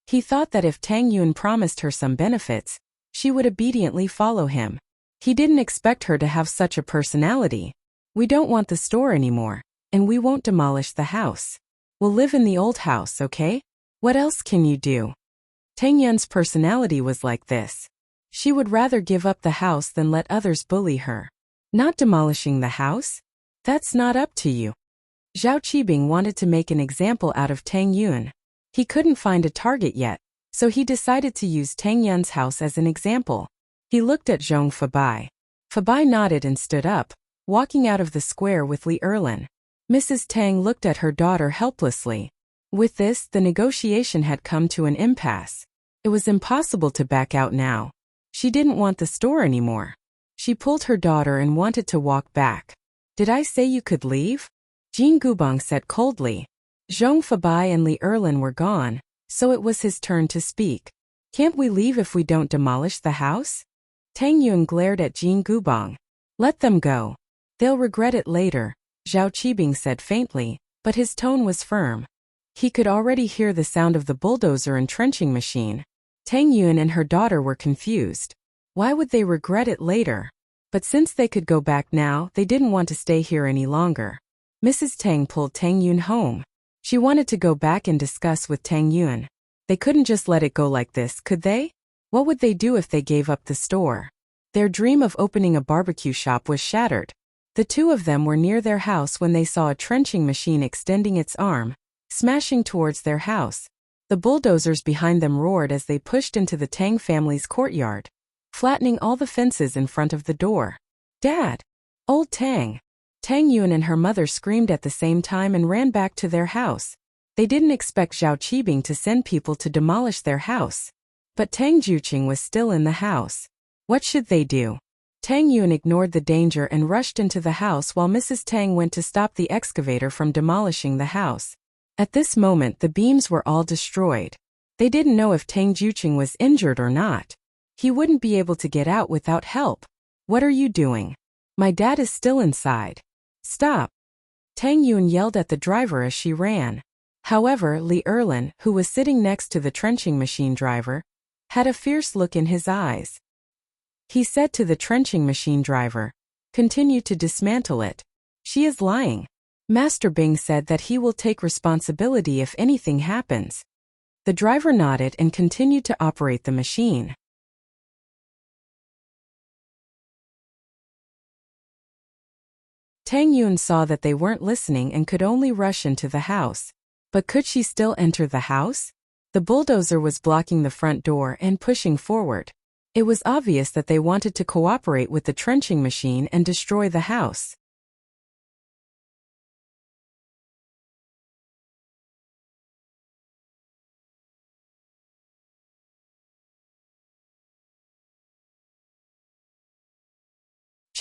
He thought that if Tang Yun promised her some benefits, she would obediently follow him. He didn't expect her to have such a personality. We don't want the store anymore, and we won't demolish the house. We'll live in the old house, okay? What else can you do? Tang Yun's personality was like this. She would rather give up the house than let others bully her. Not demolishing the house? That's not up to you. Zhao Qibing wanted to make an example out of Tang Yun. He couldn't find a target yet, so he decided to use Tang Yun's house as an example. He looked at Zhong Fabai. Fabai nodded and stood up, walking out of the square with Li Erlin. Mrs. Tang looked at her daughter helplessly. With this, the negotiation had come to an impasse. It was impossible to back out now. She didn't want the store anymore. She pulled her daughter and wanted to walk back. Did I say you could leave? Jean Gubong said coldly. Zhong Fabai and Li Erlin were gone, so it was his turn to speak. Can't we leave if we don't demolish the house? Tang Yun glared at Jean Gubong. Let them go. They'll regret it later, Zhao Qibing said faintly, but his tone was firm. He could already hear the sound of the bulldozer and trenching machine. Tang Yun and her daughter were confused. Why would they regret it later? But since they could go back now, they didn't want to stay here any longer. Mrs. Tang pulled Tang Yun home. She wanted to go back and discuss with Tang Yun. They couldn't just let it go like this, could they? What would they do if they gave up the store? Their dream of opening a barbecue shop was shattered. The two of them were near their house when they saw a trenching machine extending its arm, smashing towards their house. The bulldozers behind them roared as they pushed into the Tang family's courtyard, flattening all the fences in front of the door. Dad! Old Tang! Tang Yun and her mother screamed at the same time and ran back to their house. They didn't expect Zhao Qibing to send people to demolish their house. But Tang Juqing was still in the house. What should they do? Tang Yun ignored the danger and rushed into the house while Mrs. Tang went to stop the excavator from demolishing the house. At this moment the beams were all destroyed. They didn't know if Tang Juqing was injured or not. He wouldn't be able to get out without help. What are you doing? My dad is still inside. Stop! Tang Yun yelled at the driver as she ran. However, Li Erlin, who was sitting next to the trenching machine driver, had a fierce look in his eyes. He said to the trenching machine driver, "Continue to dismantle it. She is lying." Master Bing said that he will take responsibility if anything happens. The driver nodded and continued to operate the machine. Tang Yun saw that they weren't listening and could only rush into the house. But could she still enter the house? The bulldozer was blocking the front door and pushing forward. It was obvious that they wanted to cooperate with the trenching machine and destroy the house.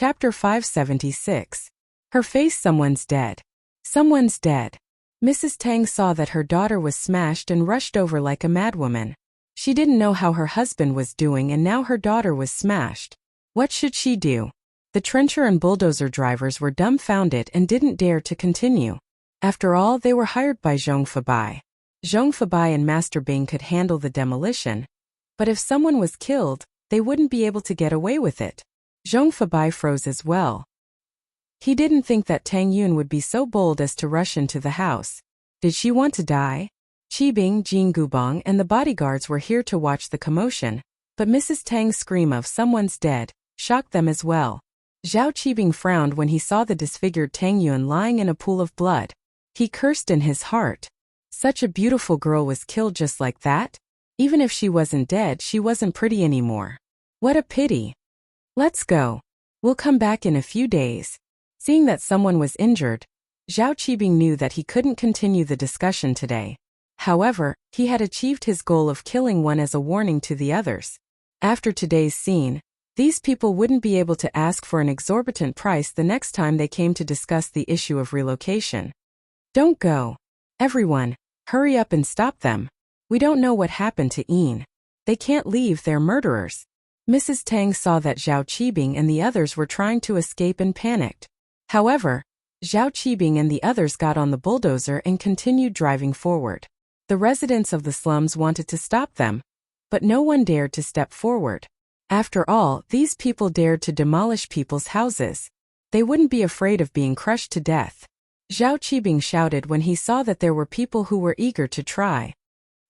Chapter 576. Her face. Someone's dead. Someone's dead. Mrs. Tang saw that her daughter was smashed and rushed over like a madwoman. She didn't know how her husband was doing, and now her daughter was smashed. What should she do? The trencher and bulldozer drivers were dumbfounded and didn't dare to continue. After all, they were hired by Zhong Fabai. Zhong Fabai and Master Bing could handle the demolition. But if someone was killed, they wouldn't be able to get away with it. Zhong Fabai froze as well. He didn't think that Tang Yun would be so bold as to rush into the house. Did she want to die? Qibing, Jin Gubong, and the bodyguards were here to watch the commotion, but Mrs. Tang's scream of "someone's dead" shocked them as well. Zhao Qibing frowned when he saw the disfigured Tang Yun lying in a pool of blood. He cursed in his heart. Such a beautiful girl was killed just like that? Even if she wasn't dead, she wasn't pretty anymore. What a pity. Let's go. We'll come back in a few days. Seeing that someone was injured, Zhao Qibing knew that he couldn't continue the discussion today. However, he had achieved his goal of killing one as a warning to the others. After today's scene, these people wouldn't be able to ask for an exorbitant price the next time they came to discuss the issue of relocation. Don't go. Everyone, hurry up and stop them. We don't know what happened to Ian. They can't leave, they're murderers. Mrs. Tang saw that Zhao Qibing and the others were trying to escape and panicked. However, Zhao Qibing and the others got on the bulldozer and continued driving forward. The residents of the slums wanted to stop them, but no one dared to step forward. After all, these people dared to demolish people's houses. They wouldn't be afraid of being crushed to death. Zhao Qibing shouted when he saw that there were people who were eager to try.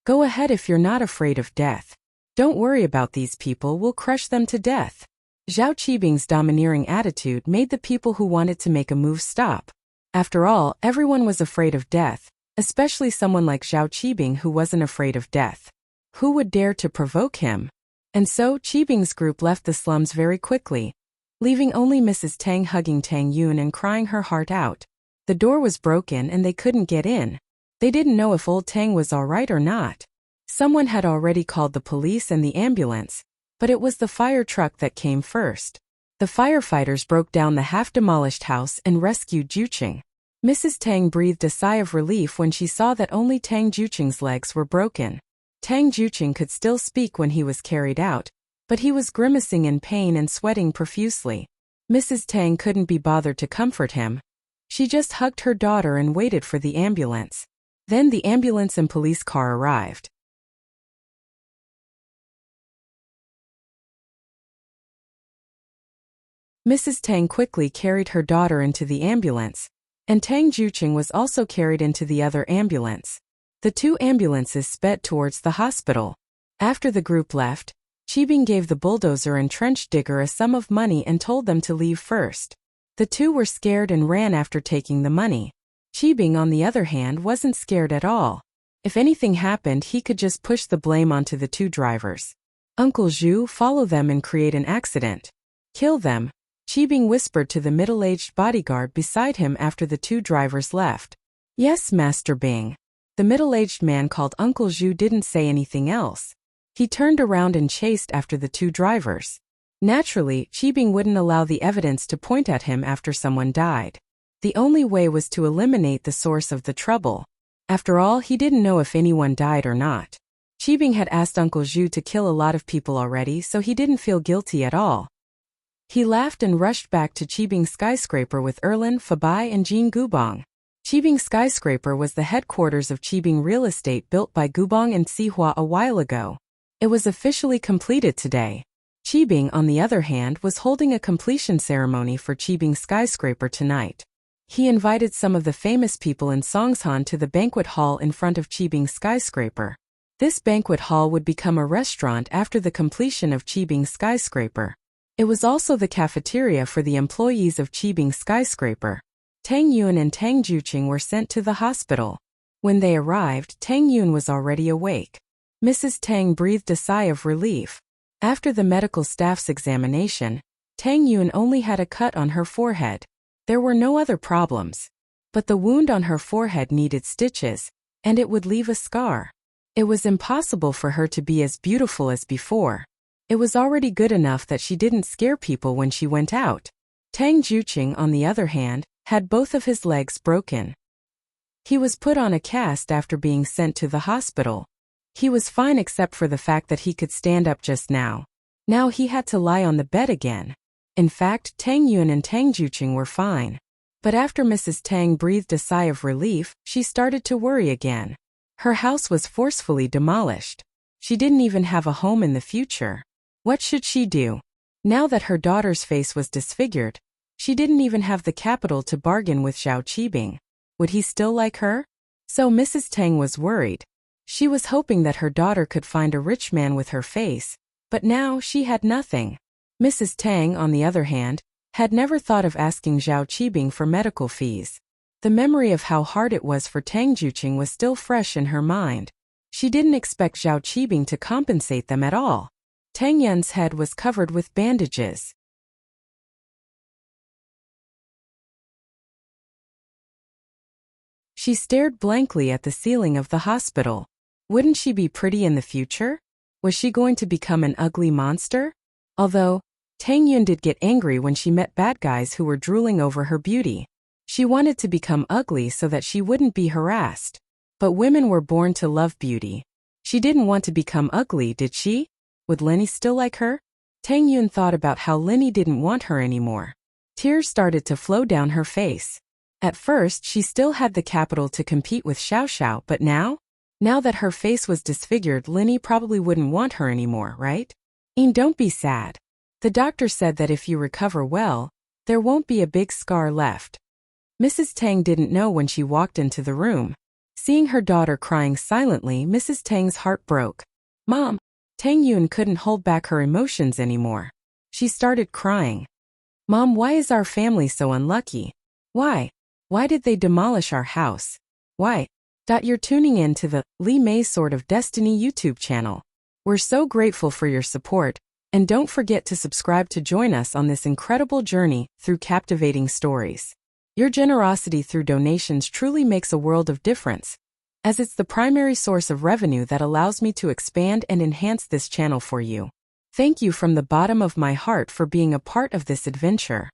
Go ahead if you're not afraid of death. Don't worry about these people, we'll crush them to death. Zhao Qibing's domineering attitude made the people who wanted to make a move stop. After all, everyone was afraid of death, especially someone like Zhao Qibing who wasn't afraid of death. Who would dare to provoke him? And so, Qibing's group left the slums very quickly, leaving only Mrs. Tang hugging Tang Yun and crying her heart out. The door was broken and they couldn't get in. They didn't know if old Tang was all right or not. Someone had already called the police and the ambulance, but it was the fire truck that came first. The firefighters broke down the half-demolished house and rescued Juqing. Mrs. Tang breathed a sigh of relief when she saw that only Tang Juqing's legs were broken. Tang Juqing could still speak when he was carried out, but he was grimacing in pain and sweating profusely. Mrs. Tang couldn't be bothered to comfort him. She just hugged her daughter and waited for the ambulance. Then the ambulance and police car arrived. Mrs. Tang quickly carried her daughter into the ambulance, and Tang Juqing was also carried into the other ambulance. The two ambulances sped towards the hospital. After the group left, Qibing gave the bulldozer and trench digger a sum of money and told them to leave first. The two were scared and ran after taking the money. Qibing, on the other hand, wasn't scared at all. If anything happened, he could just push the blame onto the two drivers. Uncle Zhu, follow them and create an accident. Kill them, Qibing whispered to the middle-aged bodyguard beside him after the two drivers left. Yes, Master Bing. The middle-aged man called Uncle Zhu didn't say anything else. He turned around and chased after the two drivers. Naturally, Qibing wouldn't allow the evidence to point at him after someone died. The only way was to eliminate the source of the trouble. After all, he didn't know if anyone died or not. Qibing had asked Uncle Zhu to kill a lot of people already, so he didn't feel guilty at all. He laughed and rushed back to Qibing skyscraper with Erlin, Fabai and Jin Gubong. Qibing skyscraper was the headquarters of Qibing real estate built by Gubong and Sihua a while ago. It was officially completed today. Qibing, on the other hand, was holding a completion ceremony for Qibing skyscraper tonight. He invited some of the famous people in Songshan to the banquet hall in front of Qibing skyscraper. This banquet hall would become a restaurant after the completion of Qibing skyscraper. It was also the cafeteria for the employees of Qibing skyscraper. Tang Yun and Tang Juqing were sent to the hospital. When they arrived, Tang Yun was already awake. Mrs. Tang breathed a sigh of relief. After the medical staff's examination, Tang Yun only had a cut on her forehead. There were no other problems. But the wound on her forehead needed stitches, and it would leave a scar. It was impossible for her to be as beautiful as before. It was already good enough that she didn't scare people when she went out. Tang Juqing, on the other hand, had both of his legs broken. He was put on a cast after being sent to the hospital. He was fine except for the fact that he could stand up just now. Now he had to lie on the bed again. In fact, Tang Yun and Tang Juqing were fine. But after Mrs. Tang breathed a sigh of relief, she started to worry again. Her house was forcefully demolished. She didn't even have a home in the future. What should she do? Now that her daughter's face was disfigured, she didn't even have the capital to bargain with Zhao Qibing. Would he still like her? So Mrs. Tang was worried. She was hoping that her daughter could find a rich man with her face, but now she had nothing. Mrs. Tang, on the other hand, had never thought of asking Zhao Qibing for medical fees. The memory of how hard it was for Tang Juqing was still fresh in her mind. She didn't expect Zhao Qibing to compensate them at all. Tang Yun's head was covered with bandages. She stared blankly at the ceiling of the hospital. Wouldn't she be pretty in the future? Was she going to become an ugly monster? Although, Tang Yun did get angry when she met bad guys who were drooling over her beauty. She wanted to become ugly so that she wouldn't be harassed. But women were born to love beauty. She didn't want to become ugly, did she? Would Lenny still like her? Tang Yun thought about how Lenny didn't want her anymore. Tears started to flow down her face. At first, she still had the capital to compete with Xiao Xiao, but now that her face was disfigured, Lenny probably wouldn't want her anymore, right? Don't be sad. The doctor said that if you recover well, there won't be a big scar left. Mrs. Tang didn't know when she walked into the room. Seeing her daughter crying silently, Mrs. Tang's heart broke. Mom! Tang Yun couldn't hold back her emotions anymore. She started crying. Mom, why is our family so unlucky? Why? Why did they demolish our house? Why? You're tuning in to the Li Mei Sword of Destiny YouTube channel. We're so grateful for your support, and don't forget to subscribe to join us on this incredible journey through captivating stories. Your generosity through donations truly makes a world of difference, as it's the primary source of revenue that allows me to expand and enhance this channel for you. Thank you from the bottom of my heart for being a part of this adventure.